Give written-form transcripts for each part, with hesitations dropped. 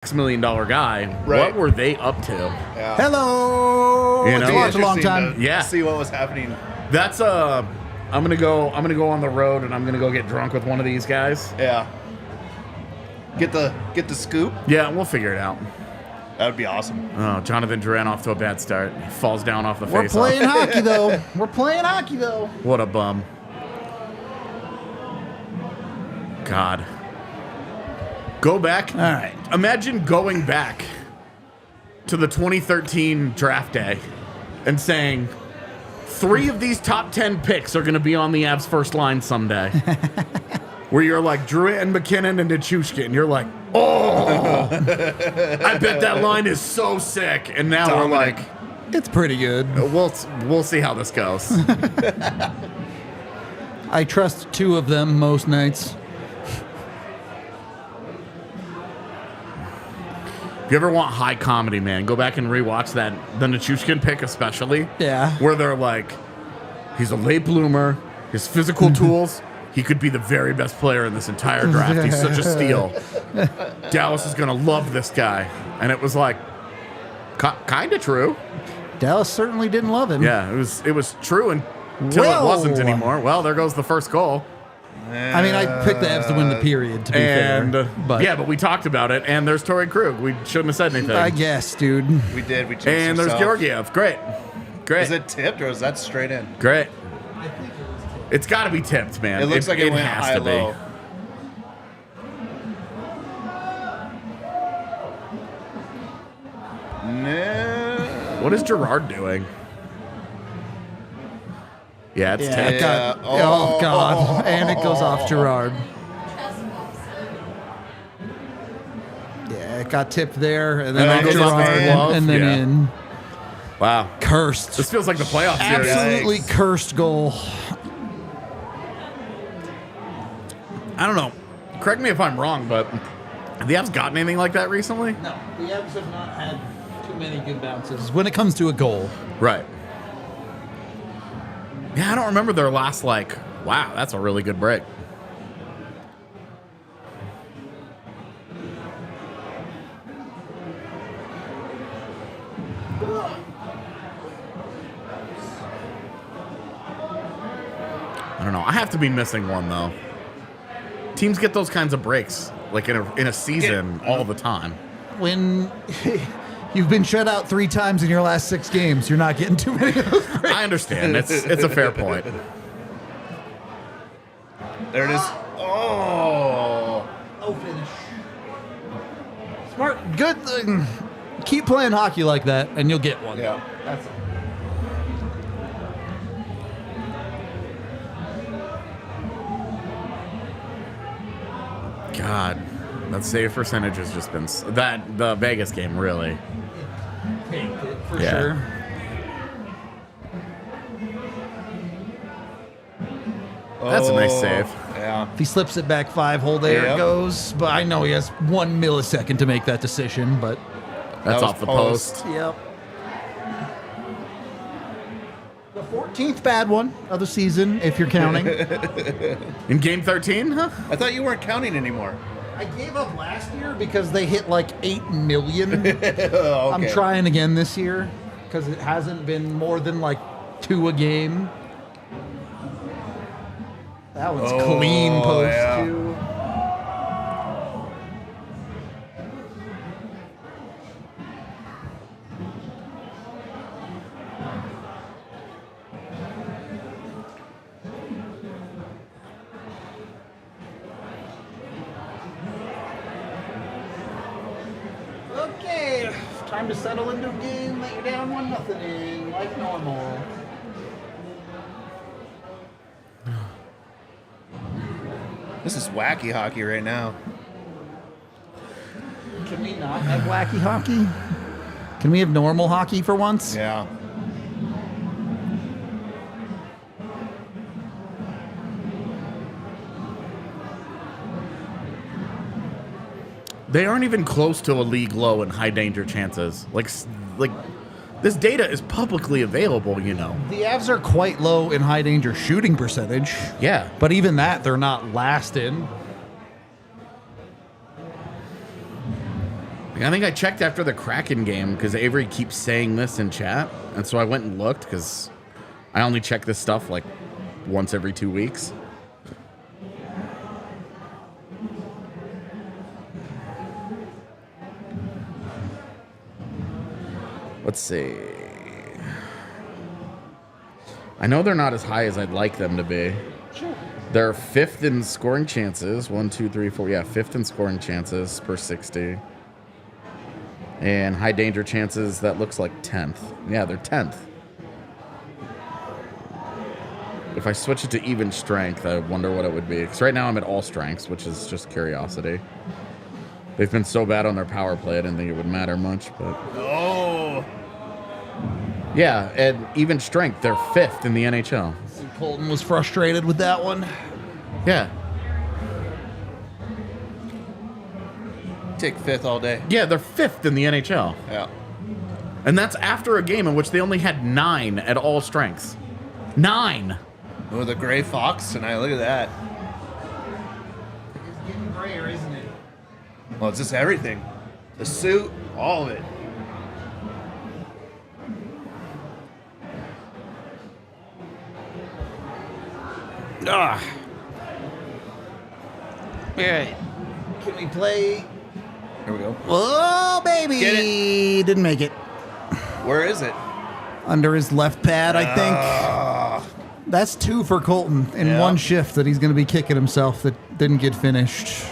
$6 million guy. Right. What were they up to? Yeah. Hello. You It's know? watch a long time. To Yeah. See what was happening. That's I'm gonna go on the road and I'm gonna go get drunk with one of these guys. Yeah. Get the scoop. Yeah, we'll figure it out. That would be awesome. Oh, Jonathan Duran off to a bad start. He falls down off the We're face. playing hockey though. We're playing hockey though. What a bum. God. Go back. All right. Imagine going back to the 2013 draft day and saying 3 of these top 10 picks are going to be on the Avs first line someday. Where you're like Druin, McKinnon, and Nichushkin. And you're like, oh, I bet that line is so sick. And now we're like, It's pretty good. we'll see how this goes. I trust 2 of them most nights. If you ever want high comedy, man, go back and rewatch the Nichushkin pick especially. Yeah. Where they're like, he's a late bloomer, his physical tools, he could be the very best player in this entire draft. He's such a steal. Dallas is going to love this guy. And it was like, kind of true. Dallas certainly didn't love him. Yeah, it was true until it wasn't anymore. Well, there goes the first goal. I mean, I picked the Avs to win the period, to be fair. But we talked about it, and there's Torrey Krug. We shouldn't have said anything. I guess, dude. We did. We changed And there's ourselves. Georgiev. Great. Is it tipped or is that straight in? Great. It's got to be tipped, man. It looks like it went has high to be. low. No. What is Gerard doing? Yeah, it's Yeah, tipped. oh, God. And it goes off Gerard. Yeah, it got tipped there, and then And off then goes off his Gerard, glove. and then Yeah. in. Wow. Cursed. This feels like the playoff series. Absolutely Yikes. cursed goal. I don't know. Correct me if I'm wrong, but have the Avs gotten anything like that recently? No, the Avs have not had too many good bounces when it comes to a goal. Right. Yeah, I don't remember their last, wow, that's a really good break. I don't know. I have to be missing one, though. Teams get those kinds of breaks, like in a season, all the time. When you've been shut out 3 times in your last 6 games, you're not getting too many of those breaks. I understand. It's a fair point. There it is. Oh. Oh, finish. Smart. Good thing. Keep playing hockey like that, and you'll get one. Yeah. That's it. God, that save percentage has just been the Vegas game really. Tanked it for Yeah. sure. That's a nice save. Yeah. If he slips it back 5 hole, there Yep. it goes. But I know he has 1 millisecond to make that decision. But That's was off the post. yep. The 14th bad one of the season, if you're counting. In game 13, huh? I thought you weren't counting anymore. I gave up last year because they hit like 8 million. Oh, I'm okay. trying again this year because it hasn't been more than like 2 a game. That one's clean post yeah. too. Okay, time to settle into a game that you're down 1-0 in, like normal. This is wacky hockey right now. Can we not have wacky hockey? Can we have normal hockey for once? Yeah. They aren't even close to a league low in high danger chances. Like this data is publicly available, you know. The Avs are quite low in high danger shooting percentage. Yeah. But even that, they're not last in. I think I checked after the Kraken game because Avery keeps saying this in chat. And so I went and looked because I only check this stuff like once every 2 weeks. Let's see. I know they're not as high as I'd like them to be. Sure. They're 5th in scoring chances. 1, 2, 3, 4. Yeah, 5th in scoring chances per 60. And high danger chances, that looks like 10th. Yeah, they're 10th. If I switch it to even strength, I wonder what it would be. Because right now I'm at all strengths, which is just curiosity. They've been so bad on their power play, I didn't think it would matter much. But Oh. yeah, at even strength, they're 5th in the NHL. Colton was frustrated with that one. Yeah. Take 5th all day. Yeah, they're 5th in the NHL. Yeah. And that's after a game in which they only had 9 at all strengths. 9! Oh, the Gray Fox tonight. Look at that. It's getting grayer, isn't it? Well, it's just everything. The suit, all of it. Ah. All right. Can we play? Here we go. Oh, baby! Get Didn't make it. Where is it? Under his left pad, I think. That's 2 for Colton in Yeah. one shift that he's going to be kicking himself that didn't get finished.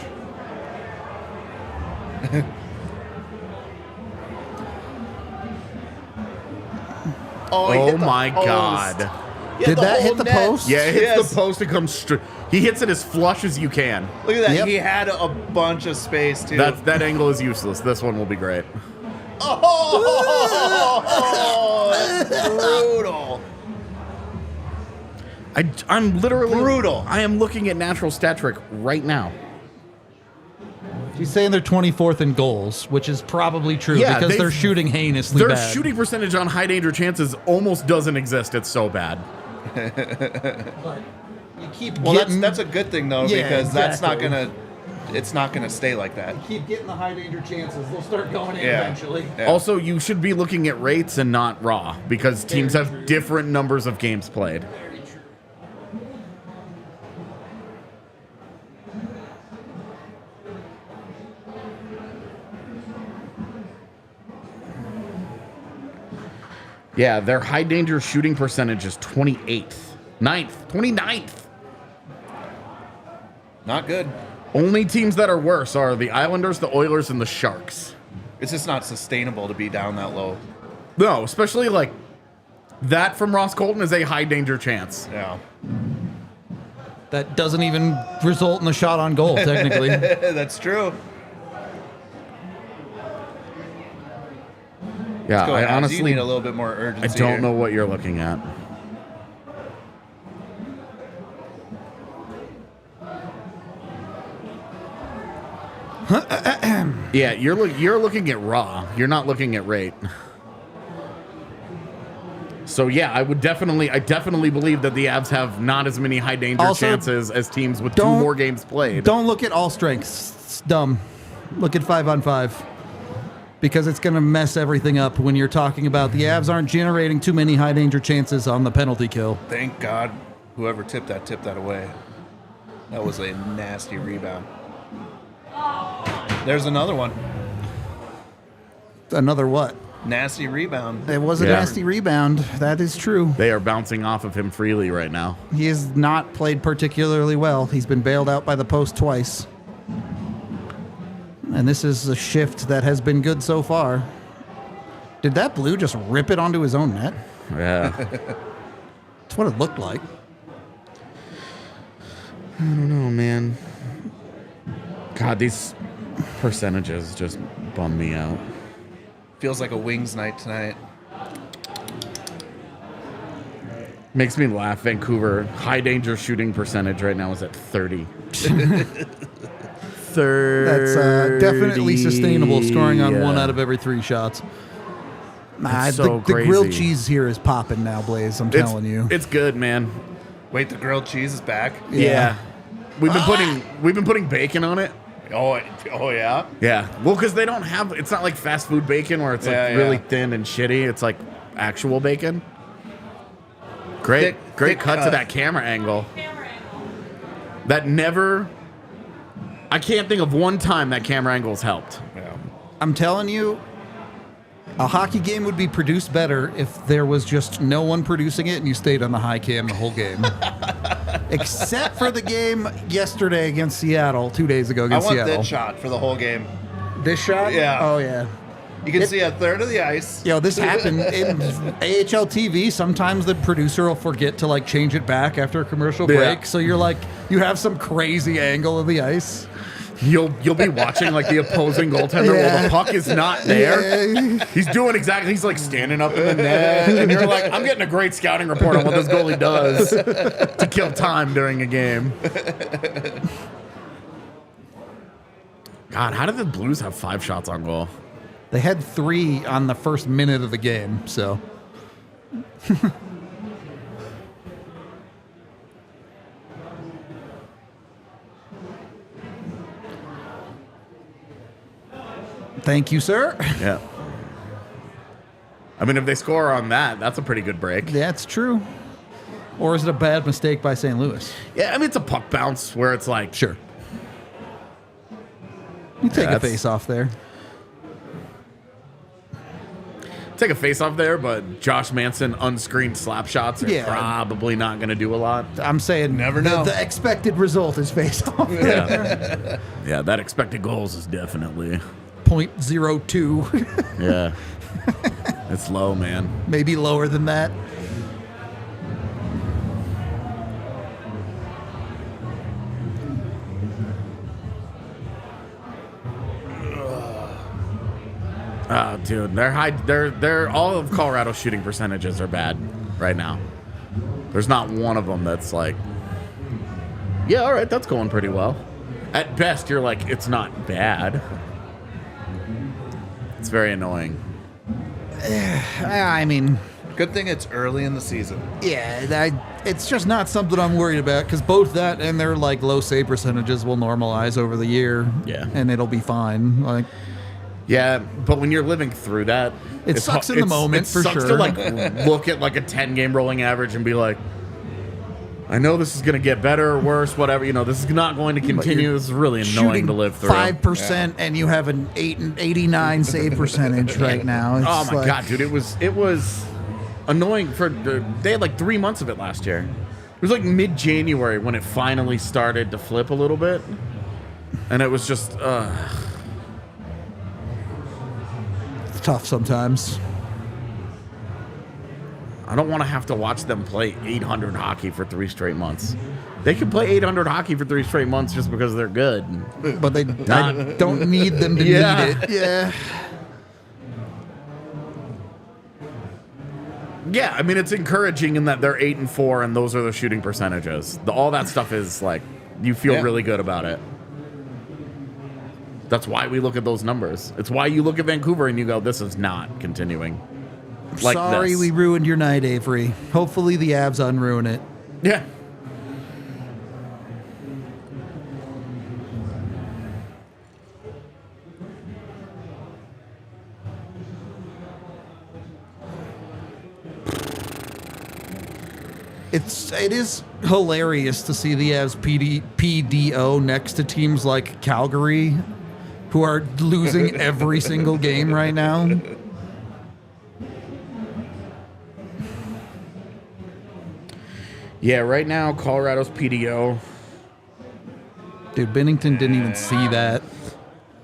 Oh, he Oh hit the my post. God. He Did that whole hit the net. post? Yeah, it hits Yes. the post and comes straight. He hits it as flush as you can. Look at that. Yep. He had a bunch of space, too. That angle is useless. This one will be great. Oh, that's brutal. I'm literally Brutal. I am looking at natural stat trick right now. He's saying they're 24th in goals, which is probably true Yeah, because they- they're shooting heinously Their bad. shooting percentage on high danger chances almost doesn't exist. It's so bad. But you keep Well, getting, that's a good thing, though, Yeah, because that's not exactly. it's not gonna stay like that. keep getting the high danger chances. They'll start going in Yeah. eventually. Yeah. Also, you should be looking at rates and not raw because teams Very have true. different numbers of games played. Very true. Yeah, their high danger shooting percentage is 28th. 29th. Not good. Only teams that are worse are the Islanders, the Oilers, and the Sharks. It's just not sustainable to be down that low. No, especially like that from Ross Colton is a high danger chance. Yeah. That doesn't even result in a shot on goal, technically. That's true. Yeah, Go I Habs. honestly You need a little bit more I urgency. don't here. know what you're looking at. Yeah, you're looking at raw. You're not looking at rate. So yeah, I definitely believe that the Avs have not as many high danger Also, chances as teams with 2 don't- more games played. Don't look at all strengths. It's dumb. Look at 5-on-5. Because it's going to mess everything up when you're talking about the Avs aren't generating too many high danger chances on the penalty kill. Thank God whoever tipped that away. That was a nasty rebound. There's another one. Another what? Nasty rebound. It was a Yeah. nasty rebound. That is true. They are bouncing off of him freely right now. He has not played particularly well. He's been bailed out by the post twice. And this is a shift that has been good so far. Did that blue just rip it onto his own net? Yeah. That's what it looked like. I don't know, man. God, these percentages just bum me out. Feels like a Wings night tonight. Makes me laugh. Vancouver high danger shooting percentage right now is at 30. 30. That's definitely sustainable, scoring on 1 out of every 3 shots. It's so the grilled crazy. cheese here is popping now, Blaze. I'm telling you. It's good, man. Wait, the grilled cheese is back. Yeah. We've been putting bacon on it, Oh yeah. Yeah. Well, because they don't have, it's not like fast food bacon where it's like really thin and shitty. It's like actual bacon. Great Thick cut to cut. that camera angle. That never, I can't think of one time that camera angle's helped. Yeah. I'm telling you, a hockey game would be produced better if there was just no one producing it and you stayed on the high cam the whole game. Except for the game yesterday against Seattle, 2 days ago I against want Seattle. that shot for the whole game. This shot? Yeah. Oh, yeah. You can see a third of the ice. Yo, this happened in AHL TV. Sometimes the producer will forget to like change it back after a commercial break. So you're like, you have some crazy angle of the ice. You'll be watching like the opposing goaltender while the puck is not there. Yeah. He's doing exactly, he's like standing up in the net. And you're like, I'm getting a great scouting report on what this goalie does to kill time during a game. God, how did the Blues have 5 shots on goal? They had 3 on the first minute of the game, so. Thank you, sir. Yeah. I mean, if they score on that, that's a pretty good break. That's true. Or is it a bad mistake by St. Louis? Yeah, I mean, it's a puck bounce where it's like, Sure. You take a that's- face off there. take a face off there, but Josh Manson unscreened slap shots are Yeah. probably not going to do a lot. I'm saying Never know. The expected result is face off. Yeah. Yeah, that expected goals is definitely, 0.02. yeah. It's low, man. Maybe lower than that. Oh, dude, they're all of Colorado's shooting percentages are bad right now. There's not one of them that's like, yeah, all right, that's going pretty well. At best, you're like, it's not bad. It's very annoying. I mean, Good thing it's early in the season. yeah, it's just not something I'm worried about because both that and their like low save percentages will normalize over the year. Yeah. And it'll be fine. Like, Yeah, but when you're living through that, It it's sucks hu- in the it's- moment, it for sucks sure. to like look at like a 10-game rolling average and be like, I know this is going to get better or worse, whatever. You know, this is not going to continue. This is really annoying shooting to live through. 5% and you have an 89 save percentage right now. It's Oh my like- god, dude! It was annoying for they had like 3 months of it last year. It was like mid-January when it finally started to flip a little bit, and it was just It's tough sometimes. I don't want to have to watch them play 800 hockey for 3 straight months. They can play 800 hockey for 3 straight months just because they're good. But I don't need them to Yeah. need it. Yeah. Yeah, I mean it's encouraging in that they're 8-4 and those are the shooting percentages. All that stuff is like you feel Yeah. really good about it. That's why we look at those numbers. It's why you look at Vancouver and you go, this is not continuing. Like Sorry this. we ruined your night, Avery. Hopefully the Avs unruin it. Yeah. It is hilarious to see the Avs PDO next to teams like Calgary, who are losing every single game right now. Yeah, right now Colorado's PDO. Dude, Bennington didn't even see that.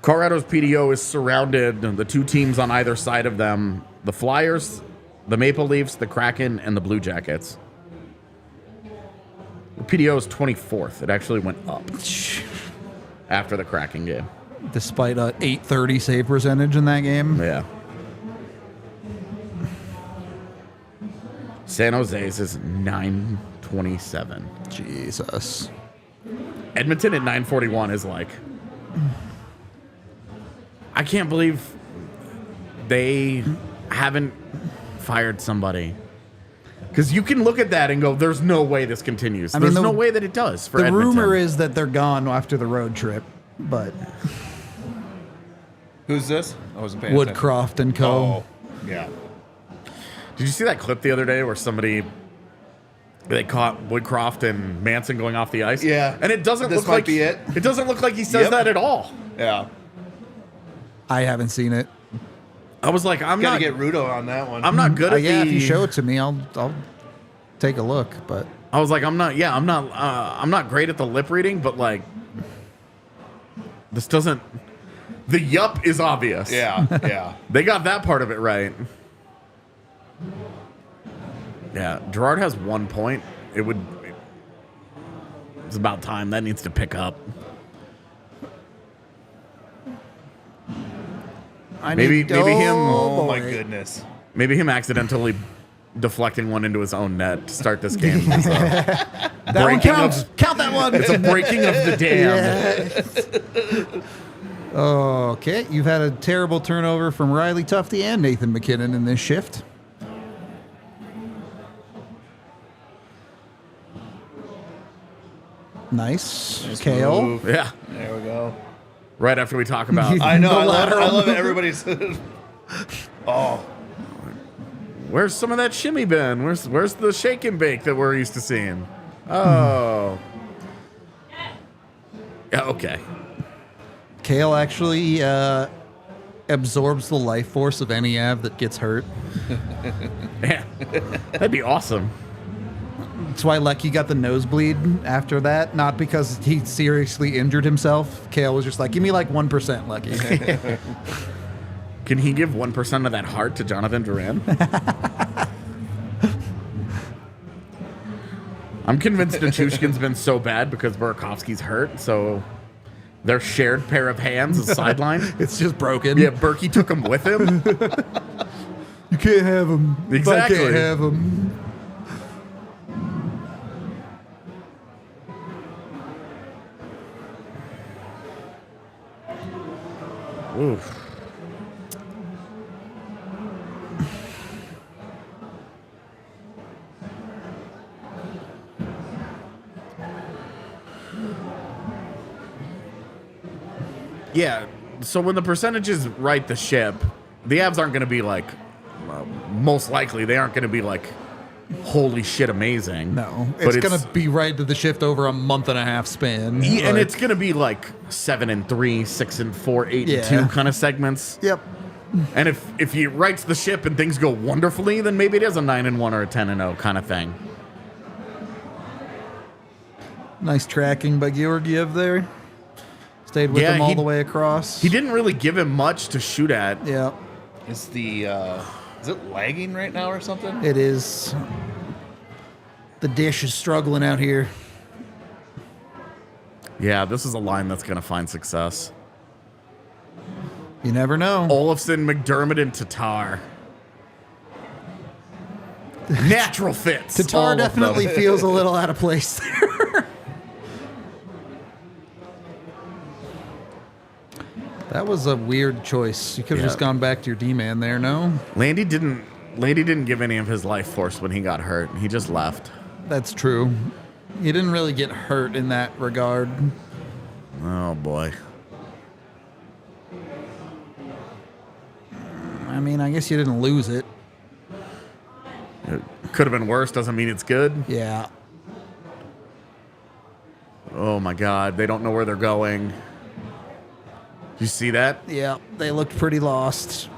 Colorado's PDO is surrounded, the 2 teams on either side of them, the Flyers, the Maple Leafs, the Kraken, and the Blue Jackets. The PDO is 24th. It actually went up after the Kraken game. Despite a 830 save percentage in that game. Yeah. San Jose's is 927. Jesus. Edmonton at 941 is like, I can't believe they haven't fired somebody. Because you can look at that and go, there's no way this continues. I mean, There's the- no way that it does for The Edmonton. rumor is that they're gone after the road trip. but Who's this? I wasn't paying attention. Woodcroft and Co. Oh, yeah. Did you see that clip the other day where they caught Woodcroft and Manson going off the ice? Yeah. And it doesn't This look might like be it. It doesn't look like he says Yep. that at all. Yeah. I haven't seen it. I was like, I'm Gotta not get Rudo on that one. I'm not good at Yeah, the if you show it to me, I'll take a look. But I was like, I'm not great at the lip reading, but like this doesn't the yup is obvious. Yeah, yeah. They got that part of it right. Yeah, Gerard has 1 point. It's about time. That needs to pick up. Maybe him. Oh, my boy. goodness. Maybe him accidentally deflecting one into his own net to start this game. It's a That one breaking counts. of- Count that one. It's a breaking of the dam. Okay, you've had a terrible turnover from Riley Tufte and Nathan McKinnon in this shift. Nice. Kale. Move. Yeah. There we go. Right after we talk about I know. The I lateral love it. move. Everybody's. Oh. where's some of that shimmy been? Where's the shake and bake that we're used to seeing? Oh. Yeah, okay. Kale actually absorbs the life force of any Av that gets hurt. Yeah. That'd be awesome. That's why Lecky got the nosebleed after that. Not because he seriously injured himself. Kale was just like, give me like 1%, Lecky. Can he give 1% of that heart to Jonathan Duran? I'm convinced Nichushkin's been so bad because Burakovsky's hurt, so their shared pair of hands is sidelined. It's just broken. Yeah, Berkey took him with him. You can't have him. Exactly. I can't have him. Oof. Yeah, so when the percentages right the ship, the Avs aren't going to be like, most likely, they aren't going to be like, holy shit, amazing. No, But it's going to be right to the shift over a month and a half span. Yeah, and Like, it's going to be like 7-3, 6-4, 8-2 Yeah. kind of segments. Yep. And if he rights the ship and things go wonderfully, then maybe it is a 9-1 or a 10-0 kind of thing. Nice tracking by Georgiev there. Stayed with him all the way across. He didn't really give him much to shoot at. Yeah, Is it lagging right now or something? it is. The dish is struggling out here. Yeah, this is a line that's going to find success. You never know. Olofsson, McDermott, and Tatar. Natural fits. all Tatar of them. definitely feels a little out of place there. That was a weird choice. You could have Yeah. just gone back to your D-man there, no? Landy didn't give any of his life force when he got hurt. He just left. That's true. You didn't really get hurt in that regard. Oh, boy. I mean, I guess you didn't lose it. It could have been worse. Doesn't mean it's good. Yeah. Oh, my God. They don't know where they're going. Did you see that? Yeah, they looked pretty lost.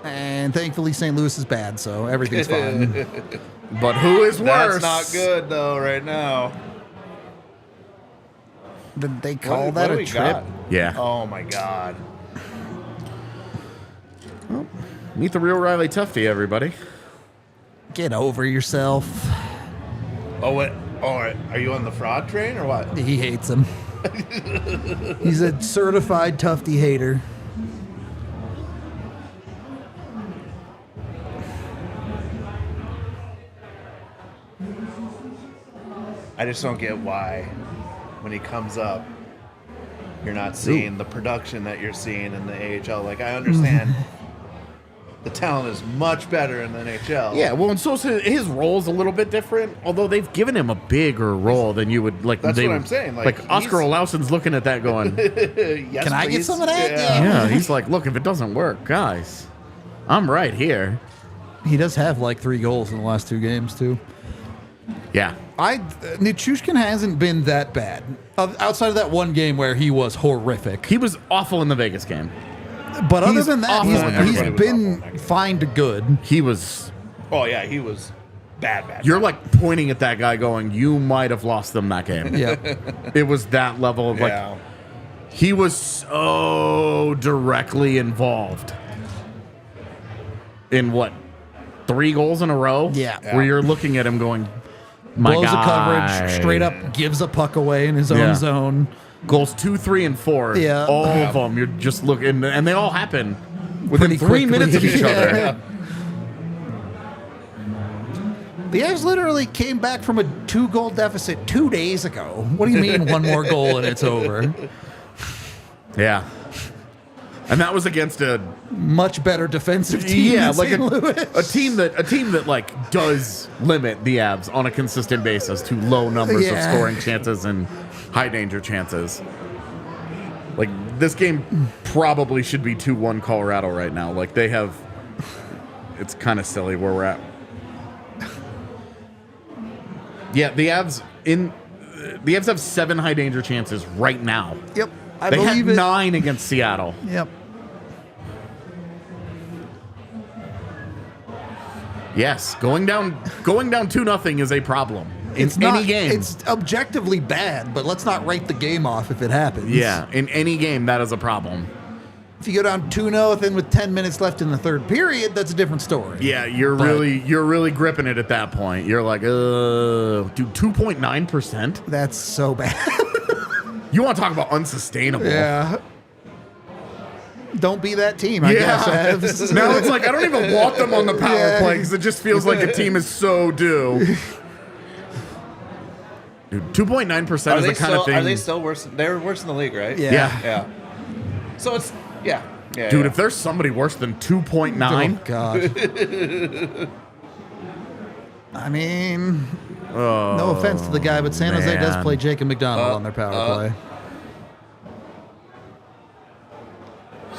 And thankfully St. Louis is bad, so everything's fine. But who is worse? That's not good though right now. Did they call What that do a we trip? got? Yeah. Oh my God. Meet the real Riley Tufte, everybody. Get over yourself. Oh what? Oh, are you on the fraud train or what? He hates him. He's a certified Tufte hater. I just don't get why, when he comes up, you're not seeing the production that you're seeing in the AHL. Like I understand the talent is much better in the NHL. Yeah, well, and so his role's a little bit different. Although they've given him a bigger role than you would like. That's they what would, I'm saying. Like Oscar Olausen's looking at that, going, Yes, Can I get please. some of that? Yeah. "Yeah." He's like, "Look, if it doesn't work, guys, I'm right here." He does have like 3 goals in the last 2 games too. Yeah, Nichushkin hasn't been that bad outside of that one game where he was horrific. he was awful in the Vegas game. But other He's than that, awful. he's Everybody was been awful next fine to good. He was. Oh yeah, he was bad. You're like pointing at that guy, going, "You might have lost them that game." Yeah, It was that level of like. Yeah. He was so directly involved in what 3 goals in a row. Yeah. Where you're looking at him going, "My blows guy." a coverage, straight up gives a puck away in his own Yeah. zone. Goals 2, 3, and 4. Yeah. All of them. You're just looking, and they all happen within Pretty 3 quickly. minutes of each other. Yeah. The Avs literally came back from a 2-goal deficit 2 days ago. What do you mean 1 more goal and it's over? Yeah. And that was against a Much better defensive team. yeah, than like St. Louis. a team that like does limit the Avs on a consistent basis to low numbers of Yeah. scoring chances and high danger chances. Like this game probably should be 2-1 Colorado right now. Like they have, it's kind of silly where we're at. Yeah, the Avs have 7 high danger chances right now. Yep, I They had believe it. 9 against Seattle. Yep. Yes, going down 2-0 is a problem in any game. It's objectively bad, but let's not write the game off if it happens. Yeah, in any game that is a problem. If you go down 2-0 then with 10 minutes left in the third period, that's a different story. Yeah, you're really gripping it at that point. You're like, dude, 2.9%. That's so bad. You want to talk about unsustainable? Yeah. Don't be that team, I guess. Avs. Now it's like I don't even want them on the power Yeah. play because it just feels like the team is so due. Dude, 2.9% is the kind of thing. Are they still worse? They're worse in the league, right? Yeah. Yeah. Yeah. So it's yeah. Dude, yeah. if there's somebody worse than 2.9, Oh, God. I mean, no offense to the guy, but San Jose does man. play Jacob McDonald on their power play.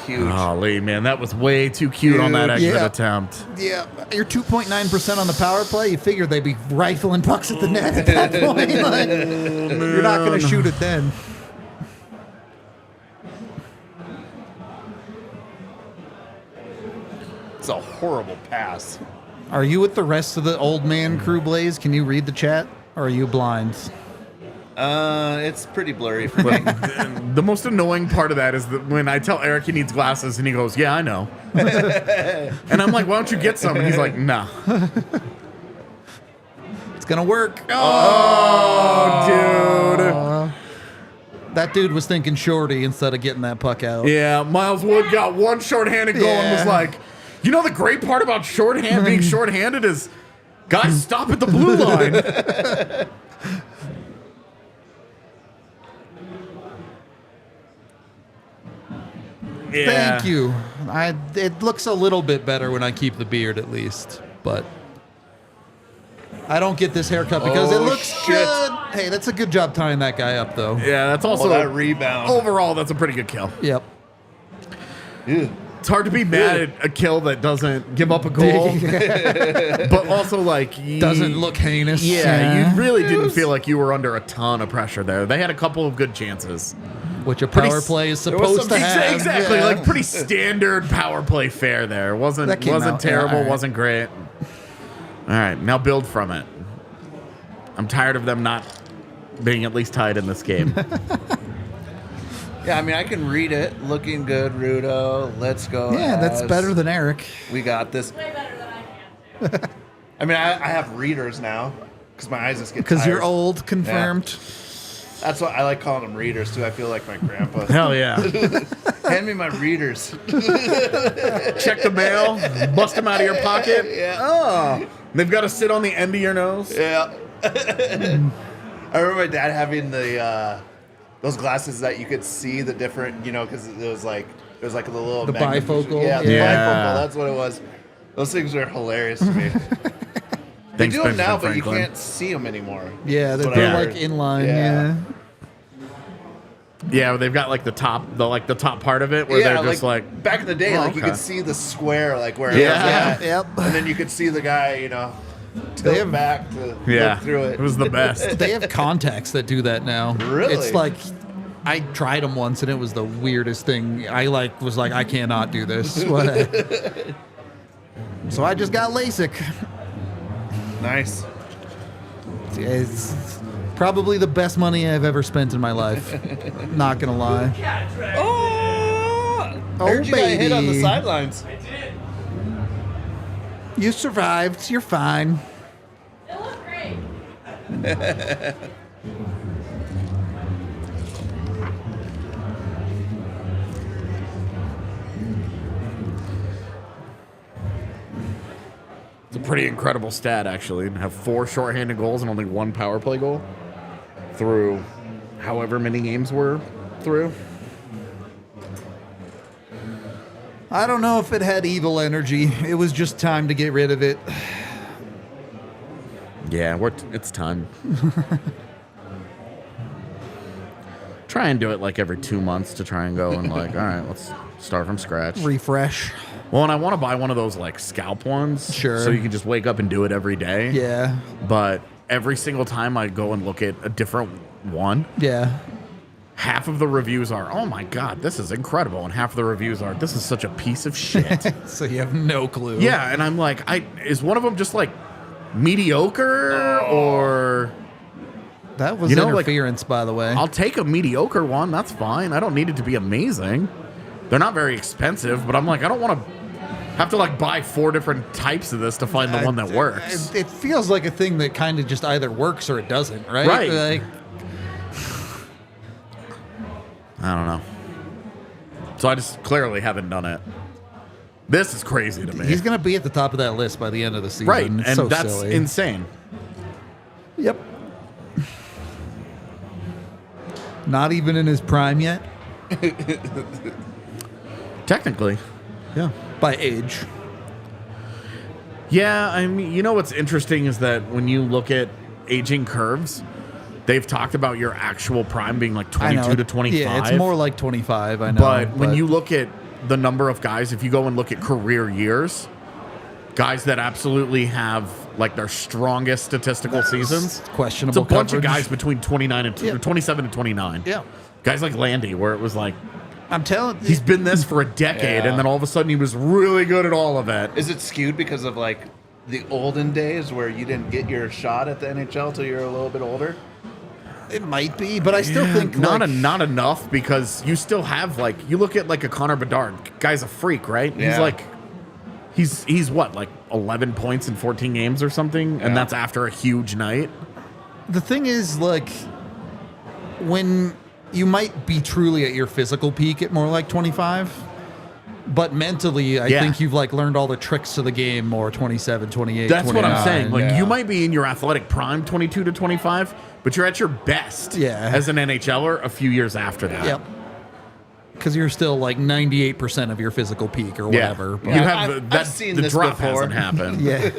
huge. Golly, man, that was way too cute on that exit Yeah. attempt. Yeah, you're 2.9% on the power play. You figure they'd be rifling pucks at the net at that point. Like, you're not going to shoot it then. It's a horrible pass. Are you with the rest of the old man crew, Blaze? Can you read the chat? Or are you blind? It's pretty blurry for me. The most annoying part of that is that when I tell Eric he needs glasses and he goes, "Yeah, I know," and I'm like, "Why don't you get some?" And he's like, "No." It's going to work. Oh, That dude was thinking shorty instead of getting that puck out. dude. Yeah, Miles Wood got one shorthanded goal and was Yeah. like, "You know the great part about being shorthanded is guys stop at the blue line." Yeah. Thank you. It looks a little bit better when I keep the beard, at least. But I don't get this haircut because it Oh, looks shit. good. Hey, that's a good job tying that guy up, though. Yeah, that's also that rebound. overall. That's a pretty good kill. Yep. Ew. It's hard to be mad at a kill that doesn't give up a goal, but also like Doesn't look heinous. Yeah, you really didn't feel like you were under a ton of pressure there. They had a couple of good chances. Which a Pretty power s- play is there was supposed to some- have. Exactly, Yeah. like pretty standard power play fare there. That Wasn't came out, yeah, terrible, all right. wasn't great. All right, now build from it. I'm tired of them not being at least tied in this game. Yeah, I mean, I can read it. Looking good, Rudo. Let's go. Yeah, that's Avs. better than Eric. We got this. Way better than I can. I mean, I have readers now because my eyes just get Because you're tired. old, confirmed. That's why I like calling them readers too. I feel like my grandpa. Hell yeah. Hand me my readers. Check the mail, bust them out of your pocket. Yeah. Oh, they've got to sit on the end of your nose. Yeah. I remember my dad having the those glasses that you could see the different, because it was like It was like the little The magnification- bifocal, Yeah, the yeah. bifocal. That's what it was. Those things are hilarious to me. They Thanks, do them now, Benjamin but you Franklin. can't see them anymore. Yeah, That's they're, what I they're heard. like inline. Yeah. Yeah. They've got like the top part of it where Yeah, they're just like back in the day, Oh, like you okay. could see the square, like where Yeah. it was at, Yep. and then you could see the guy, you know, They tilt have- back to yeah, look through it. It was the best. They have contacts that do that now. Really? It's like I tried them once and it was the weirdest thing. I was like, I cannot do this. So I just got LASIK. Nice. It's probably the best money I've ever spent in my life. Not gonna lie. Oh, Oh, heard you got hit on the baby. sidelines. I did. You survived. You're fine. It looked great. It's a pretty incredible stat, actually. To have 4 shorthanded goals and only 1 power play goal through however many games we're through. I don't know if it had evil energy. It was just time to get rid of it. Yeah, it's time. Try and do it like every 2 months to try and go and like, all right, let's start from scratch. Refresh. Well, and I want to buy one of those like scalp ones. Sure. So you can just wake up and do it every day. Yeah. But every single time I go and look at a different one, Yeah. half of the reviews are, oh my God, this is incredible. And half of the reviews are, this is such a piece of shit. So you have no clue. Yeah. And I'm like, is one of them just like mediocre or That was You know, like, interference, by the way. I'll take a mediocre one. That's fine. I don't need it to be amazing. They're not very expensive, but I'm like, I don't want to have to like buy 4 different types of this to find the one that works. It feels like a thing that kind of just either works or it doesn't, right? Right. Like, I don't know. So I just clearly haven't done it. This is crazy to me. he's going to be at the top of that list by the end of the season. Right, It's and so that's silly. insane. Yep. Not even in his prime yet. Technically. Yeah. By age. Yeah, I mean, you know what's interesting is that when you look at aging curves, they've talked about your actual prime being like I know. 22 to 25. Yeah, it's more like 25, I know. But when you look at the number of guys, if you go and look at career years, guys that absolutely have like their strongest statistical seasons, questionable it's a bunch coverage. of guys between 29 and Yeah. 27 and 29. Yeah. Guys like Landy, where it was like, I'm telling you. he's been this for a decade, Yeah. and then all of a sudden he was really good at all of it. Is it skewed because of like the olden days where you didn't get your shot at the NHL till you're a little bit older? It might be, but I still think not like, not enough, because you still have like, you look at like a Connor Bedard, guy's a freak, right? He's Yeah. like, he's what, like 11 points in 14 games or something, and Yeah. that's after a huge night. the thing is like when you might be truly at your physical peak at more like 25, but mentally I Yeah. think you've like learned all the tricks to the game more 27, 28, That's what I'm 29. saying. Like, yeah. you might be in your athletic prime 22 to 25, but you're at your best Yeah. as an NHLer a few years after that. Yep. Because you're still like 98% of your physical peak or Yeah. whatever. You But have I've seen the this drop before. hasn't happened. yeah.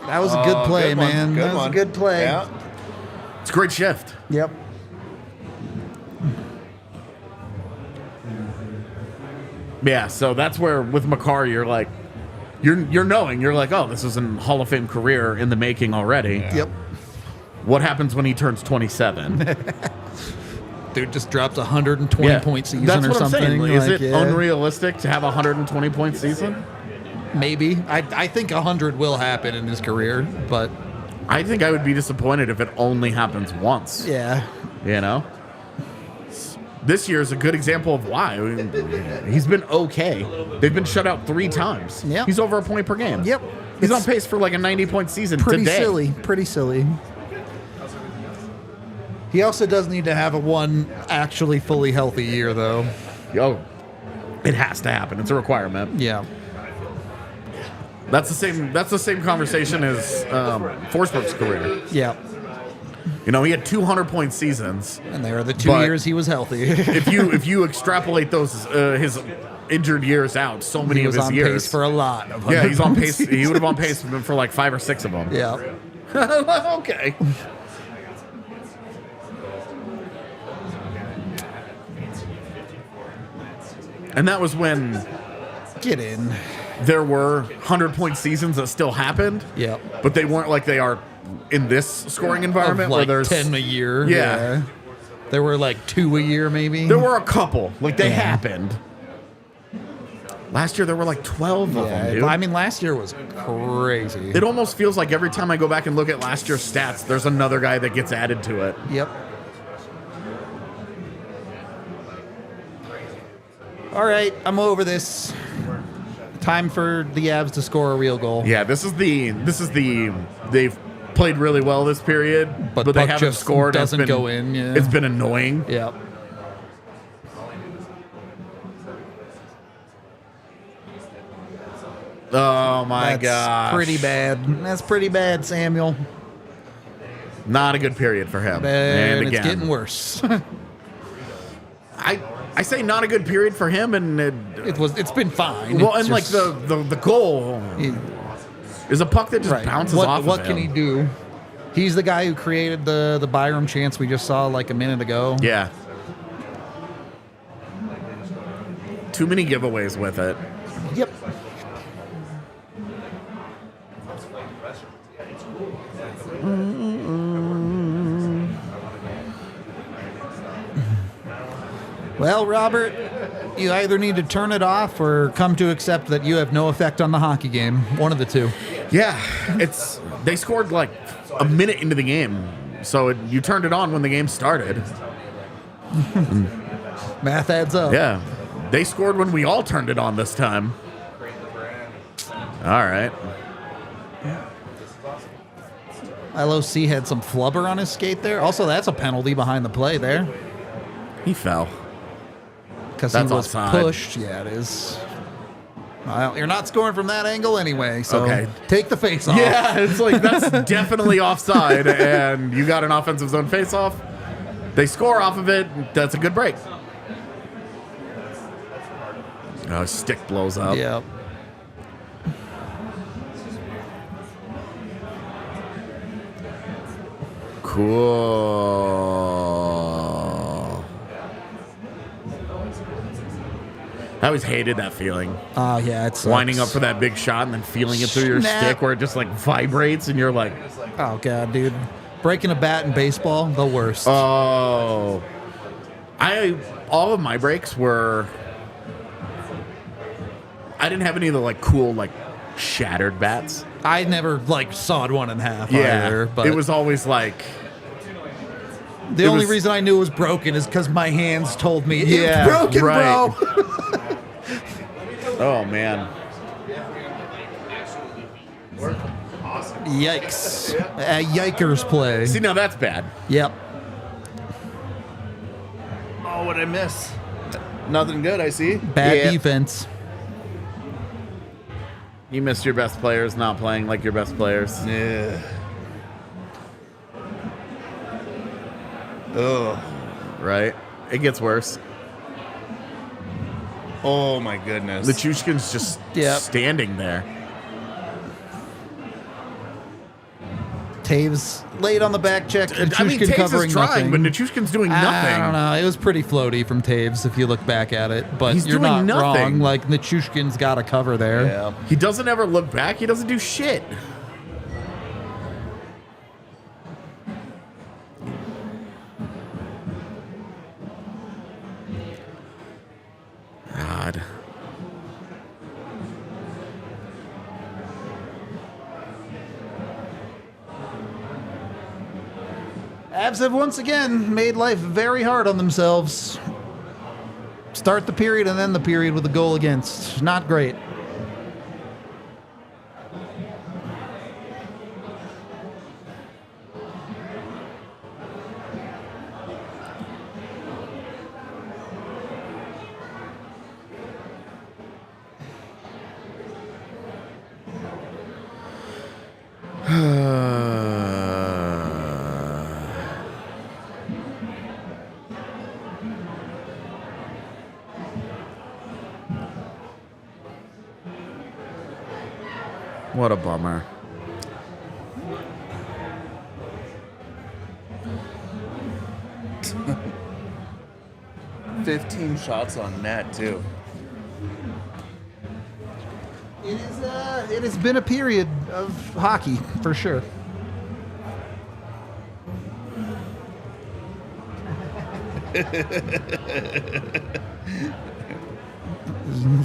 That was a good Oh, play, good one, man. good That was one. a good play. Yeah. It's a great shift. Yep. Yeah, so that's where with Makar you're like, you're knowing, you're like, oh, this is a Hall of Fame career in the making already. Yep. What happens when he turns 27? Dude just drops a 120 point season That's or what something. I'm saying. Like, is Like, it yeah. unrealistic to have a 120 point season? Maybe. I think 100 will happen in his career, but I think I would be disappointed if it only happens once. yeah. You know? This year is a good example of why. He's been okay. They've been shut out 3 times. Yep. He's over a point per game. Yep. He's on It's pace for like a 90-point season Pretty today. silly. Pretty silly. He also does need to have a one actually fully healthy year, though. Oh, it has to happen. It's a requirement. Yeah. That's the same conversation as Forsberg's career. Yeah. You know, he had 200-point seasons. And they were the 2 But- years he was healthy. If you extrapolate those his injured years out, so many he of was his on years. pace for a lot of Yeah, he's on 100 pace. He would have on pace for like 5 or 6 of them. Yeah. Okay. And that was when Get in. there were 100-point seasons that still happened, Yep. but they weren't like they are in this scoring environment Of where like there's 10 a year. Yeah. There were like 2 a year, maybe. There were a couple, like they Yeah. happened. Last year there were like 12 of them, dude. I mean, last year was crazy. It almost feels like every time I go back and look at last year's stats, there's another guy that gets added to it. Yep. All right, I'm over this. Time for the Avs to score a real goal. Yeah, this is the they've played really well this period, But they puck haven't just scored. doesn't It's been- go in, yeah. It's been annoying. Yep. Oh my That's gosh. pretty bad. That's pretty bad, Samuel. Not a good period for him. And again, it's getting worse. I say not a good period for him, and It's been fine. well, It's and like just- the goal is a puck that just right. bounces what, off. What of can him. he do? He's the guy who created the Byram chance we just saw like a minute ago. Yeah. Too many giveaways with it. Yep. Well, Robert, you either need to turn it off or come to accept that you have no effect on the hockey game. One of the two. Yeah, they scored like a minute into the game, so you turned it on when the game started. Math adds up. Yeah, they scored when we all turned it on this time. All right. LOC had some flubber on his skate there. Also, that's a penalty behind the play there He fell. because he That's was offside. pushed. Yeah, it is. Well, you're not scoring from that angle anyway, so Okay. take the face off. Yeah, it's like that's definitely offside, and you got an offensive zone face-off. They score off of it. That's a good break. Oh, his stick blows up. Yep. Cool. I always hated that feeling. Oh, yeah, it's Winding up for that big shot and then feeling it through your Snap. stick where it just like vibrates and you're like, Oh, God, dude. Breaking a bat in baseball, the worst. oh. All of my breaks were, I didn't have any of the like cool like shattered bats. I never, like, sawed one in half Yeah, either. But it was always like, the it only was- reason I knew it was broken is because my hands told me Yeah, it's broken, right. bro. oh man. Yikes. A yikers play. See, now that's bad. Yep. Oh, what'd I miss? Nothing good, I see. Bad Yeah. defense. You missed your best players not playing like your best players. Yeah. Oh. Right? It gets worse. Oh my goodness. The Chushkin's just Yep. standing there. Taves late on the back check. I mean, Nichushkin Taves covering is trying, nothing. but Nichushkin's doing nothing. I don't know. It was pretty floaty from Taves if you look back at it. But He's you're doing not nothing. wrong. Like, Nichushkin's got a cover there. Yeah. He doesn't ever look back. He doesn't do shit. God. Avs have once again made life very hard on themselves. Start the period and end the period with a goal against. Not great. What a bummer. $15 shots on net too. It has been a period of hockey for sure.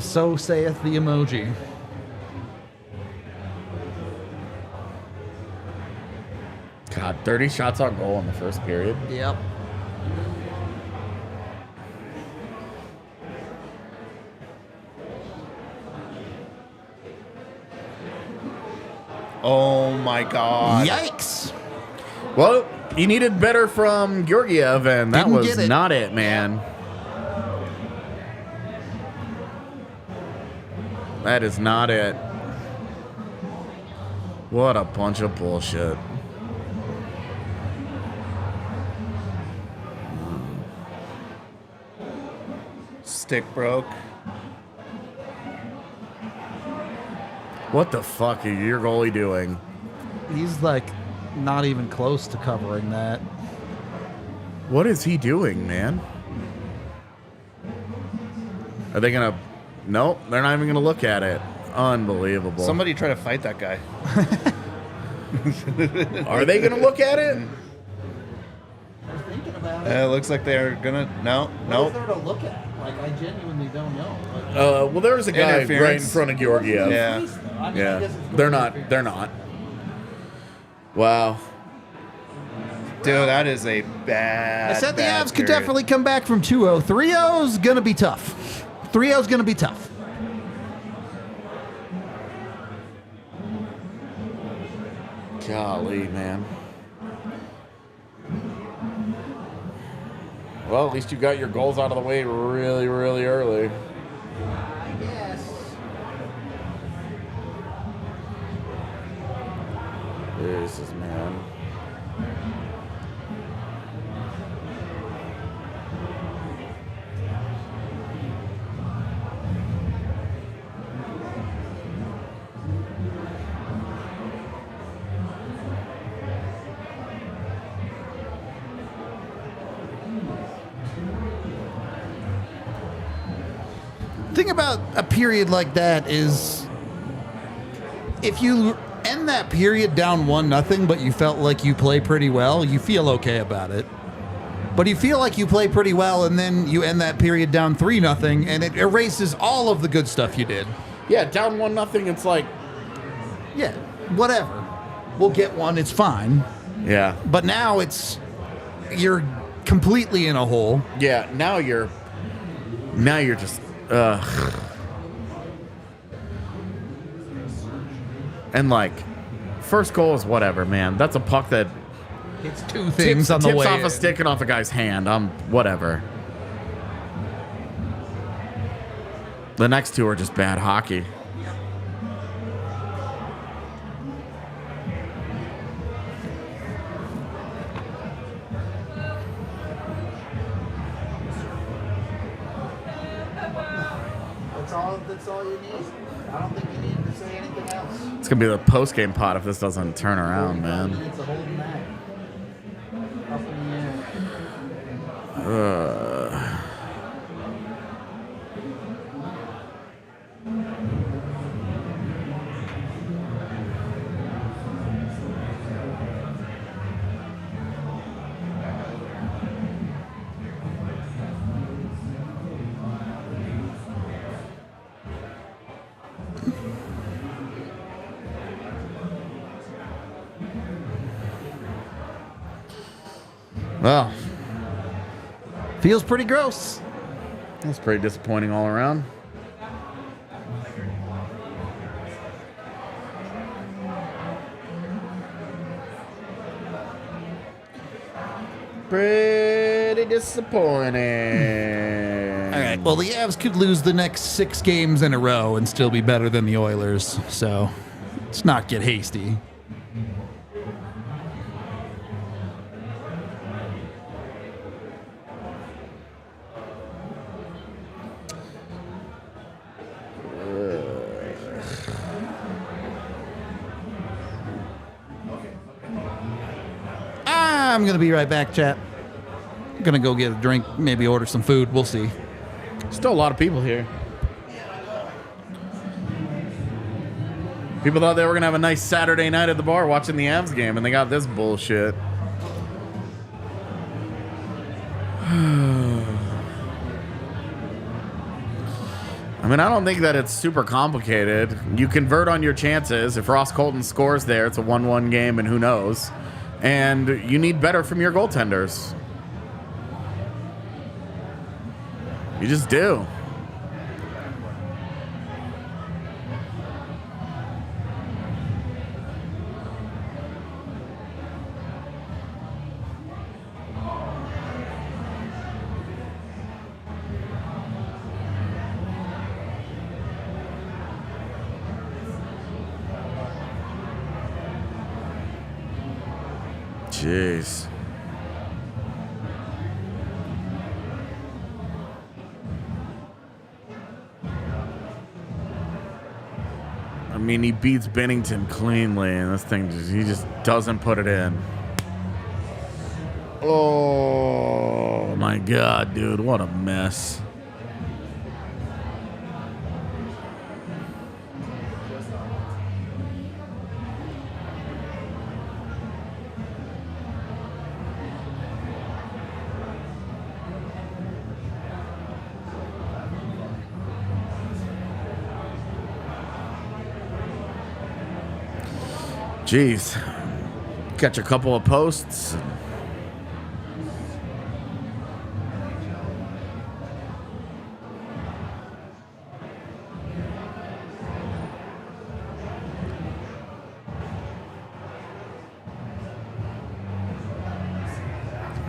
So saith the emoji. God, 30 shots on goal in the first period. Yep. Oh my God. Yikes. Well, you needed better from Georgiev, and that Didn't was get it. not it, man. That is not it. What a bunch of bullshit. Stick broke. What the fuck are your goalie doing? He's like not even close to covering that. What is he doing, man? Are they gonna... Nope, they're not even gonna look at it. Unbelievable. Somebody try to fight that guy. Are they gonna look at it? Thinking about It looks like they're gonna. No, nope. there to look at? Like, I genuinely don't know. Well, there was a guy right in Interference. front of Georgiev. Yeah. Yeah. They're not. They're not. Wow. Dude, that is a bad. I said the bad Avs could period. definitely come back from 2-0. 3-0's going to be tough. 3-0's going to be tough. Golly, man. Well, at least you got your goals out of the way really, really early. I guess. Jesus, man. Thing about a period like that is if you end that period down 1-0, but you felt like you play pretty well, you feel okay about it. But you feel like you play pretty well, and then you end that period down 3-0, and it erases all of the good stuff you did. Yeah, down 1-0. It's like, Yeah, whatever. We'll get one, it's fine. yeah, But now you're completely in a hole. yeah. Now you're just, and like, first goal is whatever, man. That's a puck that It's two things on the tips way. off a stick and off a guy's hand. Whatever. The next two are just bad hockey. That's all you need. I don't think you need to say anything else. It's gonna be the post-game pot if this doesn't turn around, man. It's a holding back. Up in the air. Well, Feels pretty gross. that's pretty disappointing all around. Pretty disappointing. All right. Well, the Avs could lose the next 6 games in a row and still be better than the Oilers. So let's not get hasty. I'm going to be right back, chat. I'm going to go get a drink, maybe order some food. We'll see. Still a lot of people here. People thought they were going to have a nice Saturday night at the bar watching the Avs game, and they got this bullshit. I mean, I don't think that it's super complicated. You convert on your chances. If Ross Colton scores there, it's a 1-1 game, and who knows. And you need better from your goaltenders. You just do. Jeez. I mean, he beats Bennington cleanly, and this thing he just doesn't put it in. Oh my God, dude, what a mess. Jeez. Catch a couple of posts.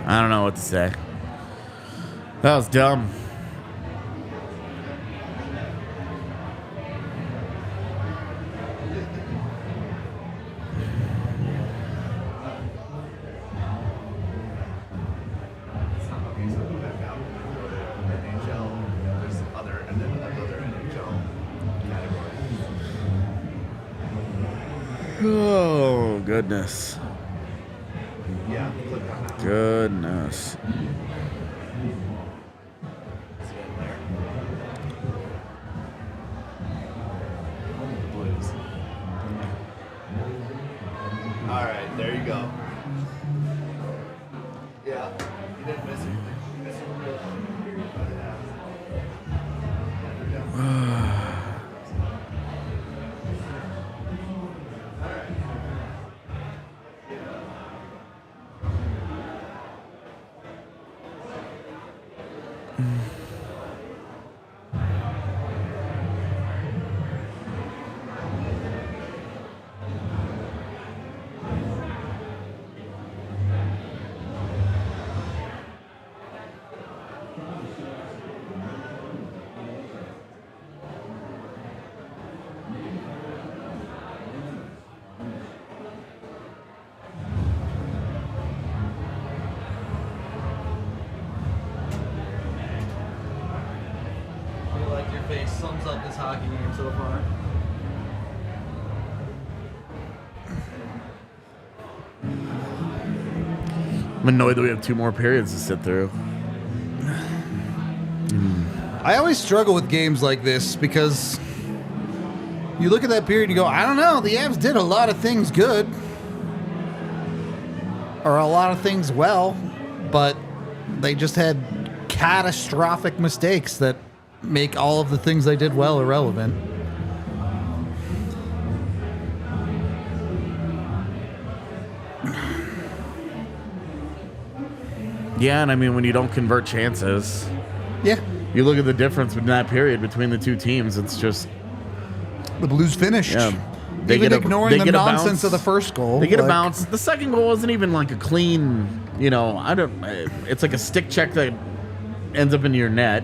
I don't know what to say. That was dumb. Oh, goodness. Goodness. All right, there you go. Yeah, you didn't miss anything. You missed face sums up this hockey game so far. I'm annoyed that we have 2 more periods to sit through. I always struggle with games like this because you look at that period and you go, I don't know, the Avs did a lot of things good. Or a lot of things well, but they just had catastrophic mistakes that make all of the things they did well irrelevant. Yeah, and I mean, when you don't convert chances, Yeah. you look at the difference in that period between the 2 teams. It's just The Blues finished. Yeah. Even ignoring the get a nonsense bounce. of the first goal. They get a like- bounce. The second goal wasn't even like a clean, it's like a stick check that ends up in your net.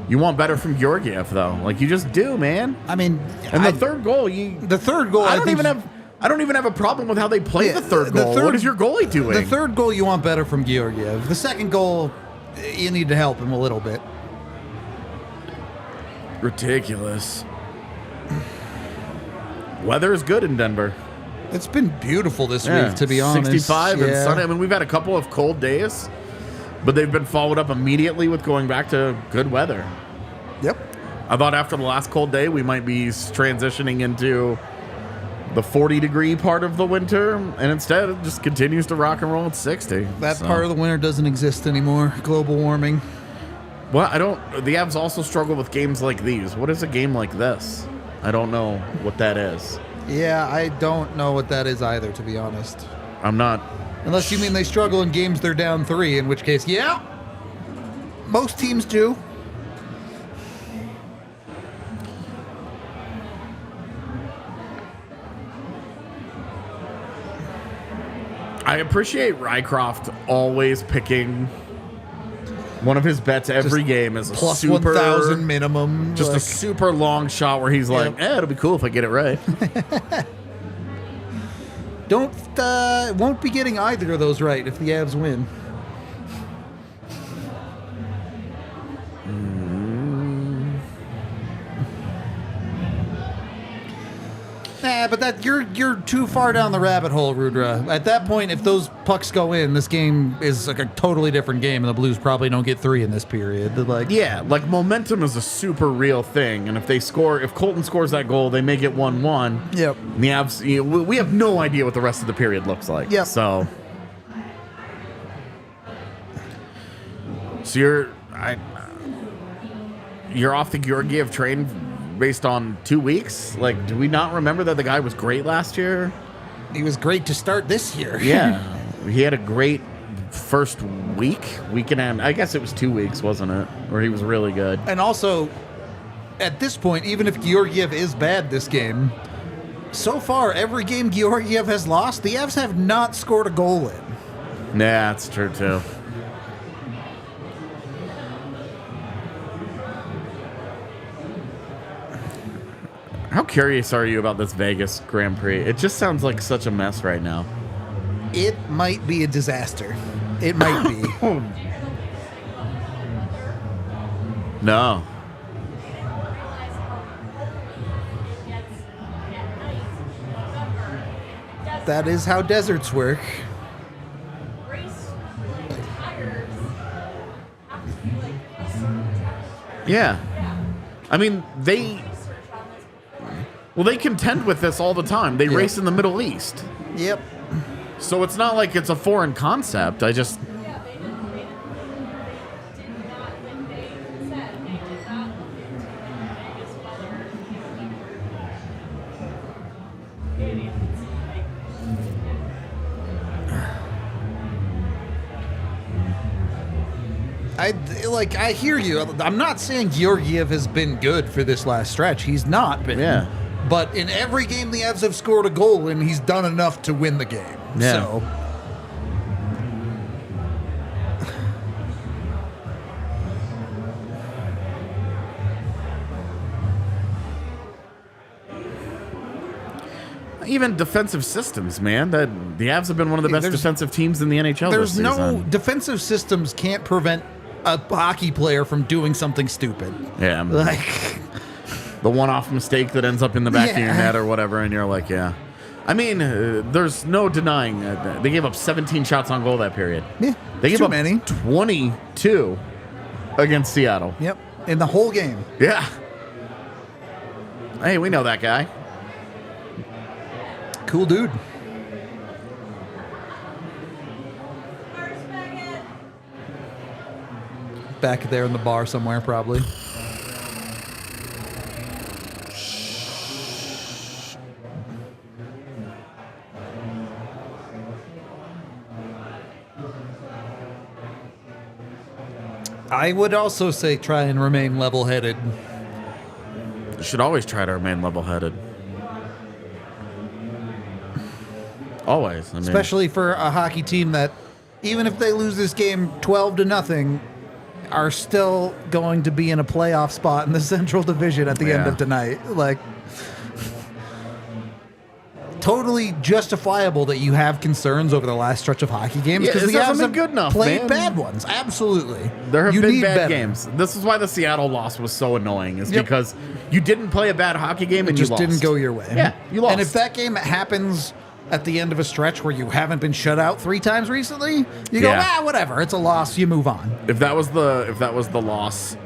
You want better from Georgiev though. Like you just do, man. I mean, And the third goal, I don't even have a problem with how they played the third goal. What is your goalie doing? The third goal, you want better from Georgiev. The second goal, you need to help him a little bit. Ridiculous. Weather is good in Denver. It's been beautiful this Yeah, week, to be honest. 65 and Yeah. sunny. I mean, we've had a couple of cold days, but they've been followed up immediately with going back to good weather. Yep. I thought after the last cold day, we might be transitioning into the 40-degree part of the winter, and instead it just continues to rock and roll at 60. That part of the winter doesn't exist anymore. Global warming. Well, the Avs also struggle with games like these. What is a game like this? I don't know what that is. Yeah, I don't know what that is either, to be honest. I'm not. Unless you mean they struggle in games they're down 3, in which case, yeah, most teams do. I appreciate Rycroft always picking one of his bets every game as a Plus super 1,000 minimum. just a like- super long shot where he's like, it'll be cool if I get it right. Won't be getting either of those right if the Avs win. But that you're too far down the rabbit hole, Rudra. At that point, if those pucks go in, this game is like a totally different game, and the Blues probably don't get 3 in this period. Like, Yeah, like momentum is a super real thing, and if Colton scores that goal, they make it 1-1. Yep. And the Avs, we have no idea what the rest of the period looks like. Yep. So you're off the Georgiev train based on 2 weeks. Like, do we not remember that the guy was great last year? he was great to start this year. Yeah, he had a great first week and I guess it was 2 weeks, wasn't it? Where he was really good. And also, at this point, even if Georgiev is bad this game, so far, every game Georgiev has lost, the Avs have not scored a goal in. Yeah, that's true too. How curious are you about this Vegas Grand Prix? It just sounds like such a mess right now. It might be a disaster. It might be. No. That is how deserts work. Yeah. I mean, they contend with this all the time. They race in the Middle East. Yep. So it's not like it's a foreign concept. I hear you. I'm not saying Georgiev has been good for this last stretch. He's not been. Yeah. But in every game the Avs have scored a goal and he's done enough to win the game. Yeah. So even defensive systems, man. The Avs have been one of the best defensive teams in the NHL there's this no season. defensive systems can't prevent a hockey player from doing something stupid. Yeah. Like The one-off mistake that ends up in the back of your Yeah. net or whatever, and you're like, yeah. I mean, there's no denying they gave up 17 shots on goal that period. Yeah, They gave too up many. 22 against Seattle. Yep. In the whole game. Yeah. Hey, we know that guy. Cool dude. Back there in the bar somewhere, probably. I would also say try and remain level-headed. You should always try to remain level-headed. Always. I mean, Especially for a hockey team that, even if they lose this game 12-0, are still going to be in a playoff spot in the Central Division at the end Yeah. of tonight. Like, totally justifiable that you have concerns over the last stretch of hockey games Yeah, because it the hasn't Avs been have good enough, played man. bad ones. Absolutely, there have You been need bad better. games. This is why the Seattle loss was so annoying, is Yep. because you didn't play a bad hockey game It and just you lost. didn't go your way. Yeah, you lost. And if that game happens at the end of a stretch where you haven't been shut out 3 times recently, you go, Yeah. whatever, it's a loss, you move on. If that was the loss.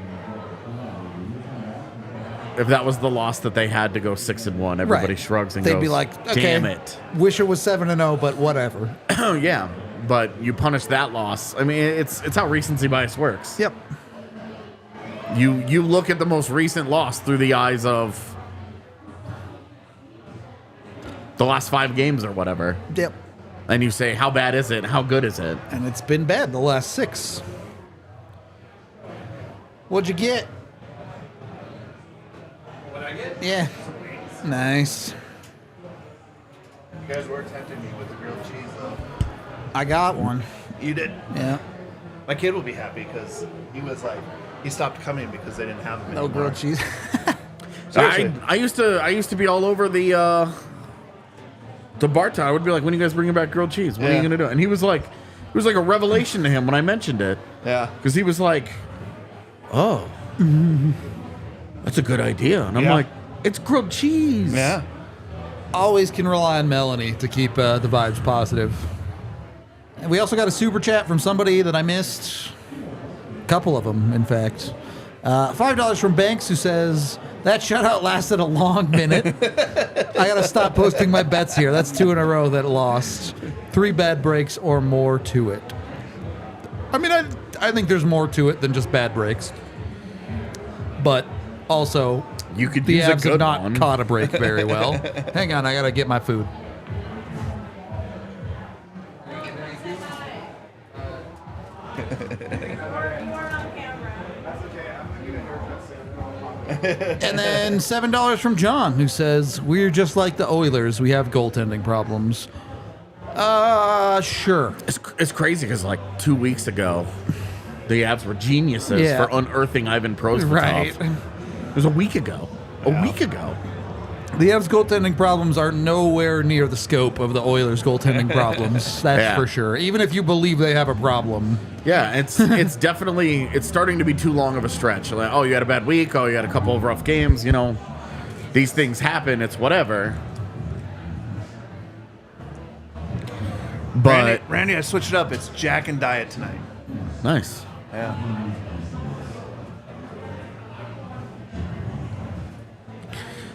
If that was the loss that they had to go 6-1, everybody Right. shrugs and They'd goes, be like, okay, damn it. wish it was 7-0, but whatever. Oh, yeah. But you punish that loss. I mean, it's how recency bias works. Yep. You look at the most recent loss through the eyes of the last 5 games or whatever. Yep. And you say, how bad is it? How good is it? And it's been bad the last 6. What'd you get? What I get? Yeah. Nice. You guys were tempting me with the grilled cheese, though. I got one. You did. Yeah. My kid will be happy because he was like, he stopped coming because they didn't have them No anymore. grilled cheese. Seriously. I used to be all over the bartender. I would be like, when are you guys bringing back grilled cheese? When are you Yeah. going to do it? And he was like, it was like a revelation to him when I mentioned it. Yeah. Because he was like, oh, that's a good idea. And I'm Yeah. like, it's grilled cheese. Yeah. Always can rely on Melanie to keep the vibes positive. And we also got a super chat from somebody that I missed. A couple of them, in fact. $5 from Banks, who says, that shutout lasted a long minute. I got to stop posting my bets here. That's 2 in a row that lost. 3 bad breaks or more to it. I mean, I think there's more to it than just bad breaks. But also, You could the use a Avs have good not one. caught a break very well. Hang on, I got to get my food. You weren't on camera. And then $7 from John, who says, we're just like the Oilers. We have goaltending problems. Sure. It's crazy because like 2 weeks ago, the Avs were geniuses Yeah. for unearthing Ivan Prosvetov. Right. It was a week ago. A week ago. The Avs goaltending problems are nowhere near the scope of the Oilers goaltending problems. That's Yeah. for sure. Even if you believe they have a problem. Yeah, it's definitely it's starting to be too long of a stretch. Like, oh, you had a bad week. Oh, you had a couple of rough games. You know, these things happen. It's whatever. But Randy, I switched it up. It's Jack and Diet tonight. nice. Yeah.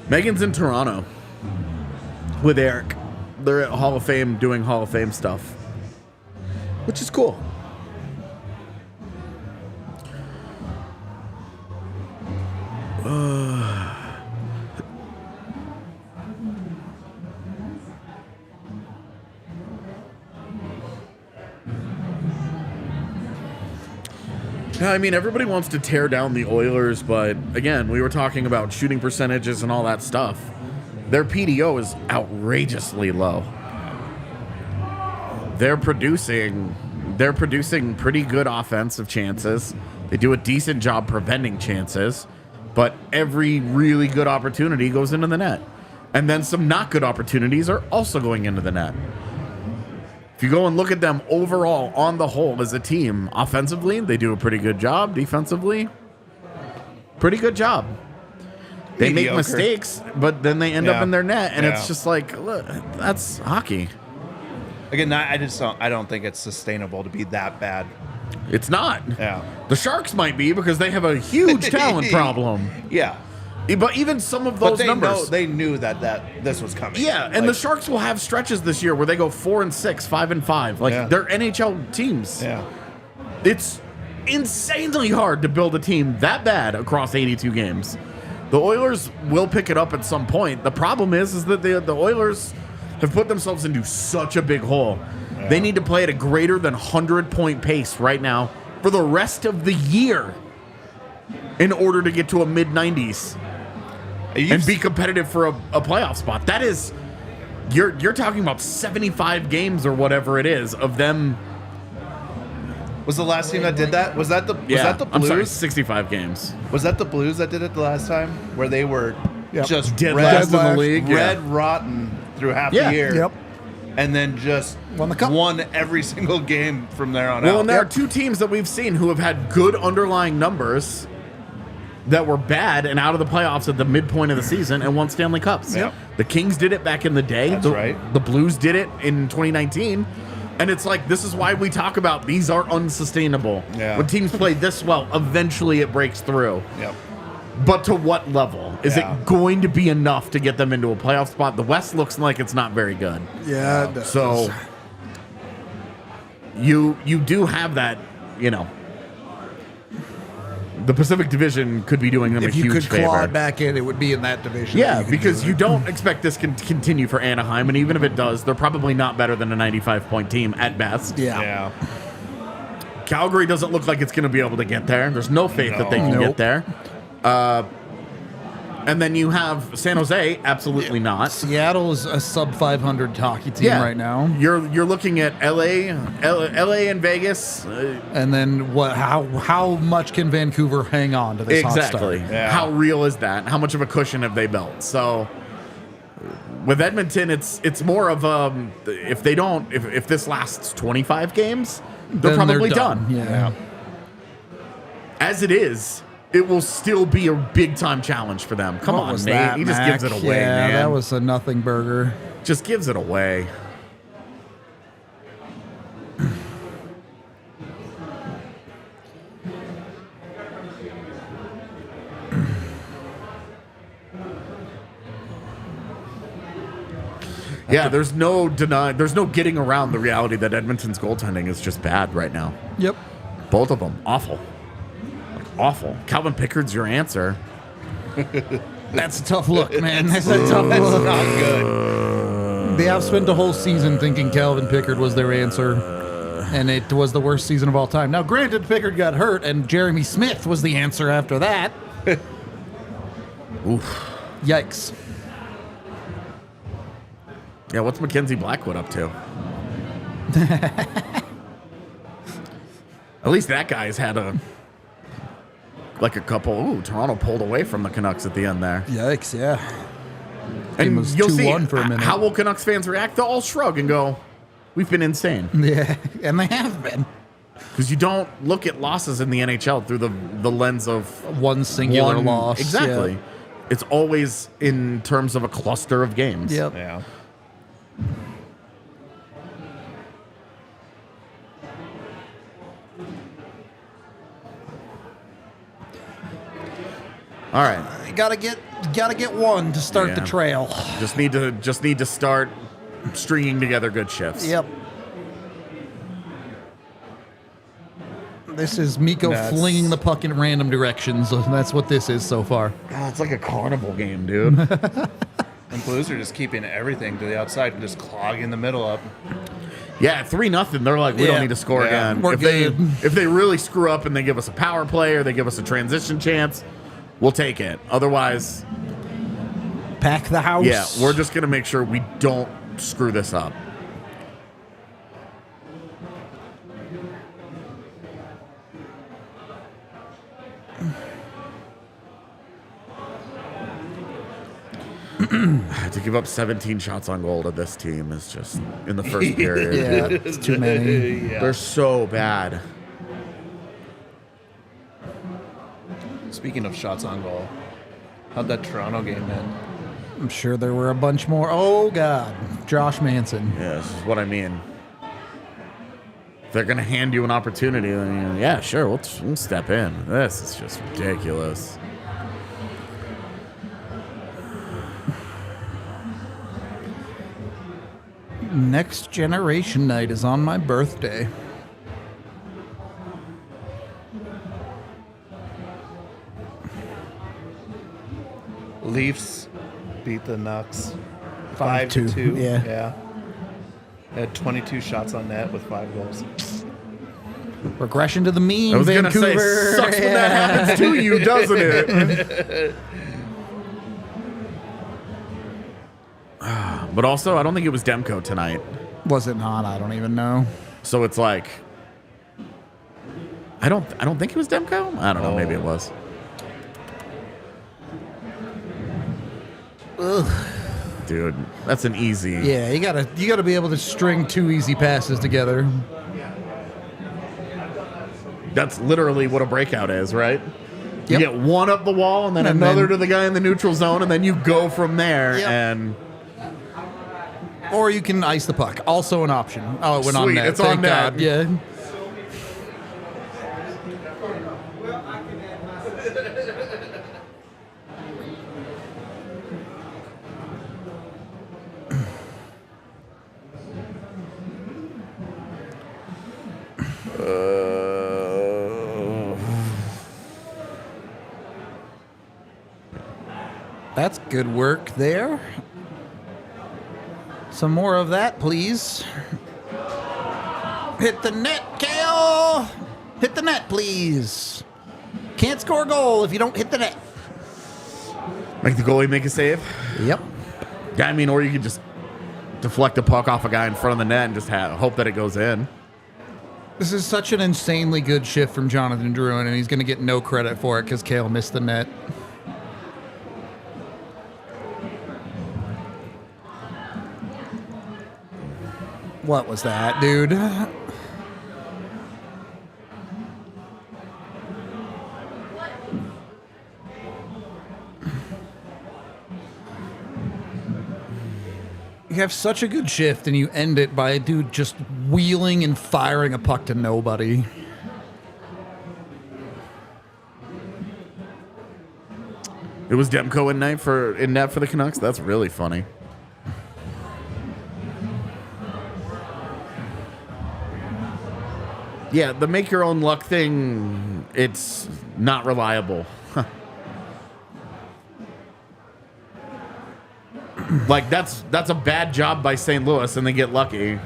Megan's in Toronto with Eric. They're at Hall of Fame doing Hall of Fame stuff, which is cool. Yeah, I mean, everybody wants to tear down the Oilers, but again, we were talking about shooting percentages and all that stuff. Their PDO is outrageously low. They're producing pretty good offensive chances. They do a decent job preventing chances, but every really good opportunity goes into the net. And then some not good opportunities are also going into the net. If you go and look at them overall on the whole as a team, offensively, they do a pretty good job. Defensively, pretty good job. They make Mediocre. mistakes, but then they end up Yeah. in their net, and Yeah. it's just like, look, that's hockey. Again, I don't think it's sustainable to be that bad. It's not. Yeah. The Sharks might be because they have a huge talent problem. Yeah. But even some of But those numbers. they knew that this was coming. Yeah, and the Sharks will have stretches this year where they go 4-6, 5-5. Like, Yeah. they're NHL teams. Yeah. It's insanely hard to build a team that bad across 82 games. The Oilers will pick it up at some point. The problem is that the Oilers have put themselves into such a big hole. Yeah. They need to play at a greater than 100-point pace right now for the rest of the year in order to get to a mid-90s and be competitive for a playoff spot. That is, you're talking about 75 games or whatever it is of them. Was the last team that did that? Was that the Blues? I'm sorry, 65 games. Was that the Blues that did it the last time? Where they were just Dead red, last in the league. red rotten through half Yeah. the year. Yep. And then just Won the cup. won every single game from there on Well, out. and there are two teams that we've seen who have had good underlying numbers that were bad and out of the playoffs at the midpoint of the season and won Stanley Cups. Yep. The Kings did it back in the day. That's right. The Blues did it in 2019. And it's like, this is why we talk about these are unsustainable. Yeah. When teams play this well, eventually it breaks through. Yep. But to what level? Is Yeah. it going to be enough to get them into a playoff spot? The West looks like it's not very good. Yeah. it does. So you do have that, you know. The Pacific Division could be doing them if a you huge could favor. claw it back in, it would be in that division. Yeah, You could because do you it. don't expect this to continue for Anaheim, and even if it does, they're probably not better than a 95-point team at best. Yeah. Yeah. Calgary doesn't look like it's going to be able to get there. There's no faith that they can Nope. get there. And then you have San Jose, absolutely not. Seattle is a sub 500 hockey team right now. You're looking at LA and Vegas. And then what? How much can Vancouver hang on to this hot Exactly. start? Yeah. How real is that? How much of a cushion have they built? So with Edmonton, it's more of if this lasts 25 games, they're Then probably done. Yeah. As it is, it will still be a big time challenge for them. Come What on, was Nate. that, He just Mac? gives it away, yeah, man. that was a nothing burger. Just gives it away. Yeah, there's no getting around the reality that Edmonton's goaltending is just bad right now. Yep. Both of them, awful. Awful. Calvin Pickard's your answer. That's a tough look, man. That's a tough That's look. not good. They have spent the whole season thinking Calvin Pickard was their answer, and it was the worst season of all time. Now, granted, Pickard got hurt, and Jeremy Smith was the answer after that. Oof. Yikes. Yeah, what's Mackenzie Blackwood up to? At least that guy's had a couple. Ooh, Toronto pulled away from the Canucks at the end there. Yikes, yeah. Game And was you'll see 2-1 for a minute. how will Canucks fans react? They'll all shrug and go, "We've been insane." Yeah, and they have been. Because you don't look at losses in the NHL through the lens of One singular one loss. Exactly. Yeah. It's always in terms of a cluster of games. Yep. Yeah. All right. You gotta get one to start the Yeah. trail. Just need to start stringing together good shifts. Yep. This is Mikko That's- flinging the puck in random directions. That's what this is so far. God, it's like a carnival game, dude. And Blues are just keeping everything to the outside and just clogging the middle up. Yeah, 3-0. They're like, we Yeah. don't need to score Yeah. again. We're good. If they really screw up and they give us a power play or they give us a transition chance, we'll take it. Otherwise, Pack the house. yeah, we're just gonna make sure we don't screw this up. To give up 17 shots on goal to this team is just in the first period. Yeah, it's too many. Yeah. They're so bad. Speaking of shots on goal, how'd that Toronto game end? I'm sure there were a bunch more. Oh, God. Josh Manson. Yeah, this is what I mean. If they're going to hand you an opportunity, then yeah, sure, we'll step in. This is just ridiculous. Next Generation Night is on my birthday. Leafs beat the Nucks 5-2. 5-2. Yeah. Yeah. They had 22 shots on net with 5 goals. Regression to the mean, I was going to Vancouver. say, sucks when that happens to you, doesn't it? But also, I don't think it was Demko tonight. Was it not? I don't even know. So it's like, I don't think it was Demko. I don't know. Maybe it was. Dude, that's an easy. Yeah, you gotta be able to string 2 easy passes together. That's literally what a breakout is, right? You Yep. get one up the wall and then And another then- to the guy in the neutral zone, and then you go from there. Yep. And Or you can ice the puck. Also an option. Oh, it went on Sweet, net. it's on Thank net. God. Yeah. That's good work there. Some more of that, please. Hit the net, Kale! Hit the net, please. Can't score a goal if you don't hit the net. make the goalie make a save. Yep. Yeah, I mean, or you could just deflect a puck off a guy in front of the net and just hope that it goes in. This is such an insanely good shift from Jonathan Drouin, and he's going to get no credit for it because Kale missed the net. What was that, dude? You have such a good shift, and you end it by a dude just wheeling and firing a puck to nobody. It was Demko in net for the Canucks. That's really funny. Yeah, the make your own luck thing, it's not reliable. Like that's a bad job by St. Louis, and they get lucky.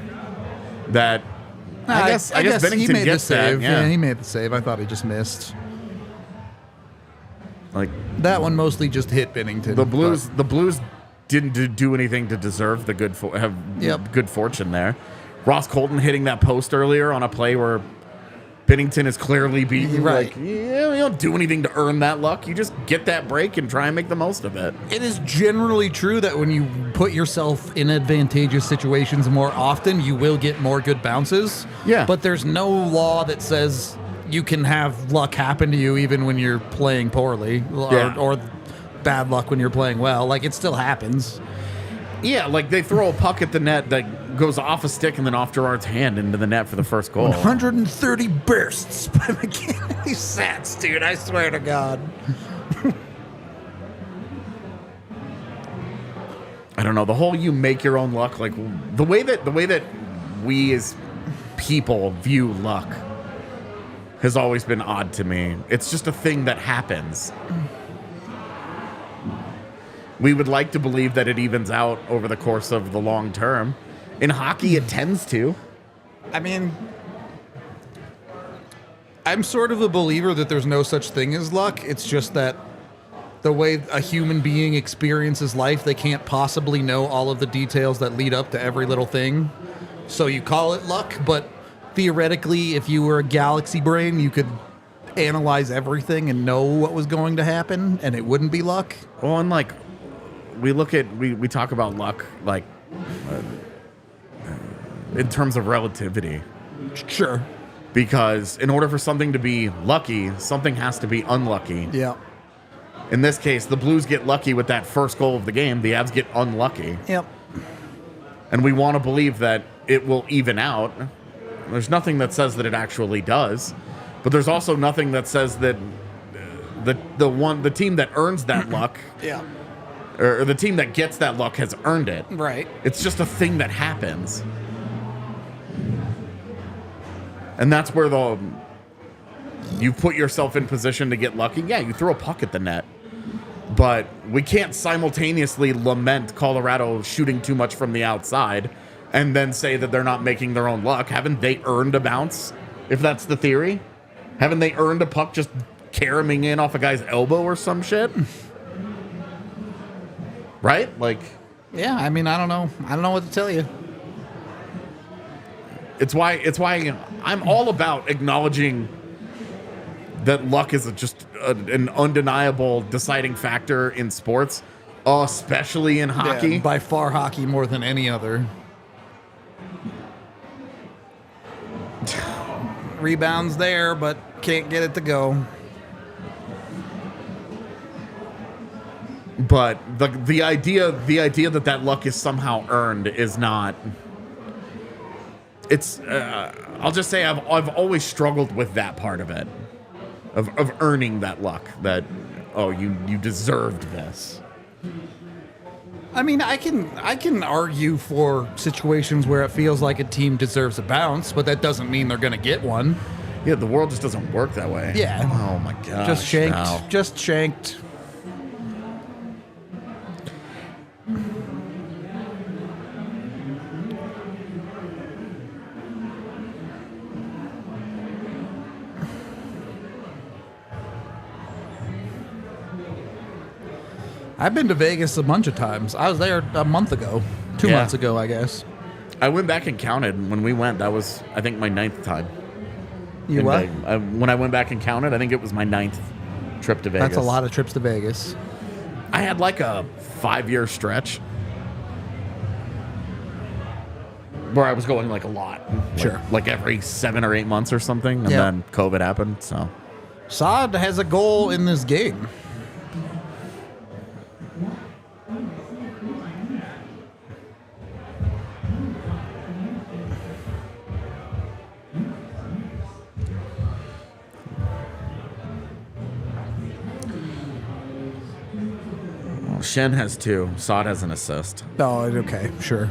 That I guess he Bennington made the gets that. save. Yeah. He made the save. I thought he just missed. Like That one mostly just hit Bennington. the Blues didn't do anything to deserve the good fortune there. Ross Colton hitting that post earlier on a play where Bennington is clearly beaten. Right. Like, yeah, you don't do anything to earn that luck. You just get that break and try and make the most of it. It is generally true that when you put yourself in advantageous situations more often, you will get more good bounces. Yeah. But there's no law that says you can have luck happen to you even when you're playing poorly or bad luck when you're playing well. Like, it still happens. Yeah, like they throw a puck at the net that goes off a stick and then off Gerard's hand into the net for the first goal. 130 bursts by McKinney Sats, dude. I swear to God. I don't know, the whole you make your own luck, like the way that we as people view luck has always been odd to me. It's just a thing that happens. We would like to believe that it evens out over the course of the long term. In hockey, it tends to. I mean, I'm sort of a believer that there's no such thing as luck. It's just that the way a human being experiences life, they can't possibly know all of the details that lead up to every little thing. So you call it luck, but theoretically, if you were a galaxy brain, you could analyze everything and know what was going to happen, and it wouldn't be luck. Well, and like, we talk about luck, like, in terms of relativity. Sure. Because in order for something to be lucky, something has to be unlucky. Yeah. In this case, the Blues get lucky with that first goal of the game. The Avs get unlucky. Yep. And we want to believe that it will even out. There's nothing that says that it actually does. But there's also nothing that says that the team that earns that luck, Yeah. or the team that gets that luck has earned it. Right. It's just a thing that happens. And that's where you put yourself in position to get lucky. Yeah, you throw a puck at the net. But we can't simultaneously lament Colorado shooting too much from the outside and then say that they're not making their own luck. Haven't they earned a bounce, if that's the theory? Haven't they earned a puck just caroming in off a guy's elbow or some shit? Right? Like, Yeah, I mean, I don't know what to tell you. it's why I'm all about acknowledging that luck is just an undeniable deciding factor in sports, especially in hockey. Yeah, by far hockey more than any other. Rebounds there, but can't get it to go. But the idea that luck is somehow earned is not. It's I'll just say I've always struggled with that part of it, of earning that luck. That you deserved this. I mean, I can argue for situations where it feels like a team deserves a bounce, but that doesn't mean they're going to get one. Yeah, the world just doesn't work that way. Yeah. Oh my god. Just shanked. Just shanked. I've been to Vegas a bunch of times. I was there a month ago. 2 Yeah. months ago, I guess. I went back and counted when we went. That was, I think, my 9th time. You in what? Vegas. When I went back and counted, I think it was my 9th trip to Vegas. That's a lot of trips to Vegas. I had like a 5-year stretch where I was going like a lot. Sure. Like every 7 or 8 months or something. And Yeah. then COVID happened. So Saad has a goal in this game. Shen has 2. Saad has an assist. Oh, okay, sure.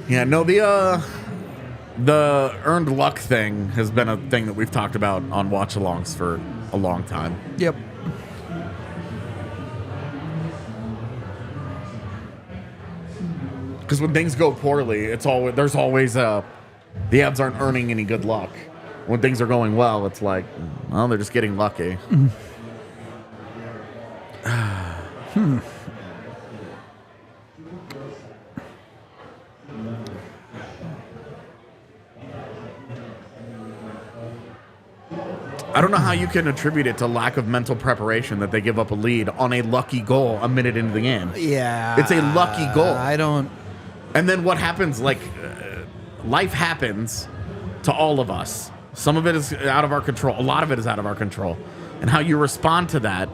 Yeah, no, the earned luck thing has been a thing that we've talked about on watch-alongs for a long time. Yep. Because when things go poorly, there's always the Avs aren't earning any good luck. When things are going well, it's like, well, they're just getting lucky. I don't know how you can attribute it to lack of mental preparation that they give up a lead on a lucky goal a minute into the game. Yeah. It's a lucky goal. I don't... And then what happens, life happens to all of us. Some of it is out of our control. A lot of it is out of our control. And how you respond to that,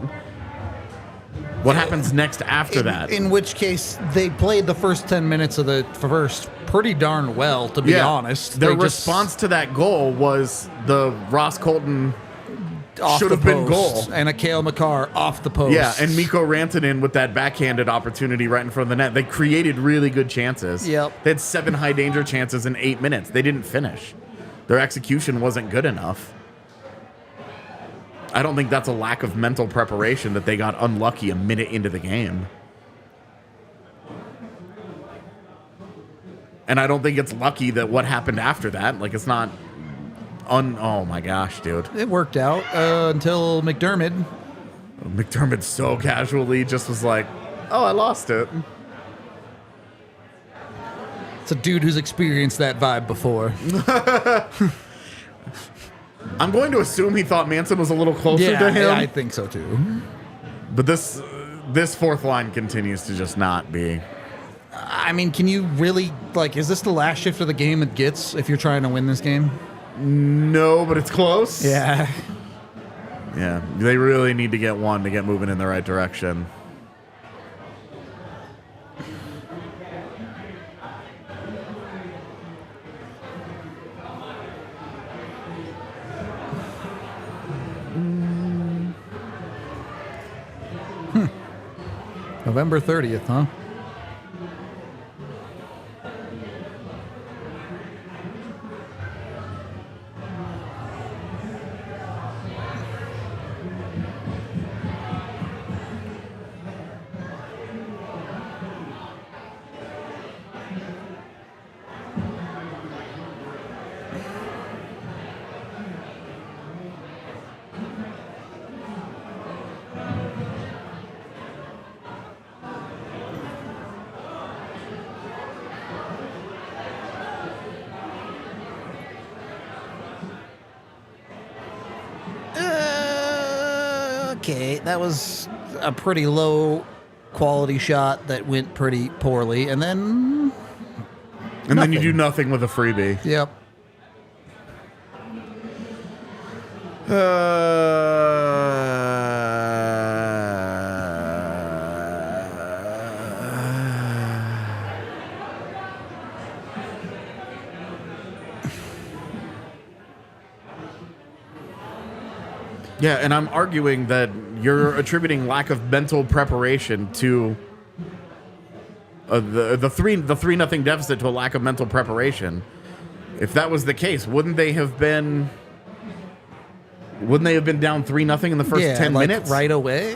what happens next after that. In which case, they played the first 10 minutes of the first pretty darn well, to be honest. Their They just response to that goal was the Ross Colton off should the have been post, goal. and a Cale Makar off the post. Yeah, and Mikko Rantanen with that backhanded opportunity right in front of the net. They created really good chances. Yep. They had 7 high danger chances in 8 minutes. They didn't finish. Their execution wasn't good enough. I don't think that's a lack of mental preparation that they got unlucky a minute into the game. And I don't think it's lucky that what happened after that, like it's not oh my gosh, dude. It worked out until McDermott. McDermott so casually just was like, oh, I lost it. It's a dude who's experienced that vibe before. I'm going to assume he thought Manson was a little closer to him. I think so too. But this fourth line continues to just not be. I mean, can you really, is this the last shift of the game it gets if you're trying to win this game? No, but it's close. Yeah. Yeah, they really need to get one to get moving in the right direction. November 30th, huh? Okay, that was a pretty low quality shot that went pretty poorly, and then And then you do nothing with a freebie. Yep. Yeah, and I'm arguing that you're attributing lack of mental preparation to the 3-0 deficit to a lack of mental preparation. If that was the case, wouldn't they have been down 3-0 in the first 10 minutes? Right away?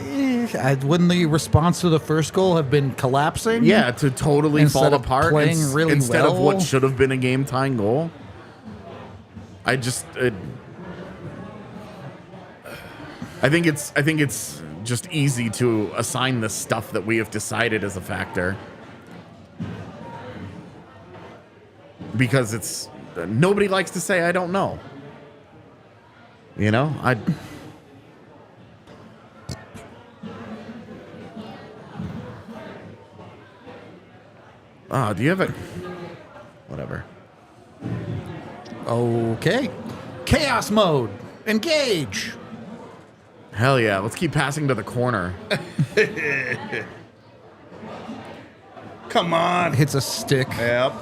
Wouldn't the response to the first goal have been collapsing? Yeah, to totally Instead fall of apart playing really instead of well? what should have been a game-tying goal. I think it's just easy to assign the stuff that we have decided as a factor. Because it's nobody likes to say I don't know. You know, do you have it? Whatever. Okay. Chaos mode. Engage. Hell yeah, let's keep passing to the corner. Come on. Hits a stick. Yep.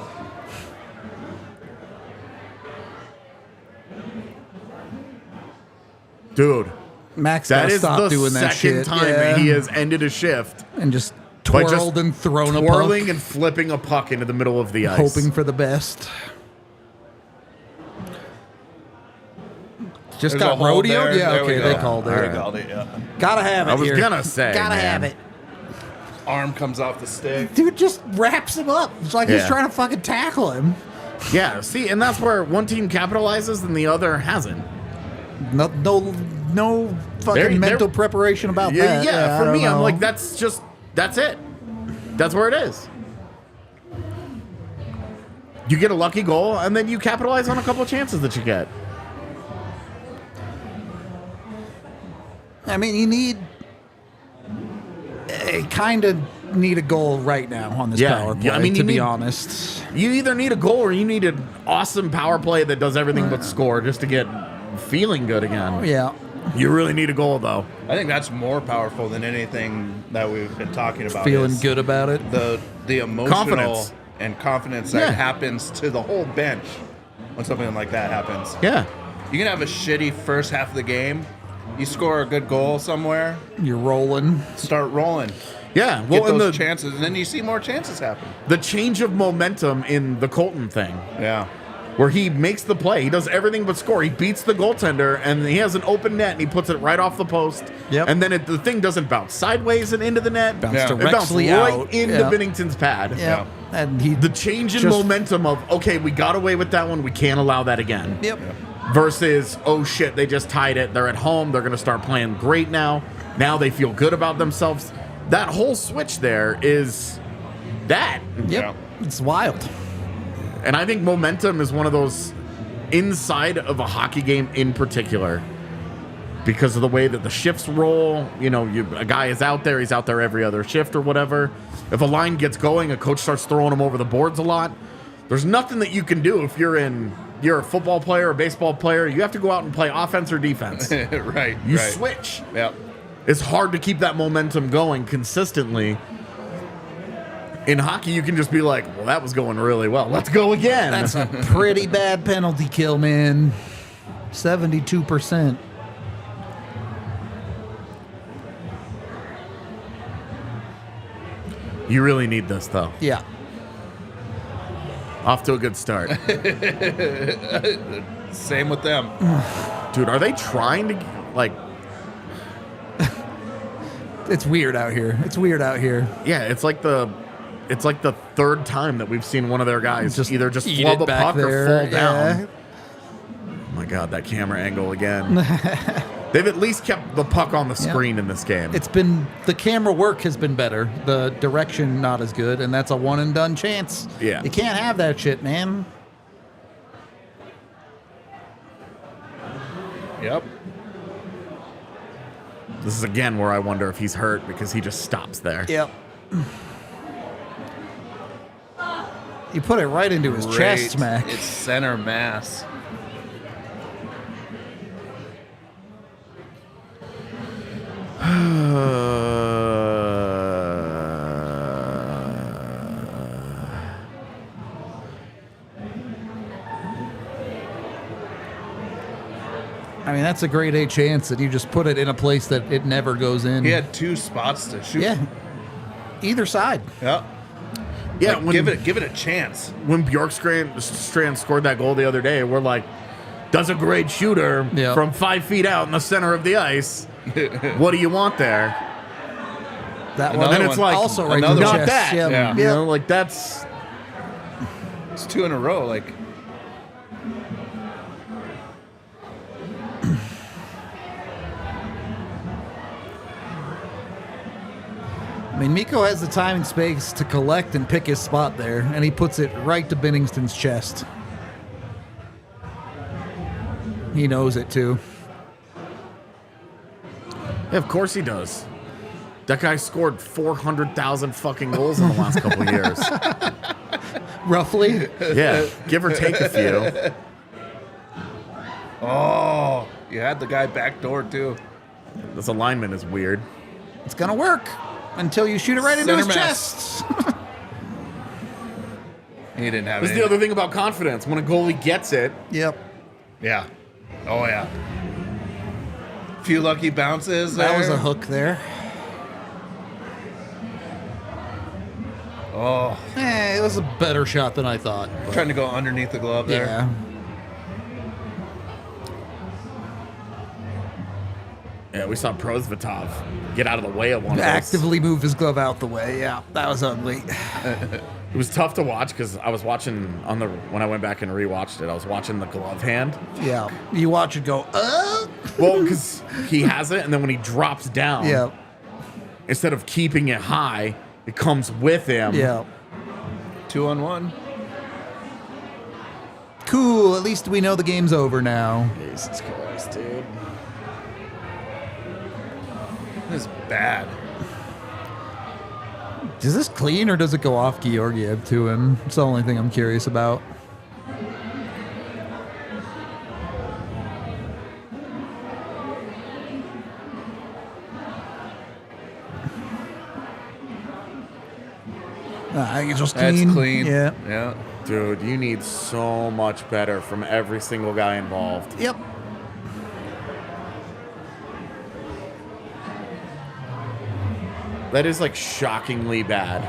Dude, Max that gotta is stop the doing that second shit. time that he has ended a shift And just by just twirled and thrown a twirling puck, and flipping a puck into the middle of the ice. hoping for the best. Just There's got a hold rodeoed? there. Yeah, There we okay, go. they called There it. we called it, yeah. Gotta have it I was here. gonna say, Gotta man. have it. Arm comes off the stick. Dude just wraps him up. It's like he's Yeah. trying to fucking tackle him. Yeah, see, and that's where one team capitalizes and the other hasn't. No fucking They're- mental preparation about that. Yeah, I for don't me, I'm know. like, that's it. That's where it is. You get a lucky goal, and then you capitalize on a couple of chances that you get. I mean, you kind of need a goal right now on this Yeah, power play, yeah, I mean, to you be need- honest. You either need a goal or you need an awesome power play that does everything but score just to get feeling good again. Yeah. You really need a goal, though. I think that's more powerful than anything that we've been talking about. Feeling is good about it. The emotional Confidence. and confidence that Yeah. happens to the whole bench when something like that happens. Yeah. You can have a shitty first half of the game. You score a good goal somewhere, You're rolling. start rolling. Yeah. Get Well, and those the chances, and then you see more chances happen. change of momentum in the Colton thing, Yeah. where he makes the play. He does everything but score. He beats the goaltender, and he has an open net, and he puts it right off the post. Yep. And then the thing doesn't bounce sideways and into the net. Bounce Yeah. It bounced directly right out. into Yeah. Binnington's pad. Yeah. And he The change in Just- momentum of, okay, we got away with that one. We can't allow that again. Yep. Versus, oh shit, they just tied it. They're at home. They're going to start playing great now. Now they feel good about themselves. That whole switch there is that. Yep. Yeah. It's wild. And I think momentum is one of those inside of a hockey game in particular, because of the way that the shifts roll. You know, a guy is out there, he's out there every other shift or whatever. If a line gets going, a coach starts throwing him over the boards a lot. There's nothing that you can do if you're a football player or a baseball player. You have to go out and play offense or defense. Right. You right. switch. Yep. It's hard to keep that momentum going consistently. In hockey, you can just be like, well, that was going really well. Let's go again. That's a pretty bad penalty kill, man. 72%. You really need this, though. Yeah. Off to a good start. Same with them. Dude, are they trying to, like, It's weird out here. It's weird out here. yeah, it's like the third time that we've seen one of their guys either just eat flub it a back puck or there, fall down. yeah. Oh my God, that camera angle again. They've at least kept the puck on the screen in this game. It's been, the camera work has been better. The direction not as good, and that's a one and done chance. Yeah. You can't have that shit, man. Yep. This is again where I wonder if he's hurt because he just stops there. Yep. You put it right into his chest, Mac. It's center mass. that's a grade A chance that you just put it in a place that it never goes in. He had 2 spots to shoot. Yeah. Either side. Yeah. Yeah, Like, give it a chance. when Bjorkstrand scored that goal the other day, we're like, does a great shooter Yep. from 5 feet out in the center of the ice. What do you want there? That Another one. And it's one. like, Also right Another to the not chest. that. Yep. Yeah. You know, like that's. It's 2 in a row. Like, I mean, Mikko has the time and space to collect and pick his spot there, and he puts it right to Binningston's chest. He knows it too. Yeah, of course he does. That guy scored 400,000 fucking goals in the last couple of years. Roughly. Yeah, give or take a few. oh, you had the guy backdoor too. This alignment is weird. It's gonna work until you shoot it right into his Center mass. chest. He didn't have This is any. the other thing about confidence. When a goalie gets it, Yep. Yeah. Oh yeah. Few lucky bounces. That there. was a hook there. Oh, It was a better shot than I thought. but- trying to go underneath the glove there. Yeah. yeah, we saw Prosvetov get out of the way of one of those. Actively move his glove out the way. Yeah, that was ugly. It was tough to watch because I was watching when I went back and rewatched it. I was watching the glove hand. Yeah. You watch it go, Well, because he has it, and then when he drops down, Yeah. instead of keeping it high, it comes with him. Yeah. 2-on-1. Cool. At least we know the game's over now. Jesus Christ, dude. This is bad. Is this clean or does it go off Georgiev to him? It's the only thing I'm curious about. I think it's just That's clean. clean. Yeah. Yeah. Dude, you need so much better from every single guy involved. Yep. That is like shockingly bad.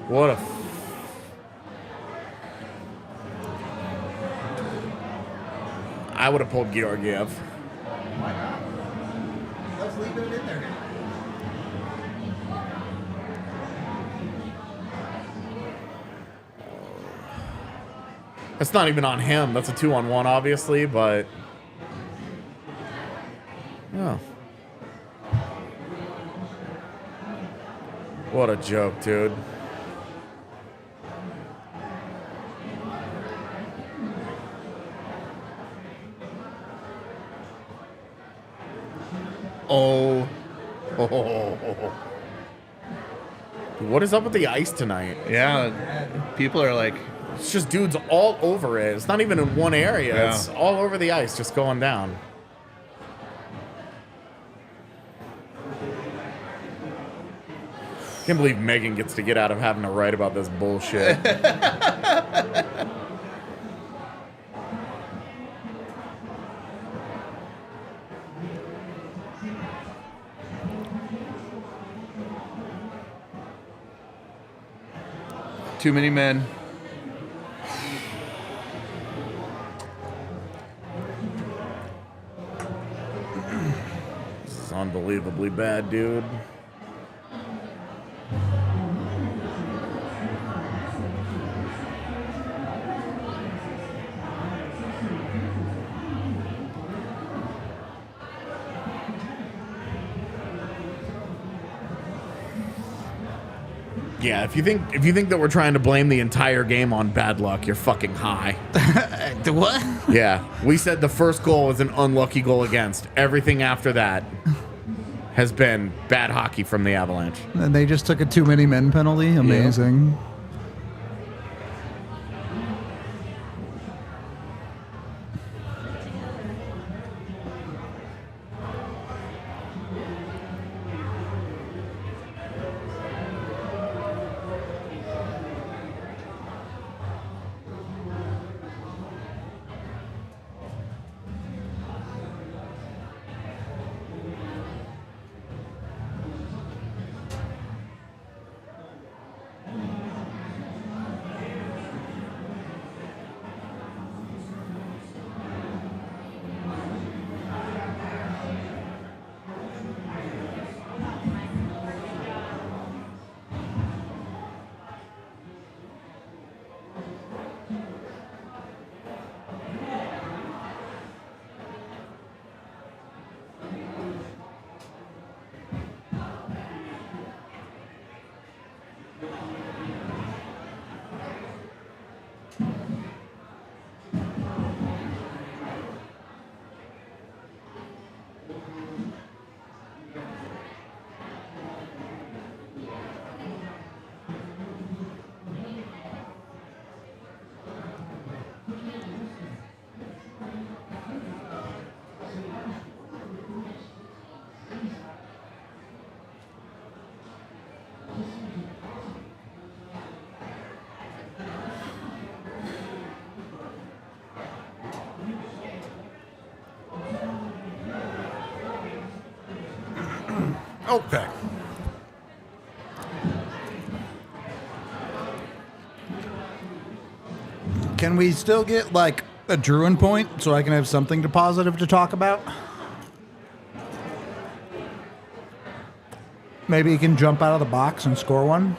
What a. I would have pulled Georgiev. Let's leave it in there. That's not even on him. That's a 2-on-1, obviously, but. Oh. What a joke, dude. Oh. What is up with the ice tonight? Yeah. People are like, It's just dudes all over it. It's not even in one area. Yeah. It's all over the ice, just going down. Can't believe Megan gets to get out of having to write about this bullshit. too many men. This is unbelievably bad, dude. Yeah, if you think that we're trying to blame the entire game on bad luck, you're fucking high. What? Yeah, we said the first goal was an unlucky goal against. Everything after that has been bad hockey from the Avalanche. And they just took a too many men penalty. Amazing. Okay. Can we still get like a Druin point so I can have something positive to talk about? Maybe you can jump out of the box and score one.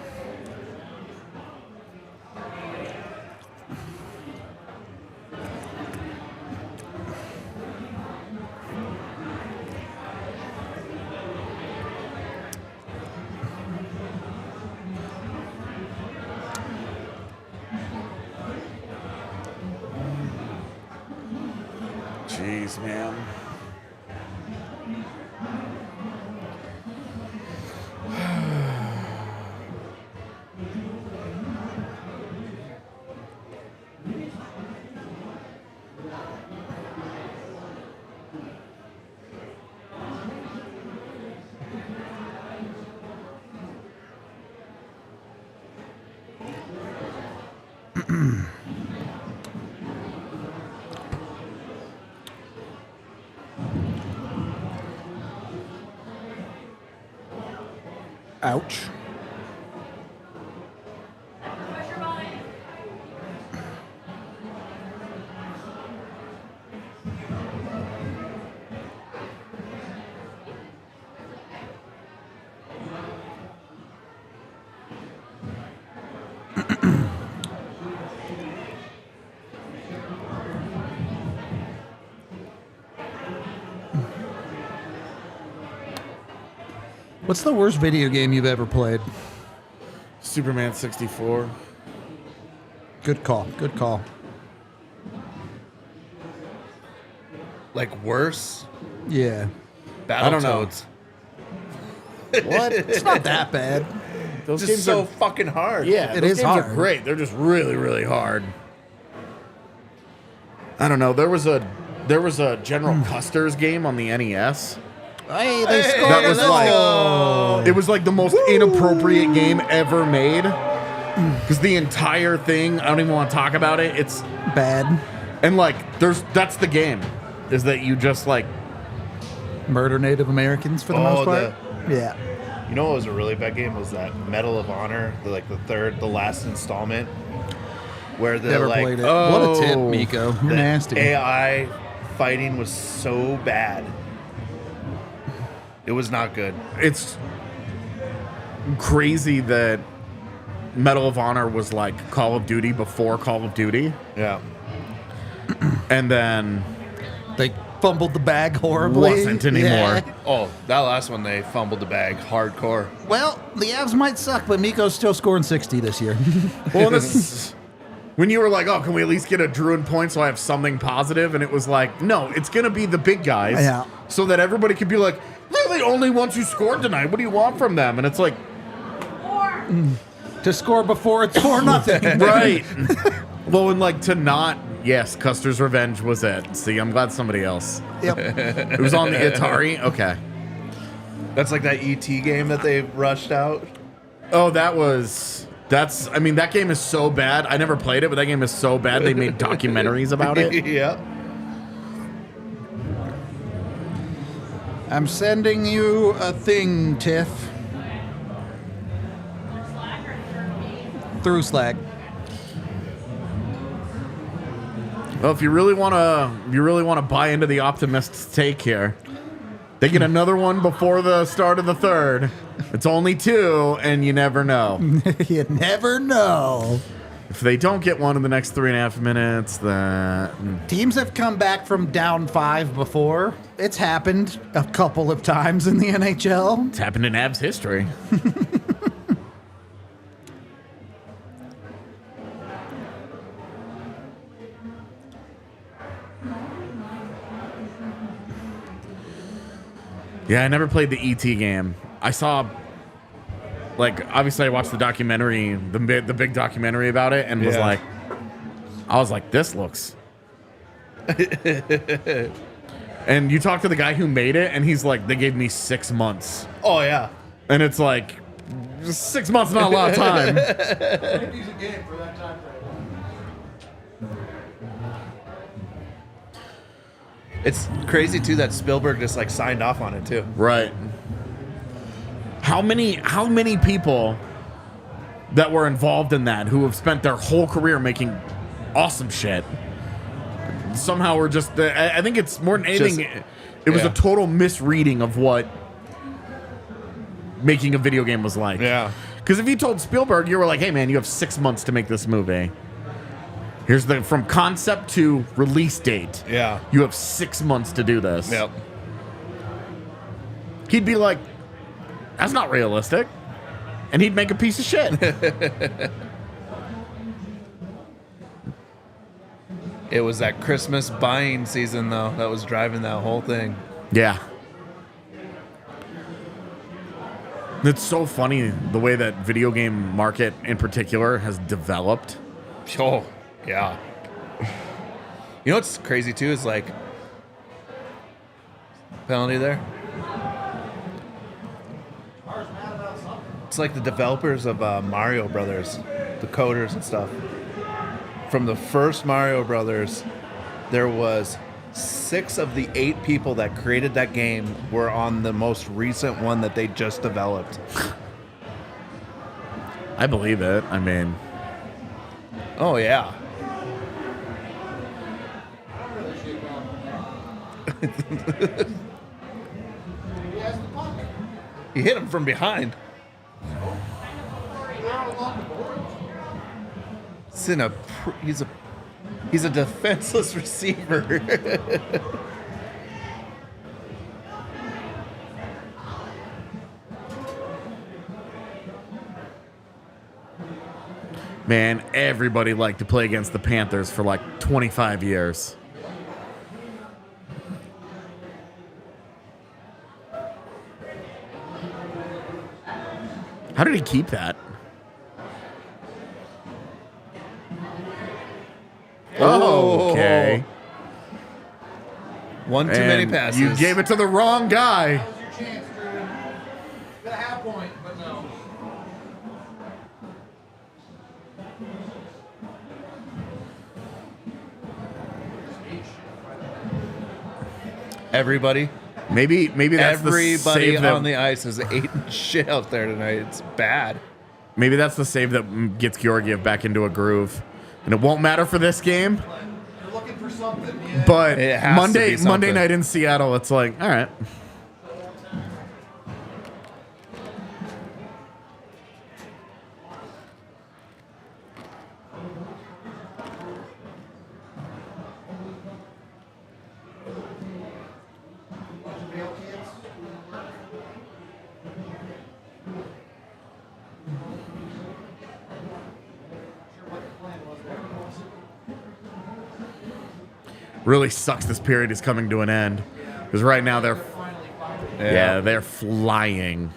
Jeez, man. Ouch. Push your body. What's the worst video game you've ever played? Superman 64. Good call. Good call. Like worse? Yeah. I don't know. Battletoads. What? It's not that bad. Those Just games so are, fucking hard. yeah, It those is games are hard. great. They're just really, really hard. I don't know. There was a General Custer's game on the NES. Hey, they scored. That was Let's like go. it was like the most inappropriate game ever made. Because the entire thing, I don't even want to talk about it. It's Bad. and like that's the game, is that you just like Murder Native Americans for the most part. Yeah. You know what was a really bad game? Was that Medal of Honor, the last installment, where the Never like played it. What a tip, Oh. Miko. You're the nasty. AI fighting was so bad. It was not good. it's crazy that Medal of Honor was like Call of Duty before Call of Duty, Yeah. and then They fumbled the bag horribly. wasn't anymore. Yeah. Oh, that last one they fumbled the bag hardcore. Well, the Avs might suck, but Miko's still scoring 60 this year. Well, this when you were like, "Oh, can we at least get a Druid point so I have something positive?" And it was like, "No, it's gonna be the big guys, Yeah. so that everybody could be like, they're the only ones who scored tonight. What do you want from them?" And it's like, Or To score before it's 4-0. right. Well, and like to not. Yes, Custer's Revenge was it. See, I'm glad somebody else. Yep. It was on the Atari. Okay. That's like that ET game that they rushed out. Oh, that's. I mean, that game is so bad. I never played it, but that game is so bad they made documentaries about it. Yeah. I'm sending you a thing, Tiff. Slack or turkey. Through Slack. Well, if you really want to buy into the optimist's take here, they get another one before the start of the third. It's only 2, and you never know. You never know. If they don't get one in the next 3.5 minutes, then Teams have come back from down 5 before. It's happened a couple of times in the NHL. it's happened in Avs history. Yeah, I never played the ET game. I saw, like, obviously I watched the documentary, the big documentary about it, and Yeah. I was like, this looks. And you talk to the guy who made it, and he's like, they gave me 6 months, Oh yeah. and it's like, 6 months not a lot of time. Decent game for that time frame. It's crazy too that Spielberg just like signed off on it too. Right. how many people that were involved in that who have spent their whole career making awesome shit somehow were just I think it's more than anything it was a total misreading of what making a video game was like. Yeah. Because if you told Spielberg, you were like, hey man, you have 6 months to make this movie. Here's from concept to release date. Yeah. You have 6 months to do this. Yep. He'd be like, that's not realistic. And he'd make a piece of shit. It was that Christmas buying season, though, that was driving that whole thing. Yeah. It's so funny the way that video game market in particular has developed. Oh, yeah. You know what's crazy, too, is like... Penalty there? It's like the developers of Mario Brothers, the coders and stuff. From the first Mario Brothers, there was 6 of the 8 people that created that game were on the most recent one that they just developed. I believe it. I mean... Oh, yeah. He hit him from behind. He's a defenseless receiver. Man, everybody liked to play against the Panthers for like 25 years. How did he keep that? Oh, okay. One too many And passes. You gave it to the wrong guy. Now's your chance, Drew. Got a half point, but no. Everybody Maybe that's the Everybody save that, on the ice is eating shit out there tonight. It's bad. maybe that's the save that gets Georgiev back into a groove, and it won't matter for this game. You're looking for something. Yeah. But It has to Monday be something. night in Seattle, it's like, all right. Really sucks this period is coming to an end. Because right now they're they're flying.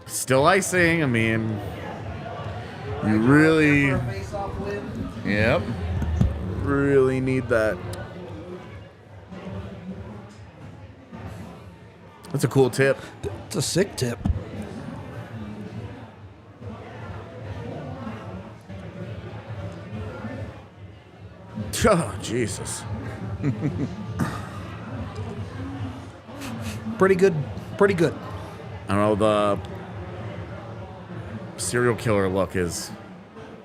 Still icing. I mean, you really, Face-off win. Yep. really need that. That's a cool tip. It's a sick tip. Oh, Jesus. Pretty good. Pretty good. I don't know, the serial killer look is...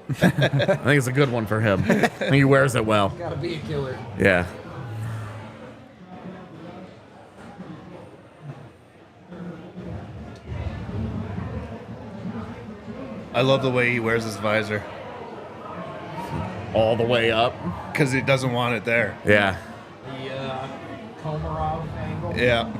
I think it's a good one for him. I think he wears it well. Gotta be a killer. Yeah. I love the way he wears his visor All the way up. because he doesn't want it there. Yeah. The Komarov angle. Yeah.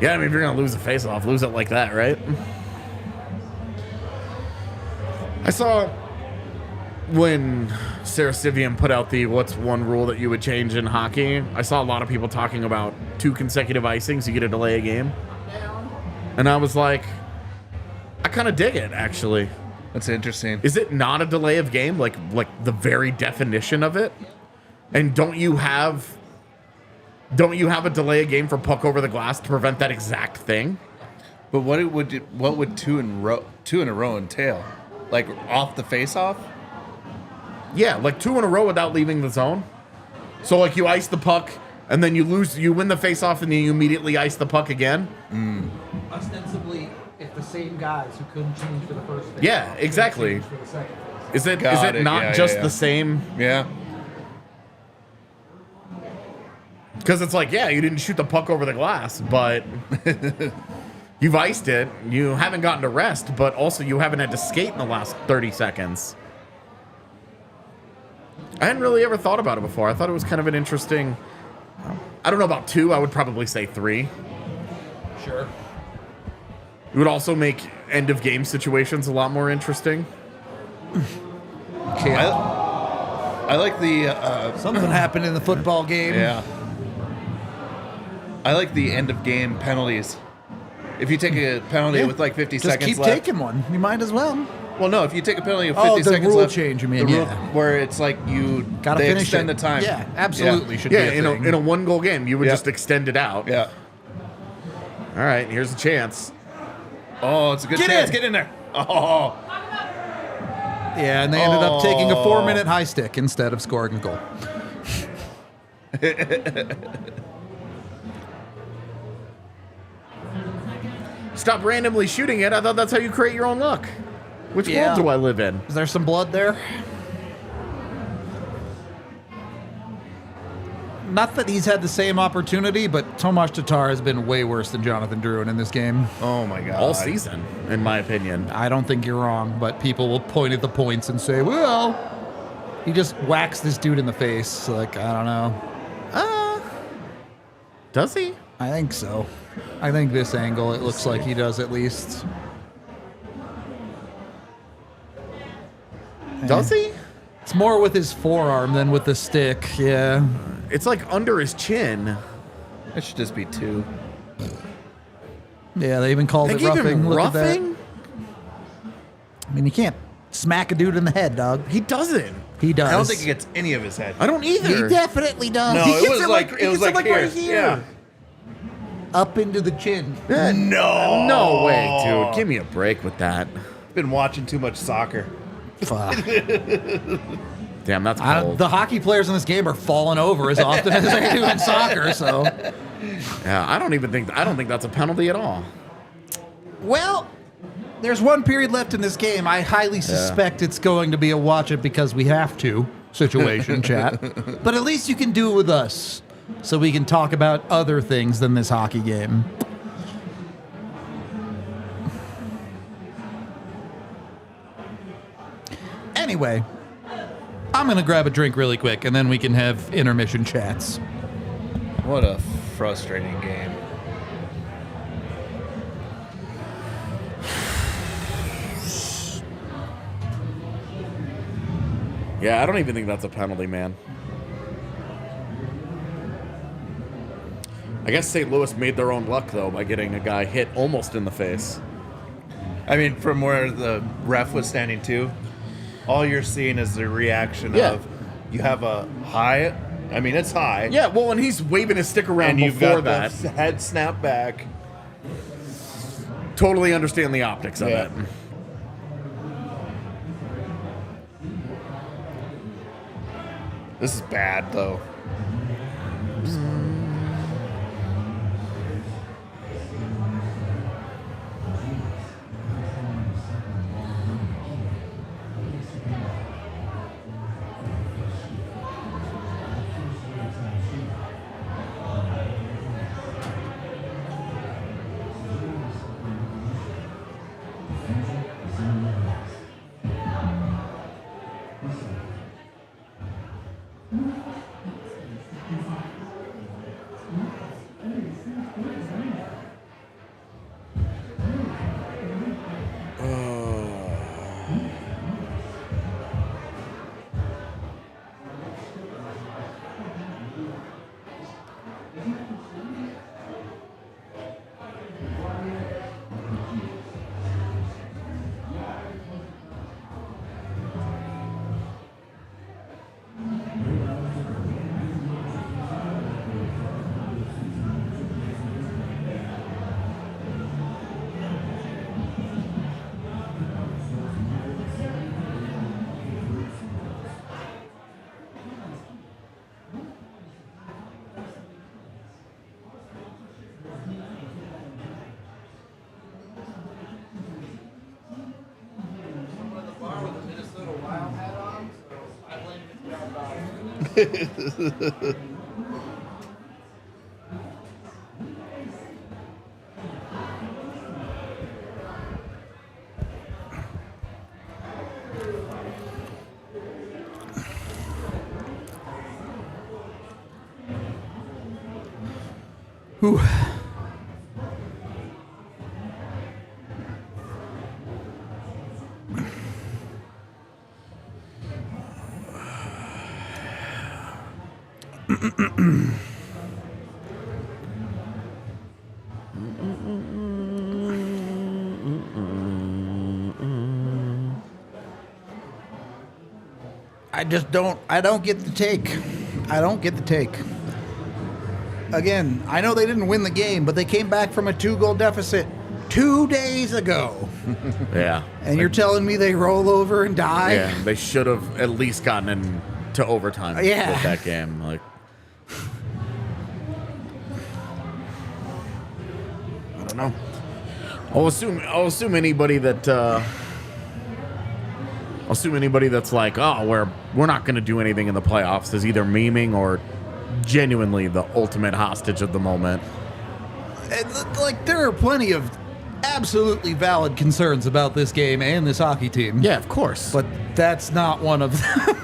Yeah, I mean, if you're going to lose a face-off, lose it like that, right? I saw when Sarah Sivian put out the what's one rule that you would change in hockey, I saw a lot of people talking about 2 consecutive icings, you get to delay a game. And I was like, I kind of dig it, actually. That's interesting. Is it not a delay of game, like the very definition of it? And don't you have a delay a game for puck over the glass to prevent that exact thing? But what would two in a row entail? Like off the face-off? Yeah, like 2 in a row without leaving the zone. So like you ice the puck and then you win the face-off and then you immediately ice the puck again. Ostensibly, if the same guys who couldn't change for the first phase. Yeah, exactly. change for the second phase. Is it Got it. not Yeah, just yeah. the same? Yeah. Because it's like, yeah, you didn't shoot the puck over the glass, but you've iced it. You haven't gotten to rest, but also you haven't had to skate in the last 30 seconds. I hadn't really ever thought about it before. I thought it was kind of an interesting... I don't know about 2. I would probably say 3. Sure. It would also make end-of-game situations a lot more interesting. I like the... Something happened in the football game. yeah. I like the end-of-game penalties. If you take a penalty with like 50 Just seconds keep left... taking one. You might as well. Well, no, if you take a penalty with 50 Oh, the seconds rule left... change, you mean, the rule yeah. Where it's like Gotta they finish extend it. the time. Yeah, absolutely. Should Yeah, be a thing. in a one-goal game, you would Yeah. just extend it out. Yeah. All right, here's a chance. Oh, it's a good Get chance. in. Get in there. Oh. Yeah, and they ended up taking a 4-minute high stick instead of scoring a goal. Stop randomly shooting it. I thought that's how you create your own luck. Which Yeah. world do I live in? Is there some blood there? Not that he's had the same opportunity, but Tomas Tatar has been way worse than Jonathan Drouin in this game. Oh, my God. All season, in my opinion. I don't think you're wrong, but people will point at the points and say, well, he just whacks this dude in the face. Like, I don't know. Does he? I think so. I think this angle, it looks like he does at least. Does he? It's more with his forearm than with the stick, yeah. It's like under his chin. It should just be 2. Yeah, they even called They it gave roughing. him Look at that. roughing? I mean, you can't smack a dude in the head, dog. He doesn't. He does. I don't think he gets any of his head. I don't either. He definitely does. No, He it gets was it like like- it was he gets like it like here. right here. Yeah. Up into the chin. No. No way, dude. Give me a break with that. Been watching too much soccer. Fuck. Damn, that's cold. The hockey players in this game are falling over as often as they do in soccer, so. Yeah, I don't think that's a penalty at all. Well, there's one period left in this game. I highly suspect it's going to be a watch it because we have to situation, chat. But at least you can do it with us so we can talk about other things than this hockey game. Anyway, I'm going to grab a drink really quick and then we can have intermission chats. What a frustrating game. Yeah, I don't even think that's a penalty, man. I guess St. Louis made their own luck, though, by getting a guy hit almost in the face. I mean, from where the ref was standing too, all you're seeing is the reaction Yeah. of you have a high. I mean, it's high. Yeah, well, and he's waving his stick around And you've before got that. the head snap back. Totally understand the optics of Yeah. it. This is bad, though. Whew. I don't get the take. I don't get the take. Again, I know they didn't win the game, but they came back from a 2-goal deficit 2 days ago. Yeah. And you're telling me they roll over and die? Yeah, they should have at least gotten into overtime with that game. Like, I don't know. I'll assume anybody that that's like, oh, we're not going to do anything in the playoffs is either memeing or genuinely the ultimate hostage of the moment. And, like, there are plenty of absolutely valid concerns about this game and this hockey team. Yeah, of course. But that's not one of them.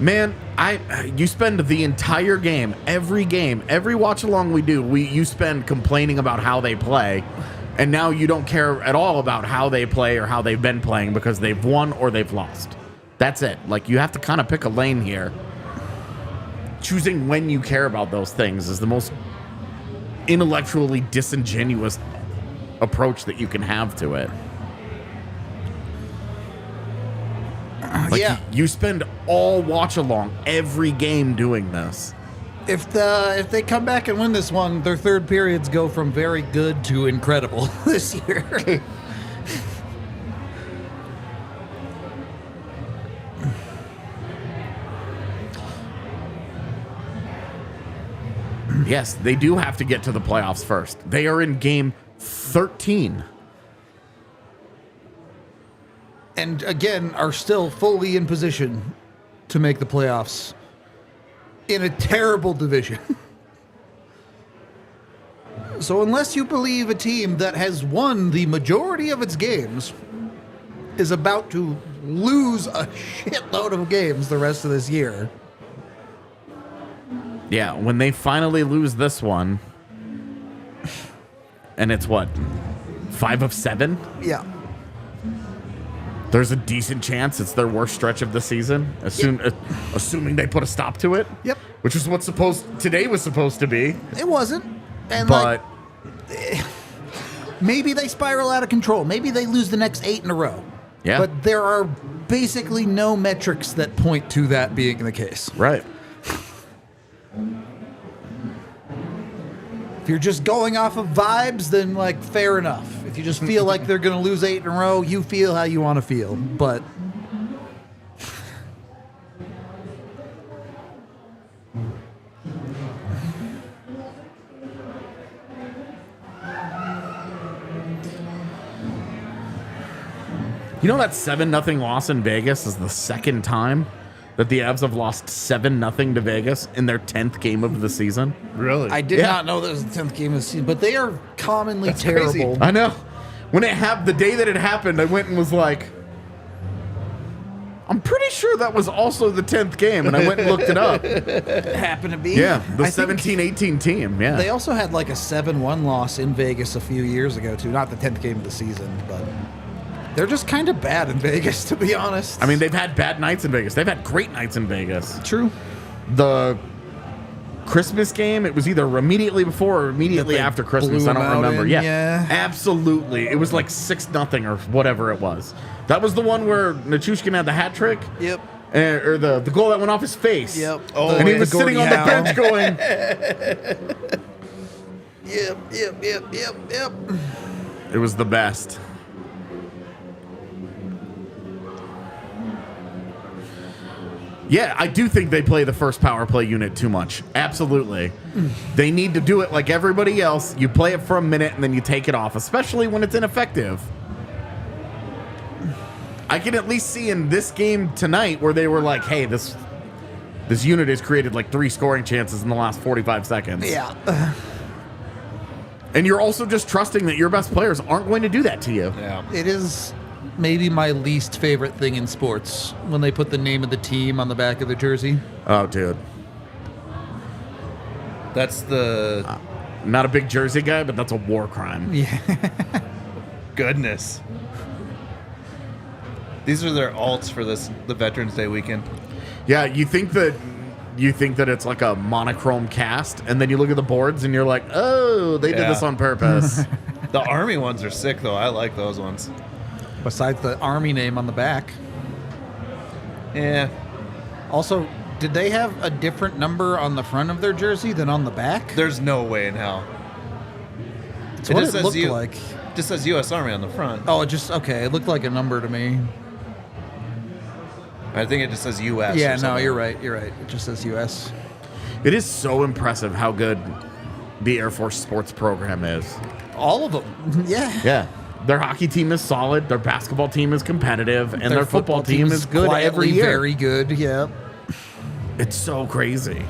Man, you spend the entire game, every watch along we do, you spend complaining about how they play, and now you don't care at all about how they play or how they've been playing because they've won or they've lost. That's it. Like, you have to kind of pick a lane here. Choosing when you care about those things is the most intellectually disingenuous approach that you can have to it. Like, yeah. You spend all watch along every game doing this. If they come back and win this one, their third periods go from very good to incredible this year. Yes, they do have to get to the playoffs first. They are in game 13. And again, are still fully in position to make the playoffs in a terrible division. So unless you believe a team that has won the majority of its games is about to lose a shitload of games the rest of this year. Yeah, when they finally lose this one, and it's what, 5 of 7? Yeah. There's a decent chance it's their worst stretch of the season, assuming they put a stop to it. Yep. Which is what today was supposed to be. It wasn't. And But maybe they spiral out of control. Maybe they lose the next 8 in a row. Yeah. But there are basically no metrics that point to that being the case. right. If you're just going off of vibes, then, like, fair enough. If you just feel like they're going to lose 8 in a row, you feel how you want to feel. But You know that 7-0 loss in Vegas is the second time that the Avs have lost 7-0 to Vegas in their 10th game of the season. Really? I did not know that was the 10th game of the season. But they are commonly terrible. crazy. I know. When it happened, the day that it happened, I went and was like, I'm pretty sure that was also the 10th game, and I went and looked it up. It happened to be. Yeah, the I think 17-18 team, yeah. They also had like a 7-1 loss in Vegas a few years ago, too. Not the 10th game of the season, but they're just kind of bad in Vegas, to be honest. I mean, they've had bad nights in Vegas. They've had great nights in Vegas. True. The Christmas game, it was either immediately before or immediately That they after Christmas. blew I don't them out remember. in, Yeah, yeah. absolutely. It was like 6-0 or whatever it was. That was the one where Nichushkin had the hat trick. Yep. Or the goal that went off his face. Yep. Oh, And he yeah. was sitting on the bench going, Yep. it was the best. Yeah, I do think they play the first power play unit too much. Absolutely. They need to do it like everybody else. You play it for a minute and then you take it off, especially when it's ineffective. I can at least see in this game tonight where they were like, hey, this unit has created like 3 scoring chances in the last 45 seconds. Yeah. And you're also just trusting that your best players aren't going to do that to you. Yeah. It is maybe my least favorite thing in sports when they put the name of the team on the back of the jersey. Oh, dude. That's the Not a big jersey guy, but that's a war crime. Yeah. goodness. These are their alts for the Veterans Day weekend. Yeah, you think that it's like a monochrome cast, and then you look at the boards and you're like, oh, they did Yeah. this on purpose. The Army ones are sick, though. I like those ones. Besides the Army name on the back. Yeah. Also, did they have a different number on the front of their jersey than on the back? There's no way in hell. It's what just it says looked U- like. Just says U.S. Army on the front. Oh, okay. It looked like a number to me. I think it just says U.S. Yeah, or no, something. you're right. You're right. It just says U.S. It is so impressive how good the Air Force sports program is. All of them. Yeah. Yeah. Their hockey team is solid, their basketball team is competitive, and their football team is good quietly every year. very good. Yeah. It's so crazy.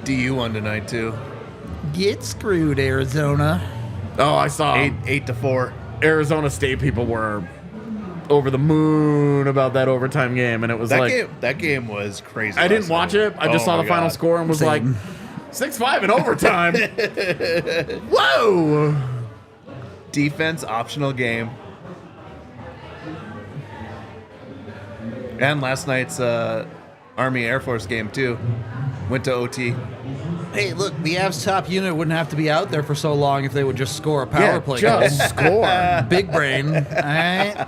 DU won tonight, too. Get screwed, Arizona. Oh, I saw 8-4. Arizona State people were over the moon about that overtime game, and it was That game was crazy. I didn't last watch night. it. I just Oh saw my the final God. score and was like, Same. 6-5 in overtime. Whoa! Defense optional game. And last night's Army Air Force game, too. Went to OT. Hey, look, the Avs top unit wouldn't have to be out there for so long if they would just score a power play goal. just score. Big brain. All right.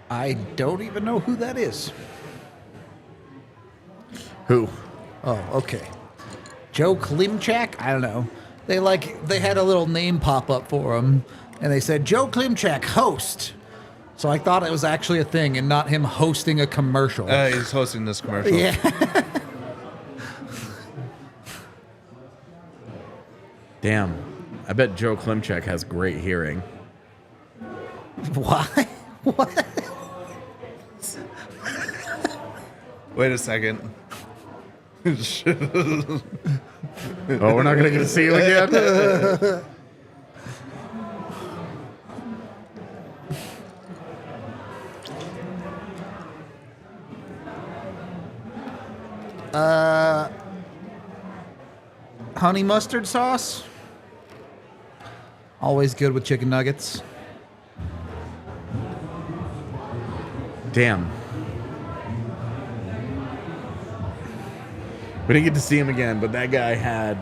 I don't even know who that is. Who? Oh, okay. Joe Klimchak? I don't know. They had a little name pop up for him, and they said Joe Klimchak, host. So I thought it was actually a thing and not him hosting a commercial. He's hosting this commercial. Yeah. Damn. I bet Joe Klimchak has great hearing. Why? What? Wait a second. Oh, we're not going to get to see you again? Honey mustard sauce? Always good with chicken nuggets. Damn. We didn't get to see him again, but that guy had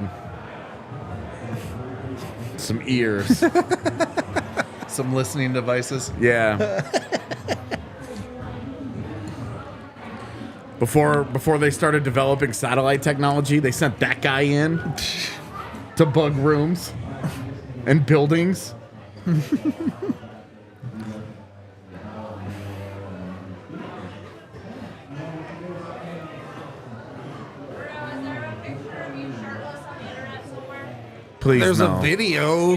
some ears. Some listening devices. Yeah. Before they started developing satellite technology, they sent that guy in to bug rooms and buildings. Is there a picture of you shirtless on the internet somewhere? Please There's no. a video.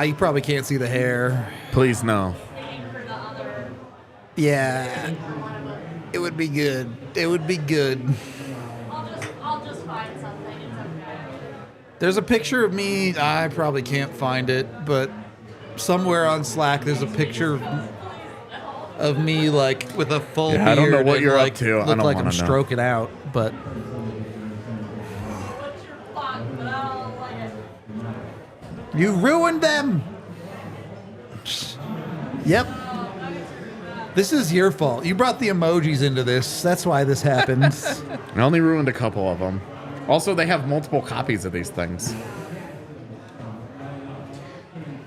You probably can't see the hair. Please no. Thinking for the other Yeah. one of us. It would be good. It would be good. I'll just find something. It's okay. There's a picture of me. I probably can't find it, but somewhere on Slack there's a picture of me like with a full Yeah, I don't know beard what and, you're up like, to. I Look don't like wanna I'm know. stroking out, but What's your fuck? But I don't like it. you ruined them. Yep. This is your fault. You brought the emojis into this. That's why this happened. I only ruined a couple of them. Also, they have multiple copies of these things.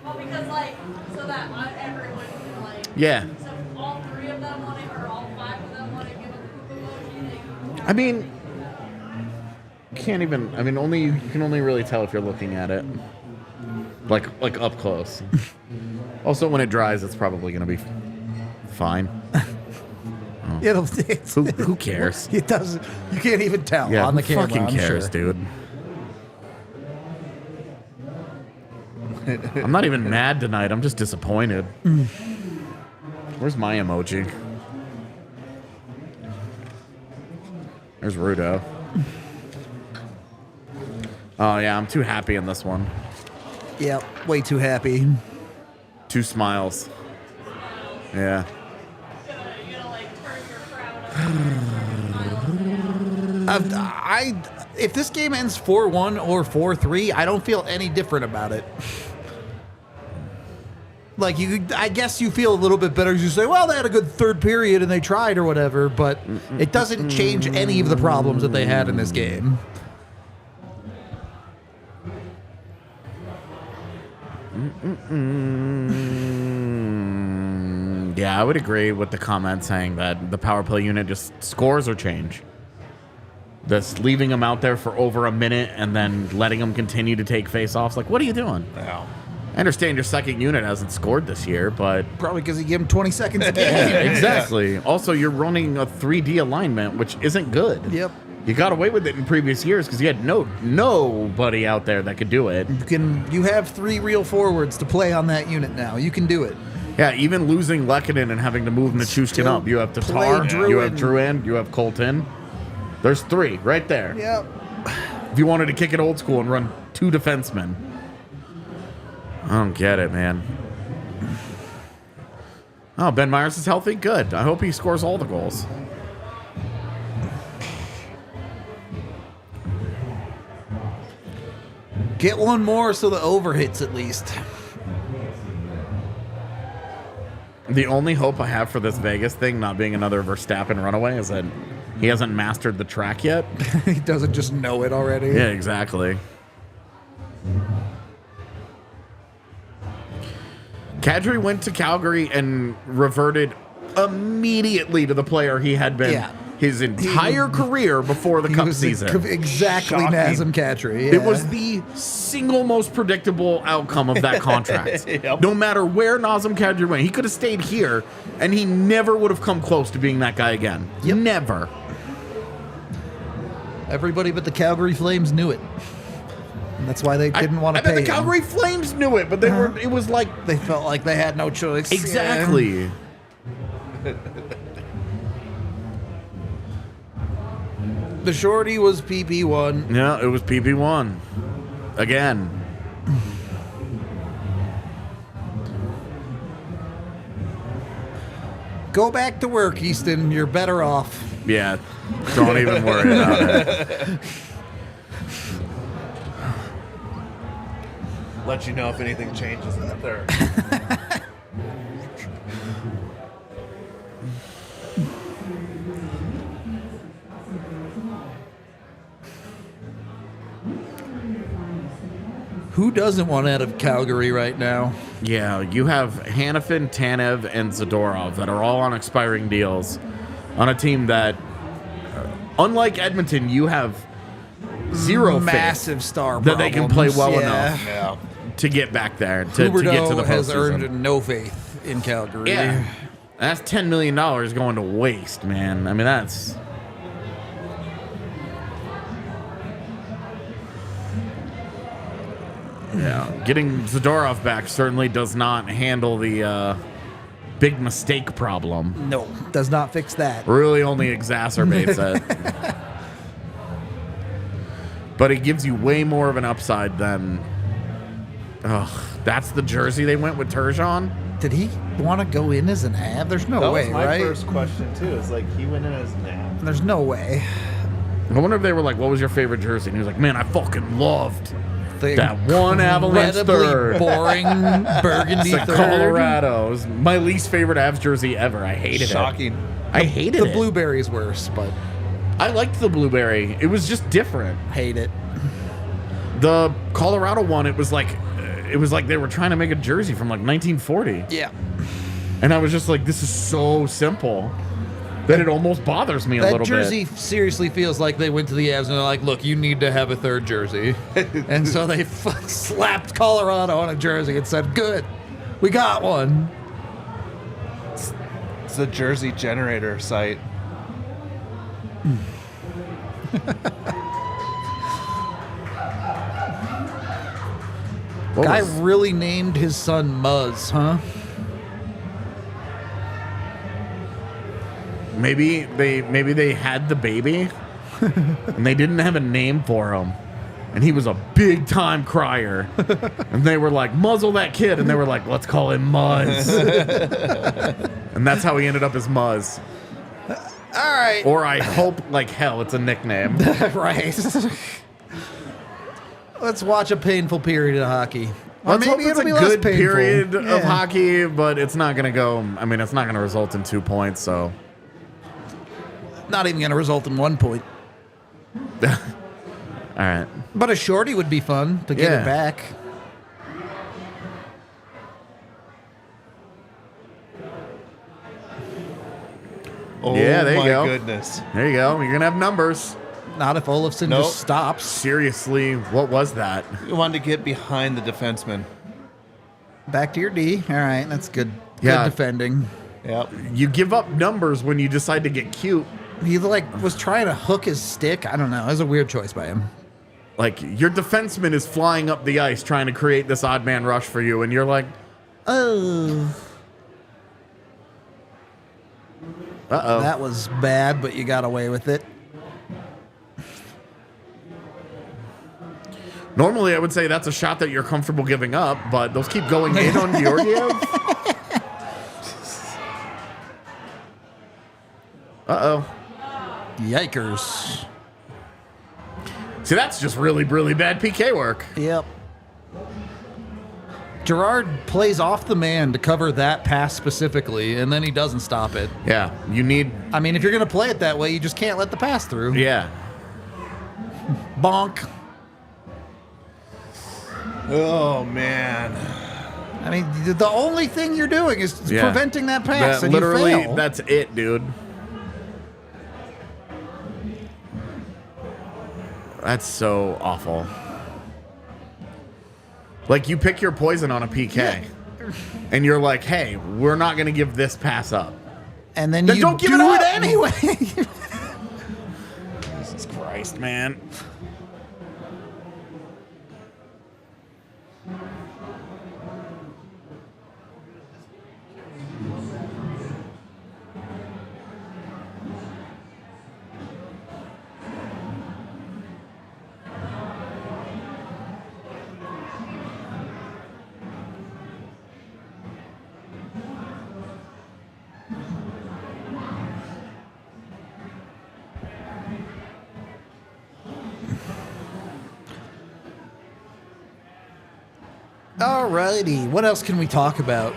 Well, because like, so that everyone can like. Yeah. So if all 3 of them want it, or all 5 of them want to give a poop emoji. I mean, can't even. I mean, you can only really tell if you're looking at it, like up close. Also, when it dries, it's probably gonna be fine. Who cares? It doesn't. You can't even tell Yeah, on the who camera. fucking I'm cares, sure. dude? I'm not even mad tonight. I'm just disappointed. Where's my emoji? There's Rudo. Oh, yeah, I'm too happy in this one. Yep, way too happy. 2 smiles. Yeah. You're gonna like turn your frown. If this game ends 4-1 or 4-3, I don't feel any different about it. Like I guess you feel a little bit better as you say, well, they had a good third period and they tried or whatever, but it doesn't change any of the problems that they had in this game. Yeah, I would agree with the comment saying that the power play unit just scores or change. Just leaving them out there for over a minute and then letting them continue to take face-offs. Like, what are you doing? Yeah. I understand your second unit hasn't scored this year, but... Probably because you give them 20 seconds a game. Yeah, exactly. Also, you're running a 3D alignment, which isn't good. Yep. You got away with it in previous years because you had nobody out there that could do it. You have 3 real forwards to play on that unit now. You can do it. Yeah, even losing Lekanen and having to move Nichushkin Still up. You have play Tatar, you have Druin. Druin, you have Colton. There's 3 right there. Yep. If you wanted to kick it old school and run 2 defensemen. I don't get it, man. Oh, Ben Myers is healthy? Good. I hope he scores all the goals. Get one more so the over hits at least. The only hope I have for this Vegas thing not being another Verstappen runaway is that he hasn't mastered the track yet. He doesn't just know it already. Yeah, exactly. Kadri went to Calgary and reverted immediately to the player he had been his entire career before the Cup season. Exactly, Shocking. Nazem Kadri. It was the single most predictable outcome of that contract. Yep. No matter where Nazem Kadri went, he could have stayed here, and he never would have come close to being that guy again. Yep. Never. Everybody but the Calgary Flames knew it. And that's why they didn't want to pay I bet the him. Calgary Flames knew it, but they were. It was like They felt like they had no choice. exactly. The shorty was PP1. Yeah, it was PP1 again. Go back to work, Easton. You're better off. Yeah, don't even worry about it. Let you know if anything changes in the third. Who doesn't want out of Calgary right now? Yeah, you have Hanifin, Tanev, and Zadorov that are all on expiring deals on a team that, unlike Edmonton, you have zero Massive faith star that they can play well enough Yeah. to get back there, to get to the Huberdeau has postseason. earned no faith in Calgary. Yeah, that's $10 million going to waste, man. I mean, that's... Yeah, getting Zadorov back certainly does not handle the big mistake problem. No, does not fix that. Really only exacerbates it. But it gives you way more of an upside than... that's the jersey they went with Turgeon? Did he want to go in as an AB? There's no That way, was my right? first question too. It's like he went in as an app. There's no way. I wonder if they were like, what was your favorite jersey? And he was like, man, I fucking loved That one Avalanche incredibly third. boring burgundy It's third. Colorado. It was my least favorite Avs jersey ever. I hated Shocking. it. I hated The it. blueberry is worse, but I liked the blueberry. It was just different. hate it. The Colorado one, it was like they were trying to make a jersey from like 1940. Yeah. And I was just like, this is so simple that it almost bothers me a That little jersey bit. seriously feels like they went to the Avs and they're like, look, you need to have a third jersey. And so they slapped Colorado on a jersey and said, good, we got one. It's the jersey generator site. What Guy was- really named his son Muzz, huh? maybe they had the baby and they didn't have a name for him. And he was a big time crier. And they were like, muzzle that kid. And they were like, let's call him Muzz. And that's how he ended up as Muzz. All right. Or I hope like hell it's a nickname. Right. Let's watch a painful period of hockey. Or Let's hope maybe it's it'll a be less good painful. period of Yeah. hockey, but it's not going to go. I mean, it's not going to result in 2 points, so. Not even going to result in 1 point. All right. But a shorty would be fun to get Yeah. it back. Oh Yeah, there you my go. goodness. There you go. You're going to have numbers. Not if Olofsson Nope. just stops. Seriously, what was that? You wanted to get behind the defenseman. Back to your D. All right, that's good. Yeah. Good defending. Yep. You give up numbers when you decide to get cute. He was trying to hook his stick. I don't know. It was a weird choice by him. Like, your defenseman is flying up the ice trying to create this odd man rush for you, and you're like, Oh, uh-oh. that was bad, but you got away with it. Normally, I would say that's a shot that you're comfortable giving up, but those keep going in on Georgiev. Uh-oh. Yikers. See, that's just really, really bad PK work. Yep. Gerard plays off the man to cover that pass specifically, and then he doesn't stop it. Yeah, you need... I mean, if you're going to play it that way, you just can't let the pass through. Yeah. Bonk. Oh man. I mean, the only thing you're doing is Yeah. preventing that pass, and literally, you fail. that's it, dude. That's so awful. Like, you pick your poison on a PK, and you're like, hey, we're not going to give this pass up. And then Then you don't give do it up. anyway. Jesus Christ, man. Alrighty, what else can we talk about?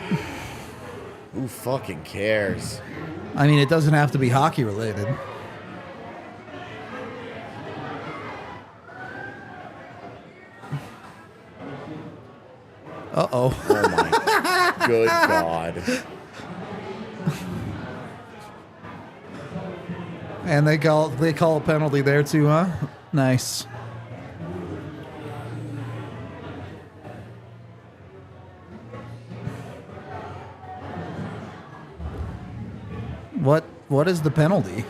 Who fucking cares? I mean, it doesn't have to be hockey related. Uh-oh. Oh my good God. And they call a penalty there too, huh? Nice. What is the penalty?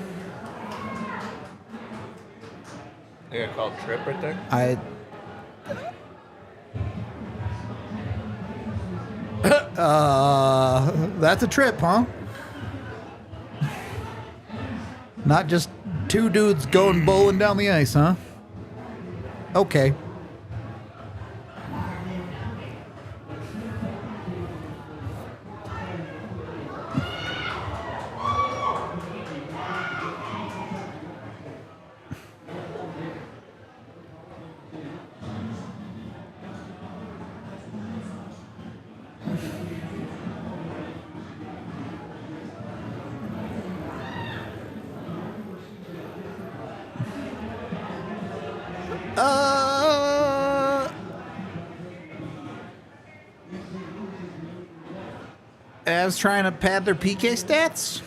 They got called trip right there. That's a trip, huh? Not just two dudes going bowling down the ice, huh? Okay. Avs trying to pad their PK stats?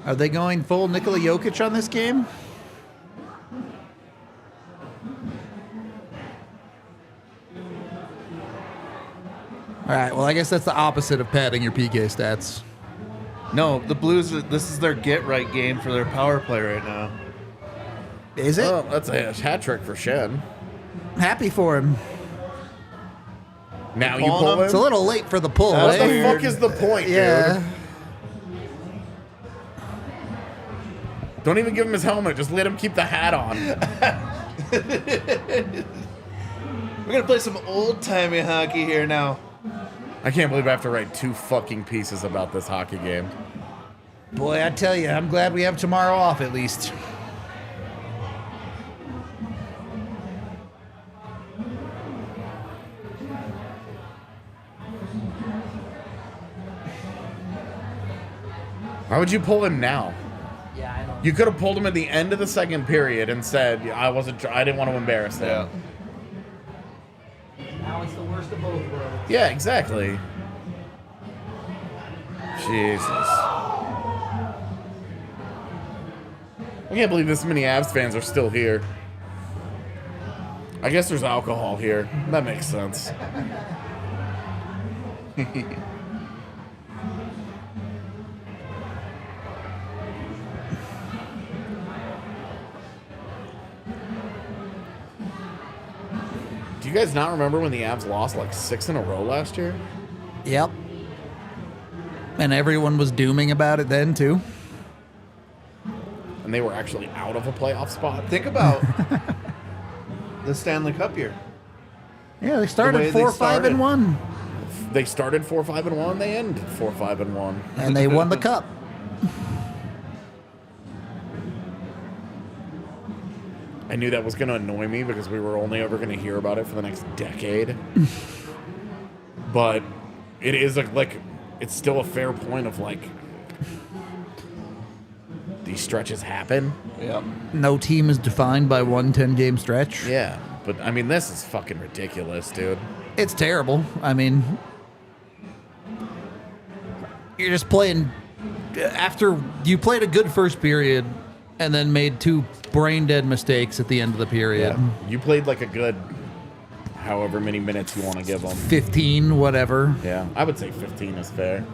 Are they going full Nikola Jokic on this game? All right, well, I guess that's the opposite of padding your PK stats. No, the Blues, this is their get-right game for their power play right now. Is it? Oh, that's a hat trick for Shen. Happy for him. Now you Pulling pull him? him? It's a little late for the pull. That's What eh? the fuck is the point, Yeah. dude? Don't even give him his helmet. Just let him keep the hat on. We're going to play some old-timey hockey here now. I can't believe I have to write 2 fucking pieces about this hockey game. Boy, I tell you, I'm glad we have tomorrow off at least. Why would you pull him now? Yeah, I know. You could have pulled him at the end of the second period and said, I didn't want to embarrass him. Now it's the worst of both worlds. Yeah, exactly. Jesus. I can't believe this many Avs fans are still here. I guess there's alcohol here. That makes sense. Do you guys not remember when the Avs lost like 6 in a row last year? Yep. And everyone was dooming about it then, too. And they were actually out of a playoff spot? Think about the Stanley Cup year. Yeah, they way started they 4-5-1. They started 4-5-1. They ended 4-5-1. And they won the cup. I knew that was going to annoy me because we were only ever going to hear about it for the next decade. But it is like it's still a fair point of like these stretches happen. Yep. No team is defined by one 10-game stretch. Yeah, but I mean this is fucking ridiculous, dude. It's terrible. I mean, you're just playing after you played a good first period and then made 2 brain-dead mistakes at the end of the period. You played like a good however many minutes you want to give them. 15, whatever. Yeah, I would say 15 is fair.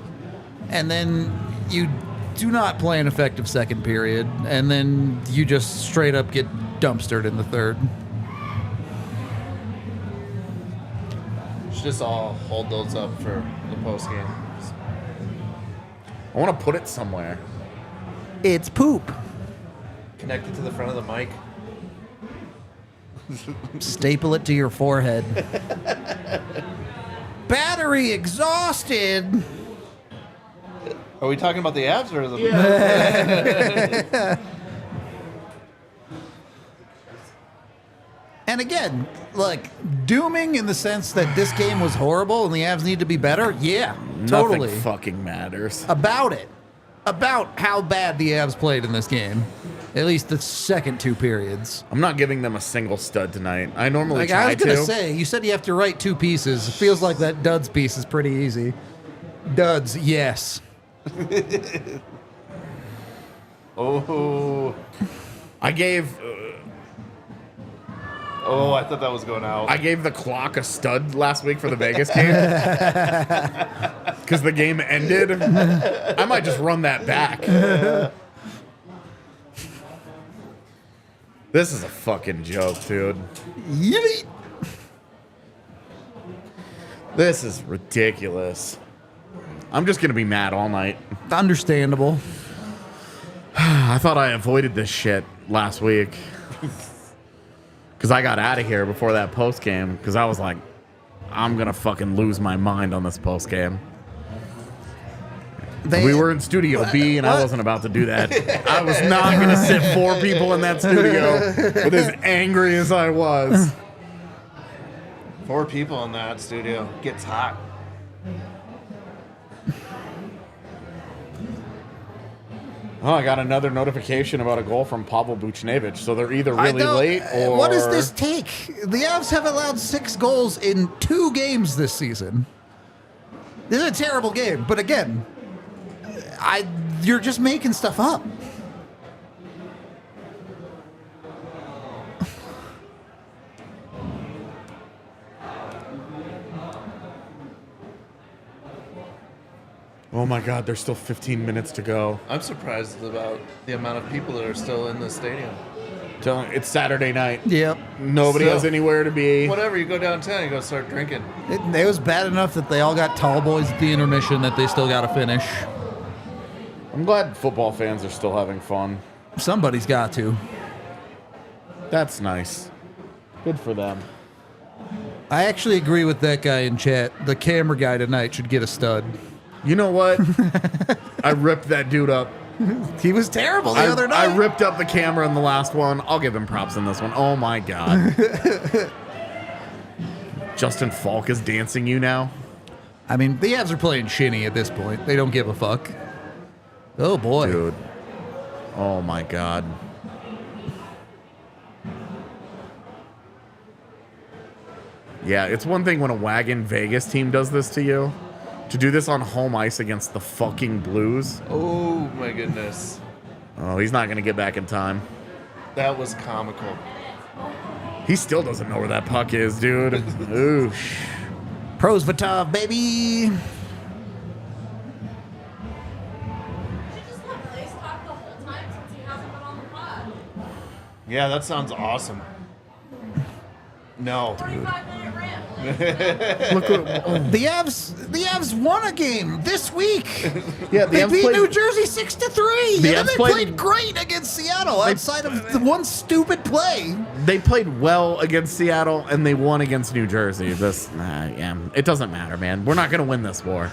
And then you do not play an effective second period, and then you just straight up get dumpstered in the third. Should just all hold those up for the post game. I want to put it somewhere. It's poop. Connect it to the front of the mic. Staple it to your forehead. Battery exhausted. Are we talking about the Avs or the? And again, like, dooming in the sense that this game was horrible and the Avs need to be better? Yeah, totally. Nothing fucking matters. About it. About how bad the Avs played in this game. At least the second 2 periods. I'm not giving them a single stud tonight. I normally Like, try I was going to. to say, you said you have to write 2 pieces. It feels like that duds piece is pretty easy. Duds, yes. Oh. I gave Oh, I thought that was going out. I gave the clock a stud last week for the Vegas game because the game ended. I might just run that back. This is a fucking joke, dude. Yippee! This is ridiculous. I'm just gonna be mad all night. Understandable. I thought I avoided this shit last week because I got out of here before that post game because I was like, I'm gonna fucking lose my mind on this post game. We were in Studio B, and I wasn't about to do that. I was not going to sit 4 people in that studio with as angry as I was. 4 people in that studio. Gets hot. Oh, I got another notification about a goal from Pavel Buchnevich. So they're either I really don't- late or... What does this take? The Avs have allowed 6 goals in 2 games this season. This is a terrible game, but again, you're just making stuff up. Oh my God, there's still 15 minutes to go. I'm surprised about the amount of people that are still in the stadium. It's Saturday night. Yep. Nobody So- has anywhere to be. Whatever, you go downtown, you go start drinking. It was bad enough that they all got tall boys at the intermission that they still got to finish. I'm glad football fans are still having fun. Somebody's got to. That's nice. Good for them. I actually agree with that guy in chat. The camera guy tonight should get a stud. You know what? I ripped that dude up. He was terrible the other night. I ripped up the camera in the last one. I'll give him props in this one. Oh my God. Justin Falk is dancing you now. I mean, the Avs are playing shinny at this point. They don't give a fuck. Oh, boy. Dude. Oh my God. Yeah, it's one thing when a Wagon Vegas team does this to you. To do this on home ice against the fucking Blues. Oh my goodness. Oh, he's not going to get back in time. That was comical. He still doesn't know where that puck is, dude. Oosh. Pros Vitov, baby. Should just let Blaze talk the whole time since he hasn't been on the pod. Yeah, that sounds awesome. No. 45-minute rant. Look what, The Avs won a game this week. yeah, They Avs beat played- New Jersey 6-3. The And then Avs they played great against Seattle outside of the one stupid play. They played well against Seattle and they won against New Jersey. Yeah, it doesn't matter, man. We're not going to win this war.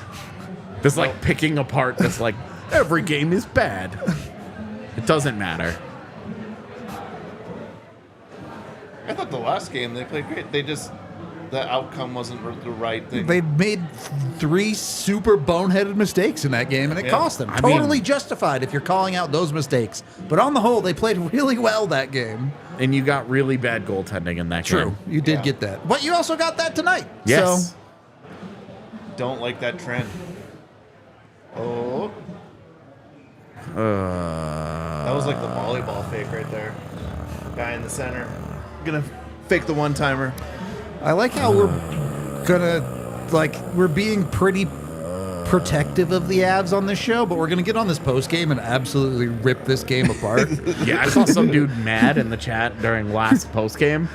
This like picking apart this like every game is bad. It doesn't matter. I thought the last game they played great. The outcome wasn't the right thing. They made 3 super boneheaded mistakes in that game, and it Yeah. cost them. I mean- Totally justified if you're calling out those mistakes. But on the whole, they played really well that game. And you got really bad goaltending in that game. You did Yeah. get that. But you also got that tonight. Yes. So, Don't like that trend. Oh. That was like the volleyball fake right there. Guy in the center. Gonna fake the one-timer. I like how we're being pretty protective of the Avs on this show, but we're gonna get on this post game and absolutely rip this game apart. Yeah, I saw some dude mad in the chat during last post game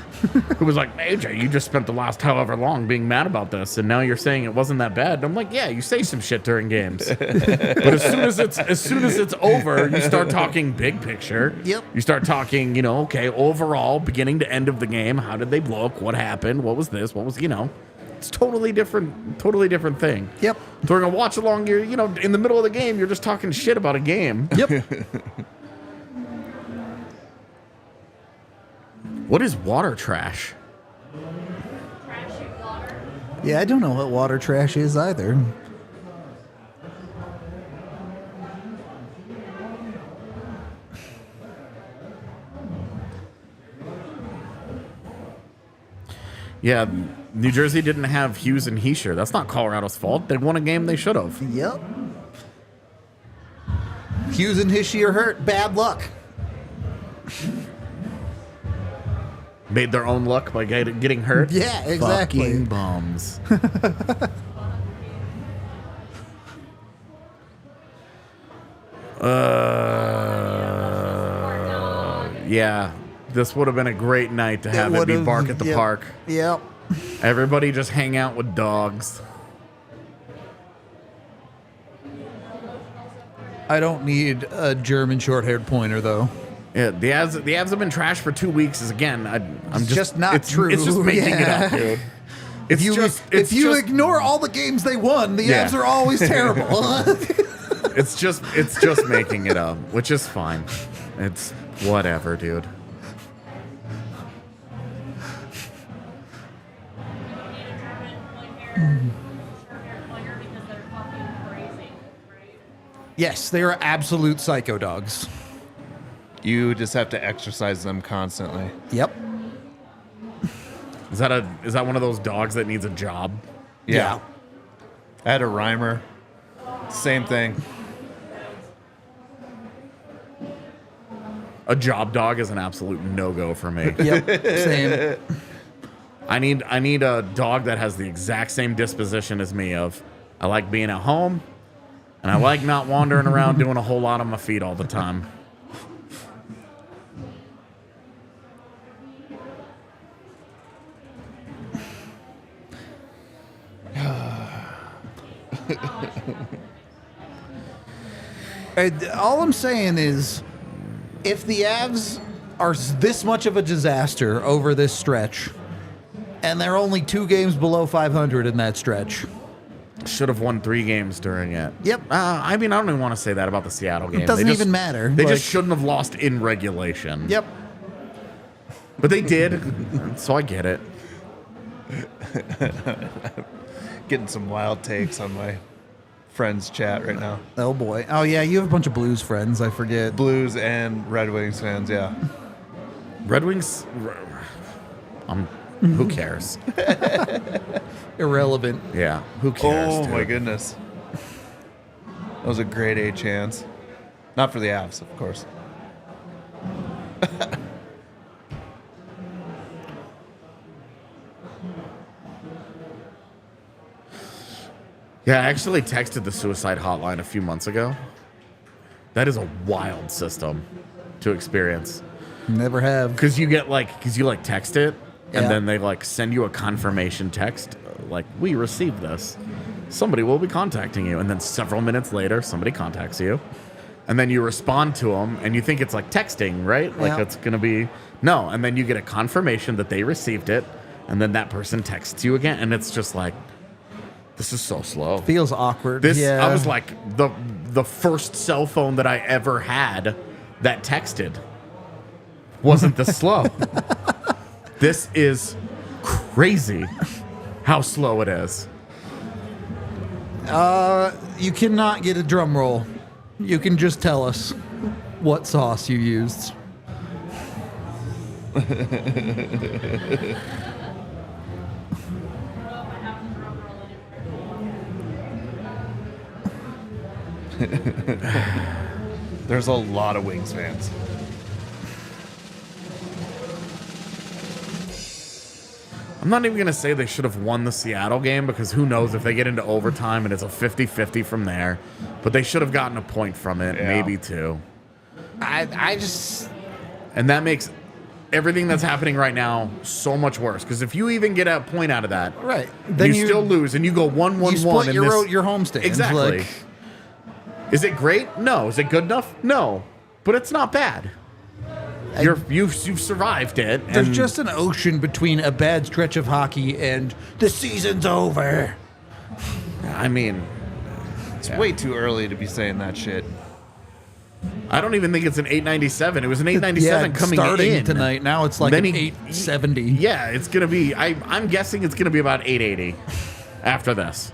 who was like, AJ, you just spent the last however long being mad about this, and now you're saying it wasn't that bad. And I'm like, yeah, you say some shit during games, but as soon as it's over, you start talking big picture. Yep. You start talking, okay, overall, beginning to end of the game, how did they look? What happened? What was this? What was It's totally different thing. Yep. During a watch along, you're in the middle of the game, you're just talking shit about a game. Yep. What is water trash? Trashy water. Yeah, I don't know what water trash is either. Yeah, New Jersey didn't have Hughes and Heischer. That's not Colorado's fault. They won a game they should have. Yep. Hughes and Hishy are hurt. Bad luck. Made their own luck by getting hurt. Yeah, exactly. Fucking bums. Yeah, this would have been a great night to have it be bark at the park. Yep. Everybody just hang out with dogs. I don't need a German short-haired pointer, though. Yeah, the Avs have been trashed for 2 weeks. Is again, I'm just not true. It's just making it up, Yeah. dude. It's If you ignore all the games they won, the Yeah. Avs are always terrible. It's just making it up, which is fine. It's whatever, dude. You don't need a German short-haired player because they're fucking crazy, right? Yes, they are absolute psycho dogs. You just have to exercise them constantly. Yep. Is that one of those dogs that needs a job? Yeah. I had a rhymer. Same thing. A job dog is an absolute no-go for me. Yep. Same. I need a dog that has the exact same disposition as me of I like being at home and I like not wandering around doing a whole lot on my feet all the time. All I'm saying is, if the Avs are this much of a disaster over this stretch, and they're only 2 games below 500 in that stretch. Should have won 3 games during it. Yep. I mean, I don't even want to say that about the Seattle game. It doesn't They just- even matter. They Like- just shouldn't have lost in regulation. Yep. But they did, so I get it. Getting some wild takes on my friends chat right now. Oh boy. Oh yeah, you have a bunch of Blues friends. I forget. Blues and Red Wings fans, yeah. Red Wings, who cares? Irrelevant. Yeah, who cares? Oh dude? my goodness. That was a grade A chance. Not for the Avs, of course. Yeah, I actually texted the suicide hotline a few months ago. That is a wild system to experience. Never have. Because you text it, and Yeah. then they send you a confirmation text, we received this. Somebody will be contacting you. And then several minutes later, somebody contacts you. And then you respond to them, and you think it's texting, right? Yeah. It's going to be, no. And then you get a confirmation that they received it, and then that person texts you again, and it's just this is so slow. Feels awkward. This yeah. I was the first cell phone that I ever had that texted wasn't this slow. This is crazy how slow it is. You cannot get a drum roll. You can just tell us what sauce you used. There's a lot of Wings fans. I'm not even going to say they should have won the Seattle game because who knows if they get into overtime and it's a 50-50 from there. But they should have gotten a point from it, Yeah. maybe 2. I just And that makes everything that's happening right now so much worse. Because if you even get a point out of that, right. then you still lose and you go 1-1-1. You split in your this, your home stands. Exactly. Is it great? No. Is it good enough? No. But it's not bad. You've survived it. There's and just an ocean between a bad stretch of hockey and the season's over. I mean, It's way too early to be saying that shit. I don't even think it's an 897. It was an 897 coming starting in tonight. Now it's like Then an he- 870. Yeah, it's gonna be. I'm guessing it's gonna be about 880 after this.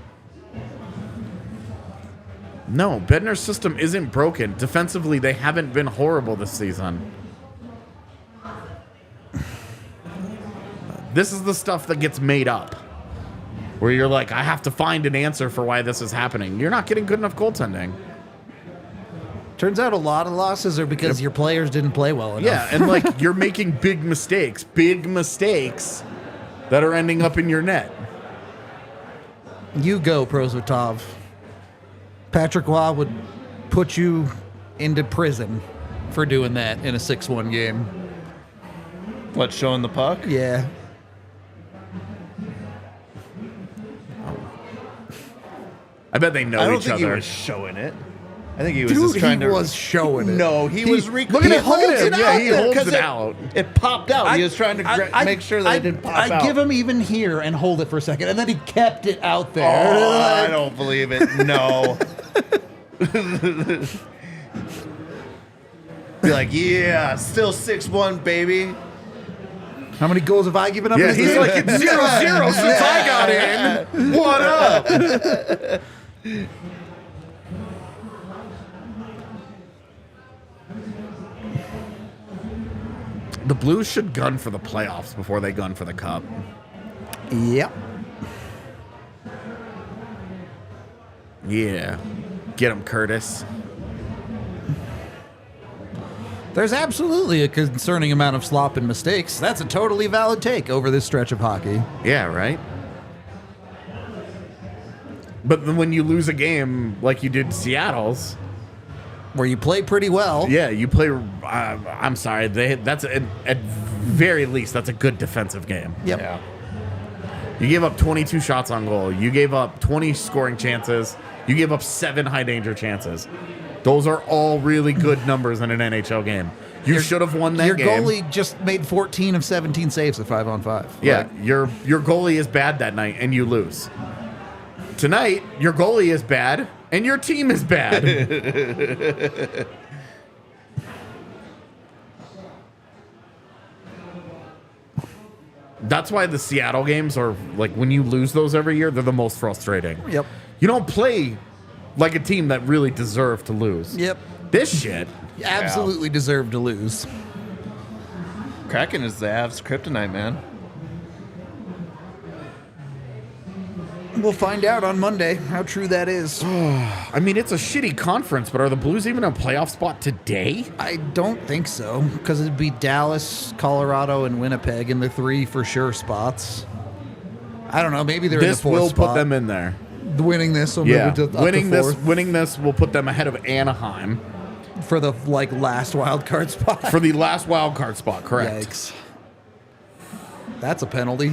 No, Bednar's system isn't broken. Defensively, they haven't been horrible this season. This is the stuff that gets made up. Where you're like, I have to find an answer for why this is happening. You're not getting good enough goaltending. Turns out a lot of losses are because your players didn't play well enough. Yeah, and you're making big mistakes that are ending up in your net. You go, Prosvetov. Patrick Waugh would put you into prison for doing that in a 6-1 game. What, showing the puck? Yeah. I bet they know I don't each think he other. was showing it. I think he was Dude, just trying he to. was showing it. No, he was. look at him, look at him. Yeah, he holds it out. It popped out. He was trying to make sure that it didn't pop out. I give him even here and hold it for a second, and then he kept it out there. Oh, I don't believe it. No. Be like, yeah, still 6-1, baby. How many goals have I given up? Yeah, this he's season? like, it's 0-0 since I got in. What up? The Blues should gun for the playoffs before they gun for the cup. Yep. Yeah. Get him, Curtis. There's absolutely a concerning amount of slop and mistakes. That's a totally valid take over this stretch of hockey. Yeah, right? But then when you lose a game like you did Seattle's, Where you play pretty well. yeah, you play. I'm sorry. That's at very least that's a good defensive game. Yep. Yeah. You gave up 22 shots on goal. You gave up 20 scoring chances. You gave up 7 high danger chances. Those are all really good numbers in an NHL game. You should have won that Your game. goalie just made 14 of 17 saves at 5-on-5. Yeah, Like, your goalie is bad that night and you lose. Tonight, your goalie is bad and your team is bad. That's why the Seattle games are like when you lose those every year, they're the most frustrating. Yep. You don't play like a team that really deserved to lose. Yep. This shit. You absolutely deserve to lose. Kraken is the Avs kryptonite, man. We'll find out on Monday how true that is. I mean, it's a shitty conference, but are the Blues even a playoff spot today? I don't think so, because it'd be Dallas, Colorado, and Winnipeg in the 3 for sure spots. I don't know. Maybe they're This in the 4th will spot. put them in there. Winning this will Yeah, move it to up winning to this, 4th winning this will put them ahead of Anaheim for the last wild card spot. for the last wild card spot. Correct. Yikes. That's a penalty.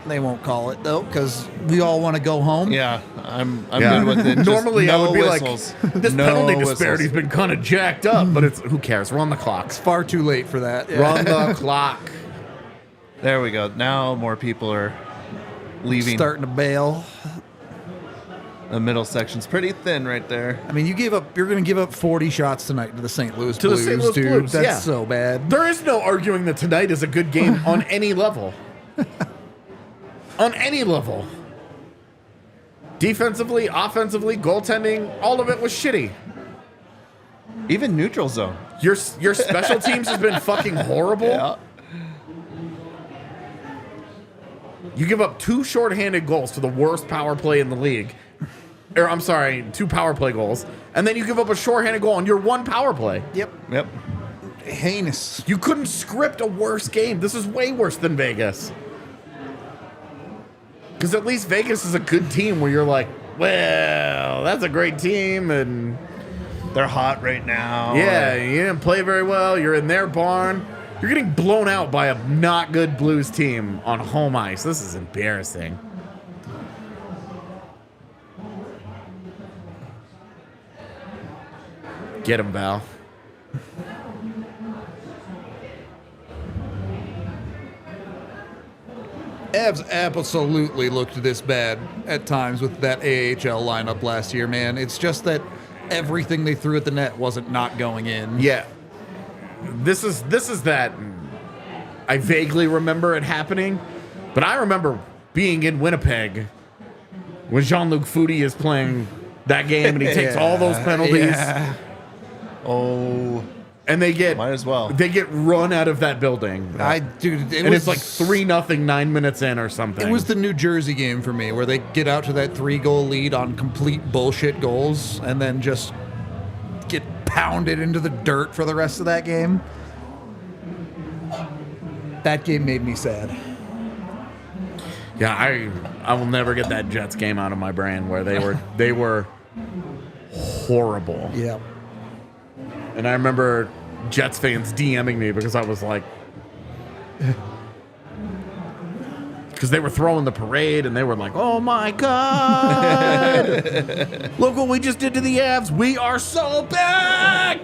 They won't call it though, because we all want to go home. Yeah, I'm Yeah. good with it. Just Normally, I no would be whistles. like, this No penalty whistles. disparity's been kind of jacked up, but it's who cares? Run the clocks. Far too late for that. Run the clock. There we go. Now more people are leaving. Starting to bail. The middle section's pretty thin right there. I mean, you're going to give up 40 shots tonight to the St. Louis To the Blues, St. Louis dude. Blues, That's yeah. so bad. There is no arguing that tonight is a good game on any level. On any level. Defensively, offensively, goaltending, all of it was shitty. Even neutral zone. Your special teams has been fucking horrible. Yeah. You give up 2 shorthanded goals to the worst power play in the league. Or, I'm sorry, 2 power play goals. And then you give up a shorthanded goal on your 1 power play. Yep. Yep. Heinous. You couldn't script a worse game. This is way worse than Vegas. Because at least Vegas is a good team where you're like, well, that's a great team. And They're hot right now. yeah, you didn't play very well. You're in their barn. You're getting blown out by a not good Blues team on home ice. This is embarrassing. Get him, Val. Avs absolutely looked this bad at times with that AHL lineup last year, man. It's just that everything they threw at the net wasn't not going in. Yeah. This is that I vaguely remember it happening, but I remember being in Winnipeg when Jean-Luc Foudy is playing that game and he takes all those penalties Yeah. Oh, and they get might as well. they get run out of that building. Dude, And it's like 3-0 9 minutes in or something. It was the New Jersey game for me where they get out to that 3-goal lead on complete bullshit goals and then just get pounded into the dirt for the rest of that game. That game made me sad. Yeah, I will never get that Jets game out of my brain where they were horrible. Yeah. And I remember Jets fans DMing me because I was like, because they were throwing the parade and they were like, oh my God, look what we just did to the Avs. We are so back.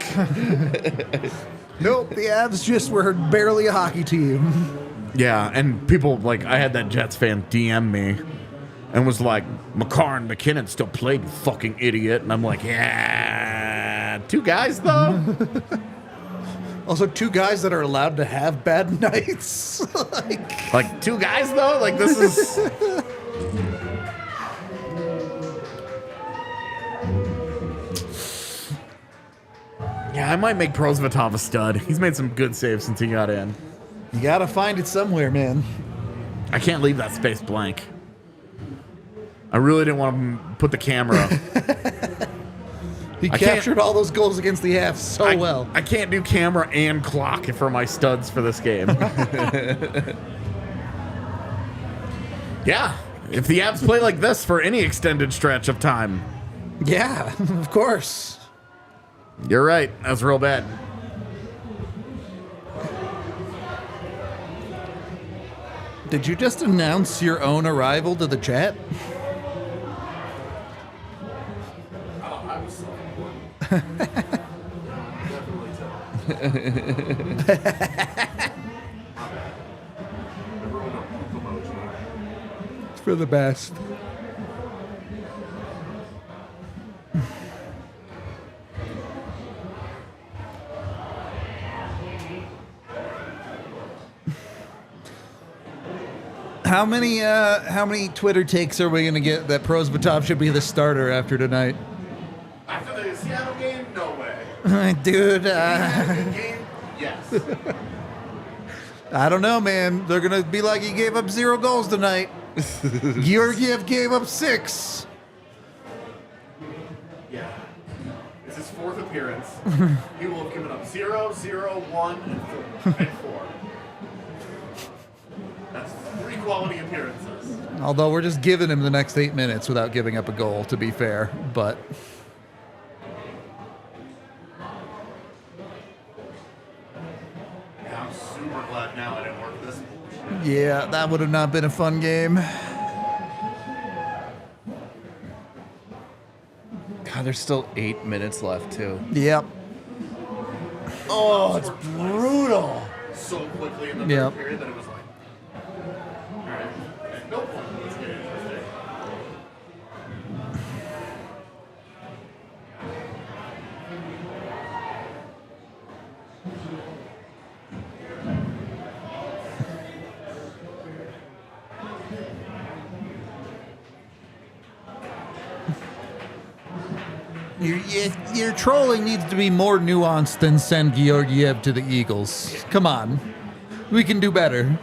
Nope, the Avs just were barely a hockey team. Yeah, and people like, I had that Jets fan DM me and was like, McCarr and McKinnon still played, you fucking idiot. And I'm like, yeah, 2 guys though. Also, 2 guys that are allowed to have bad nights. Like 2 guys though? Like this is yeah, Yeah, I might make Prosvetov a stud. He's made some good saves since he got in. You got to find it somewhere, man. I can't leave that space blank. I really didn't want to put the camera. He I can't- captured all those goals against the Avs so well. I can't do camera and clock for my studs for this game. Yeah, if the Avs play like this for any extended stretch of time. Yeah, of course. You're right. That's real bad. Did you just announce your own arrival to the chat? It's for the best. How many Twitter takes are we gonna get that Prosvetov should be the starter after tonight? After the Seattle game, no way. Dude, Game, yes. I don't know, man. They're gonna be like, he gave up 0 goals tonight. Georgiev gave up 6. Yeah. It's his 4th appearance. He will have given up 0, 0, 1, and 4. That's 3 quality appearances. Although we're just giving him the next 8 minutes without giving up a goal, to be fair. But Yeah, I'm super glad now I didn't work this bullshit. yeah, that would have not been a fun game. God, there's still 8 minutes left, too. Yep. Oh, it's brutal. So quickly in the Yep. third period that it was like, alright, at no point let's get interesting. Your trolling needs to be more nuanced than send Georgiev to the Eagles. Come on. We can do better.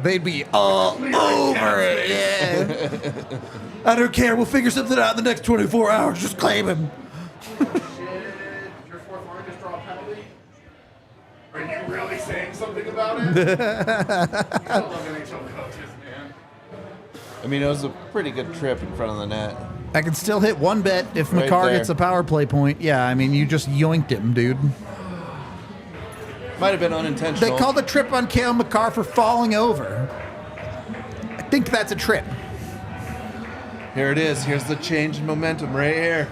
They'd be all over it. Yeah. I don't care. We'll figure something out in the next 24 hours. Just claim him. Should your 4th line just draw a penalty? Are you really saying something about it? You don't love NHL coaches, man. I mean, it was a pretty good trip in front of the net. I can still hit one bet if Right McCarr there. gets a power play point. Yeah, I mean, you just yoinked him, dude. Might have been unintentional. They called a trip on Cale McCarr for falling over. I think that's a trip. Here it is. Here's the change in momentum right here.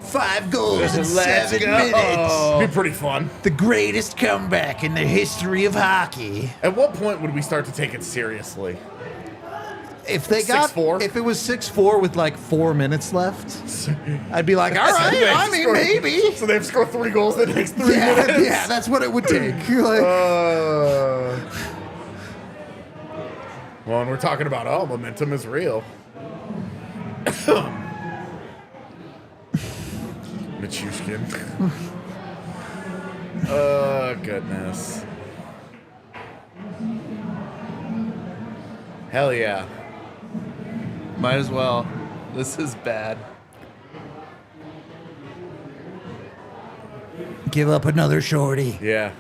5 goals in Let's 7 go. minutes. It'd be pretty fun. The greatest comeback in the history of hockey. At what point would we start to take it seriously? If they got, 6-4? if it was 6-4 with like 4 minutes left, I'd be like, all right, I mean, maybe. So they have to score 3 goals in the next 3 minutes? Yeah, that's what it would take. Like, Well, and we're talking about, momentum is real. Michushkin. Oh, goodness. Hell yeah. Might as well. This is bad. give up another shorty. Yeah.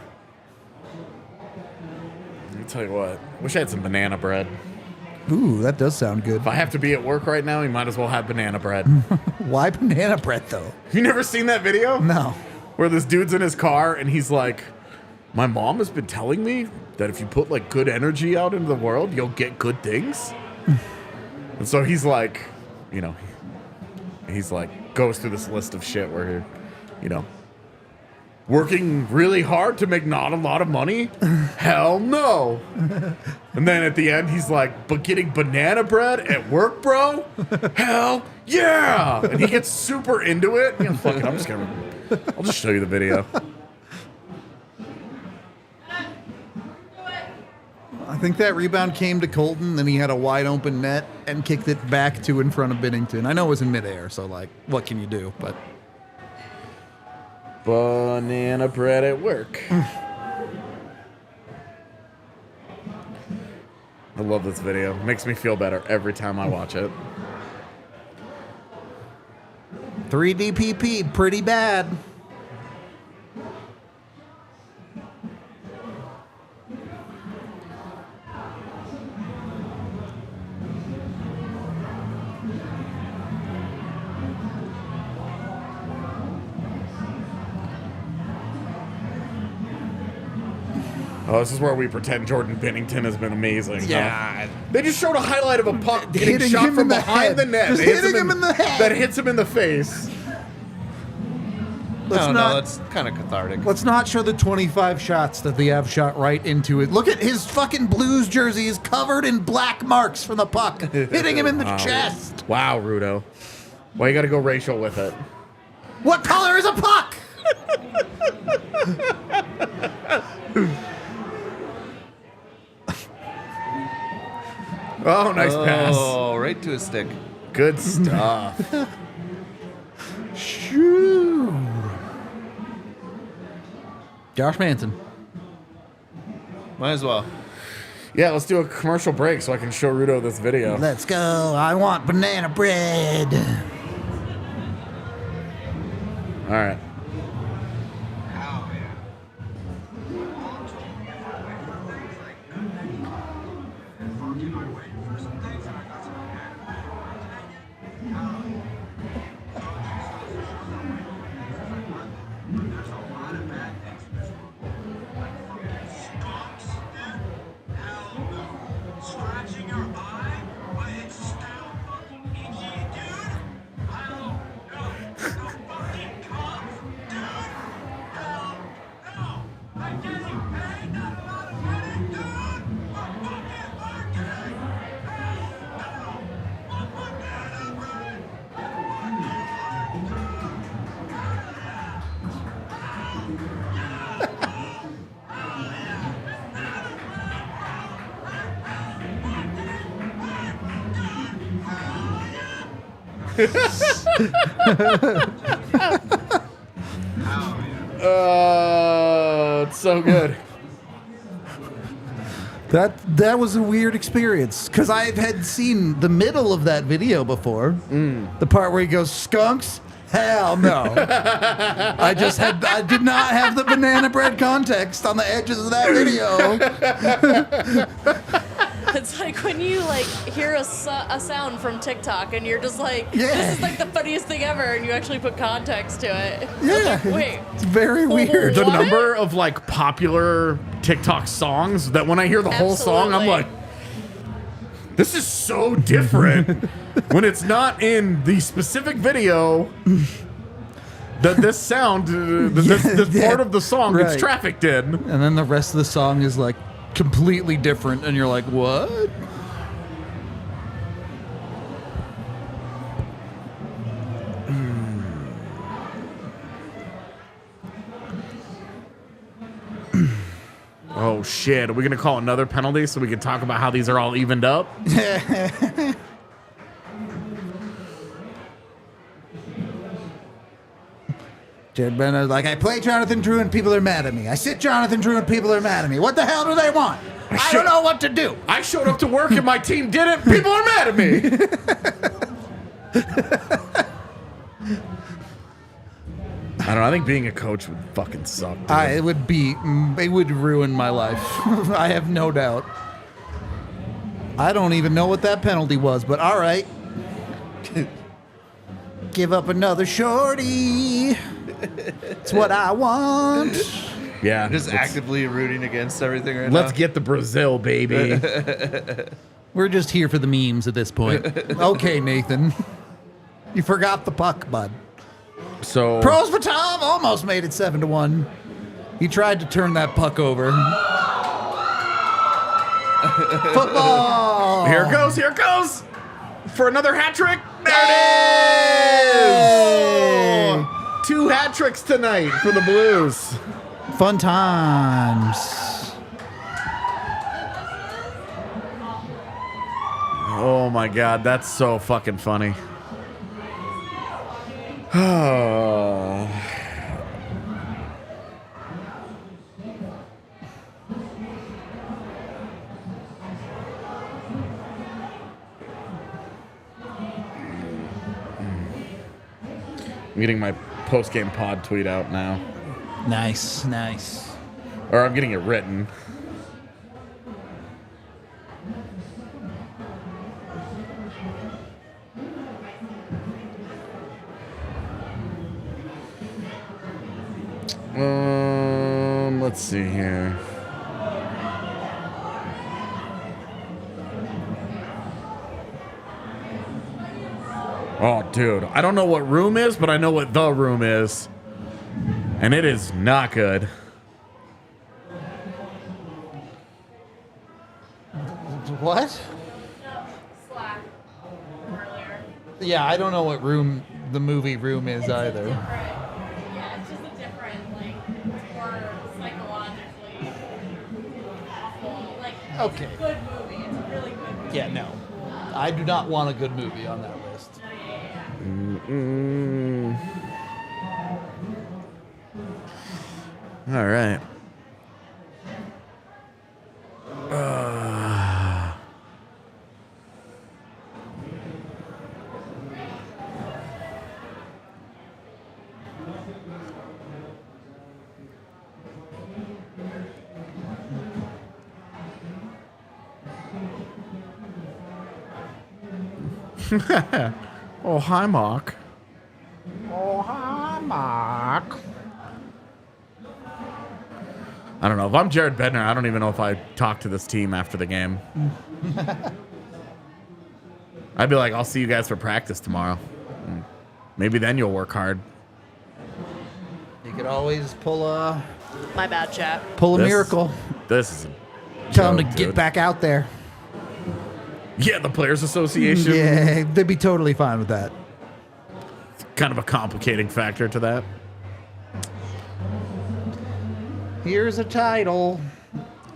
Let me tell you what. Wish I had some banana bread. Ooh, that does sound good. If I have to be at work right now, you might as well have banana bread. Why banana bread, though? You never seen that video? No. Where this dude's in his car and he's like, my mom has been telling me that if you put like good energy out into the world, you'll get good things. And so he's like, you know, he's like, goes through this list of shit where, you know, working really hard to make not a lot of money? Hell no. And then at the end, he's like, but getting banana bread at work, bro? Hell yeah. And he gets super into it. You know, fuck it, I'll just show you the video. I think that rebound came to Colton, then he had a wide open net and kicked it back to in front of Binnington. I know it was in midair, so like, what can you do? But Banana bread at work. I love this video. Makes me feel better every time I watch it. 3DPP, pretty bad. Oh, this is where we pretend Jordan Bennington has been amazing. Yeah. Huh? They just showed a highlight of a puck getting Hitting shot him from in the behind head. the net. Just That hits hitting him in the head. That hits him in the face. Let's No, not that's kind of cathartic. let's not show the 25 shots that the Avs shot right into it. Look at his fucking Blues jersey is covered in black marks from the puck, hitting him in the chest. Wow, Rudo. Why you gotta go racial with it? What color is a puck? Oh, nice pass. Oh, right to his stick. Good stuff. Shoo. Josh Manson. Might as well. Yeah, let's do a commercial break so I can show Rudo this video. Let's go. I want banana bread. All right. Scratching your eye? But it's still fucking itchy, dude. Hell no. No fucking cops, dude. Hell no. I guess you paid that amount of money, dude. For fucking marketing. Hell no. For banana bread. It's so good. That was a weird experience because I had seen the middle of that video before. The part where he goes skunks. Hell no. I did not have the banana bread context on the edges of that video. It's like when you like hear a sound from TikTok and you're just like, Yeah. this is like the funniest thing ever, and you actually put context to it. Yeah. Like, wait. It's very weird. The What? number of like popular TikTok songs that when I hear the whole song, I'm Absolutely. like, this is so different. When it's not in the specific video that this sound, this Yeah, part of the song gets right. trafficked in. And then the rest of the song is like completely different, and you're like, what? Oh shit, are we gonna call another penalty so we can talk about how these are all evened up? Jared Benner's like, I play Jonathan Drew and people are mad at me. I sit Jonathan Drew and people are mad at me. What the hell do they want? I don't know what to do. I showed up to work and my team didn't. People are mad at me. I don't know. I think being a coach would fucking suck. Dude. It would ruin my life. I have no doubt. I don't even know what that penalty was, but all right. Give up another shorty. It's what I want. Yeah. Just actively rooting against everything right Let's now. get the Brazil, baby. We're just here for the memes at this point. Okay, Nathan. You forgot the puck, bud. So Pros for Tom almost made it 7-1. He tried to turn that puck over. Football. here it goes for another hat trick. There it is. 2 hat tricks tonight for the Blues. Fun times. Oh my God, that's so fucking funny. I'm getting my post-game pod tweet out now. Nice, nice. Or I'm getting it written. Let's see here. Oh, dude. I don't know what room is, but I know what the room is. And it is not good. What? Slack earlier. Yeah, I don't know what room the movie room is either. Yeah, it's just a different, like, it's more psychologically awful. Like, Okay. it's a good movie. It's a really good movie. Yeah, no. I do not want a good movie on that list. All right. Oh, hi, Mark. Oh, hi, Mark. I don't know. If I'm Jared Bednar, I don't even know if I talk to this team after the game. I'd be like, I'll see you guys for practice tomorrow. Maybe then you'll work hard. You could always pull a My bad, chat. miracle. This is a Tell them to joke, get dude. back out there. Yeah, the Players Association. Yeah, they'd be totally fine with that. Kind of a complicating factor to that. Here's a title.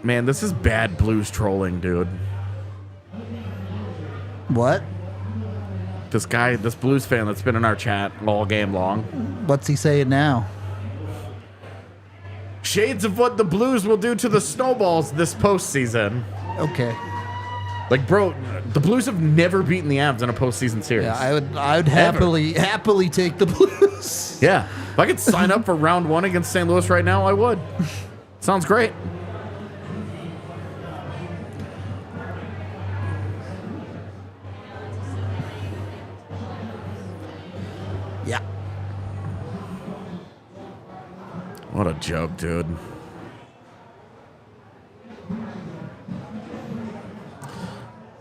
Man, this is bad Blues trolling, dude. What? This guy, this Blues fan that's been in our chat all game long. What's he saying now? Shades of what the Blues will do to the Snowballs this postseason. Okay. Like, bro, the Blues have never beaten the Avs in a postseason series. Yeah, I would happily take the Blues. Yeah. If I could sign up for round one against St. Louis right now, I would. Sounds great. Yeah. What a joke, dude.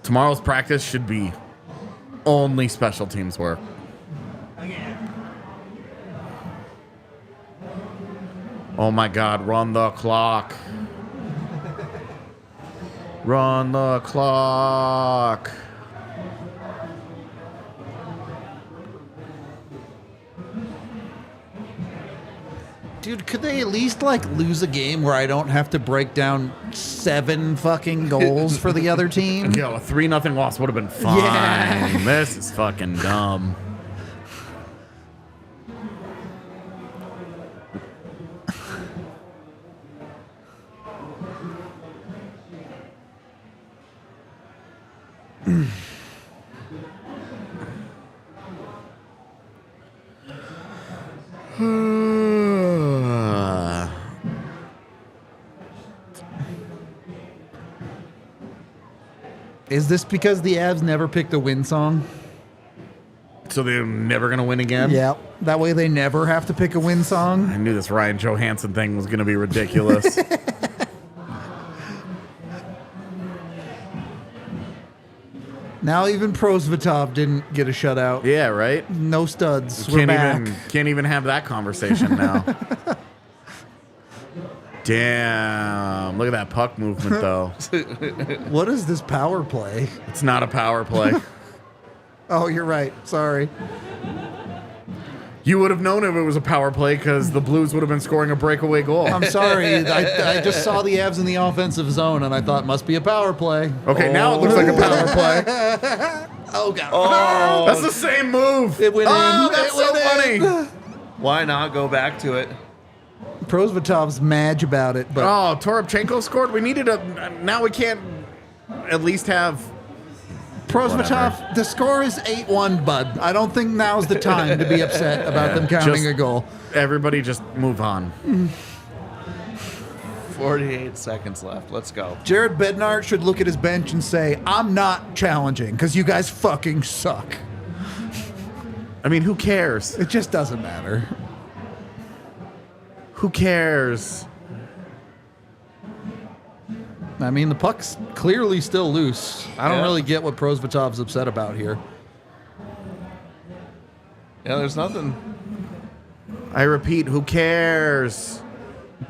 Tomorrow's practice should be only special teams work. Oh my God, run the clock. Run the clock. Dude, could they at least like lose a game where I don't have to break down 7 fucking goals for the other team? Yo, a 3-0 loss would have been fine. Yeah. This is fucking dumb. Is this because the Avs never picked a win song? So they're never going to win again? Yeah. That way they never have to pick a win song. I knew this Ryan Johansson thing was going to be ridiculous. Now even Prosvetov didn't get a shutout. Yeah, right? No studs. We're back. Can't even have that conversation now. Damn. Look at that puck movement, though. What is this power play? It's not a power play. Oh, you're right. Sorry. You would have known if it was a power play because the Blues would have been scoring a breakaway goal. I'm sorry. I just saw the Avs in the offensive zone, and I thought must be a power play. Okay, now it looks like a power play. Oh, God. Oh, That's the same move. It went Oh, in. that's It so went funny. why not go back to it? Prosvetov's mad about it, but Oh, Toropchenko scored. We needed a. Now we can't at least have Prosvetov, the score is 8-1, bud. I don't think now's the time to be upset about them counting a goal. Everybody just move on. 48 seconds left. Let's go. Jared Bednar should look at his bench and say, I'm not challenging because you guys fucking suck. I mean, who cares? It just doesn't matter. Who cares? I mean, the puck's clearly still loose. I don't Yeah. really get what Prosvetov's upset about here. Yeah, there's nothing. I repeat, who cares?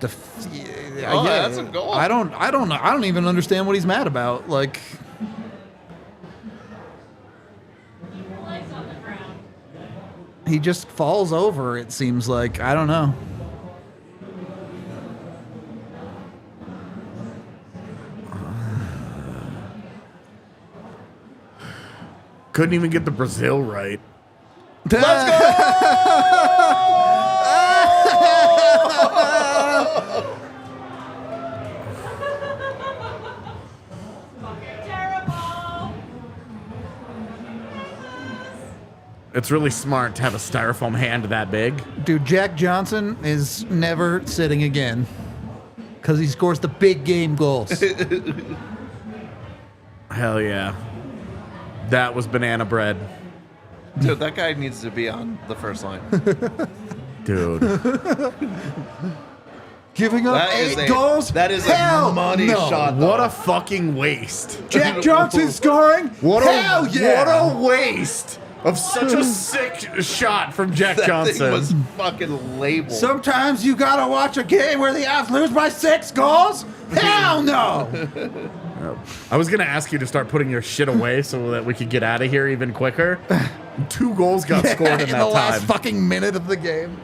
Oh, that's a goal. I don't even understand what he's mad about. Like, Legs on the ground. he just falls over, it seems like. I don't know. Couldn't even get the Brazil right. Let's go! Fucking terrible. It's really smart to have a styrofoam hand that big. Dude, Jack Johnson is never sitting again because he scores the big game goals. Hell yeah. That was banana bread. Dude, that guy needs to be on the first line. Dude. Giving up That is 8 goals? That is Hell a money no. shot. Though. What a fucking waste. Jack Johnson scoring? What Hell yeah! What a waste of such a sick shot from Jack that Johnson. thing was fucking labeled. Sometimes you gotta watch a game where the Avs lose by 6 goals? Hell no! I was gonna ask you to start putting your shit away so that we could get out of here even quicker. 2 goals got scored in the that last time. fucking minute of the game.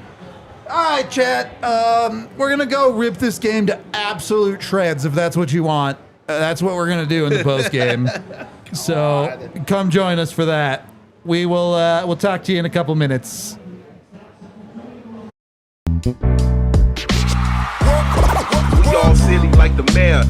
All right, chat. We're gonna go rip this game to absolute shreds if that's what you want. That's what we're gonna do in the post game. So come join us for that. We will. We'll talk to you in a couple minutes. We all silly like the mayor.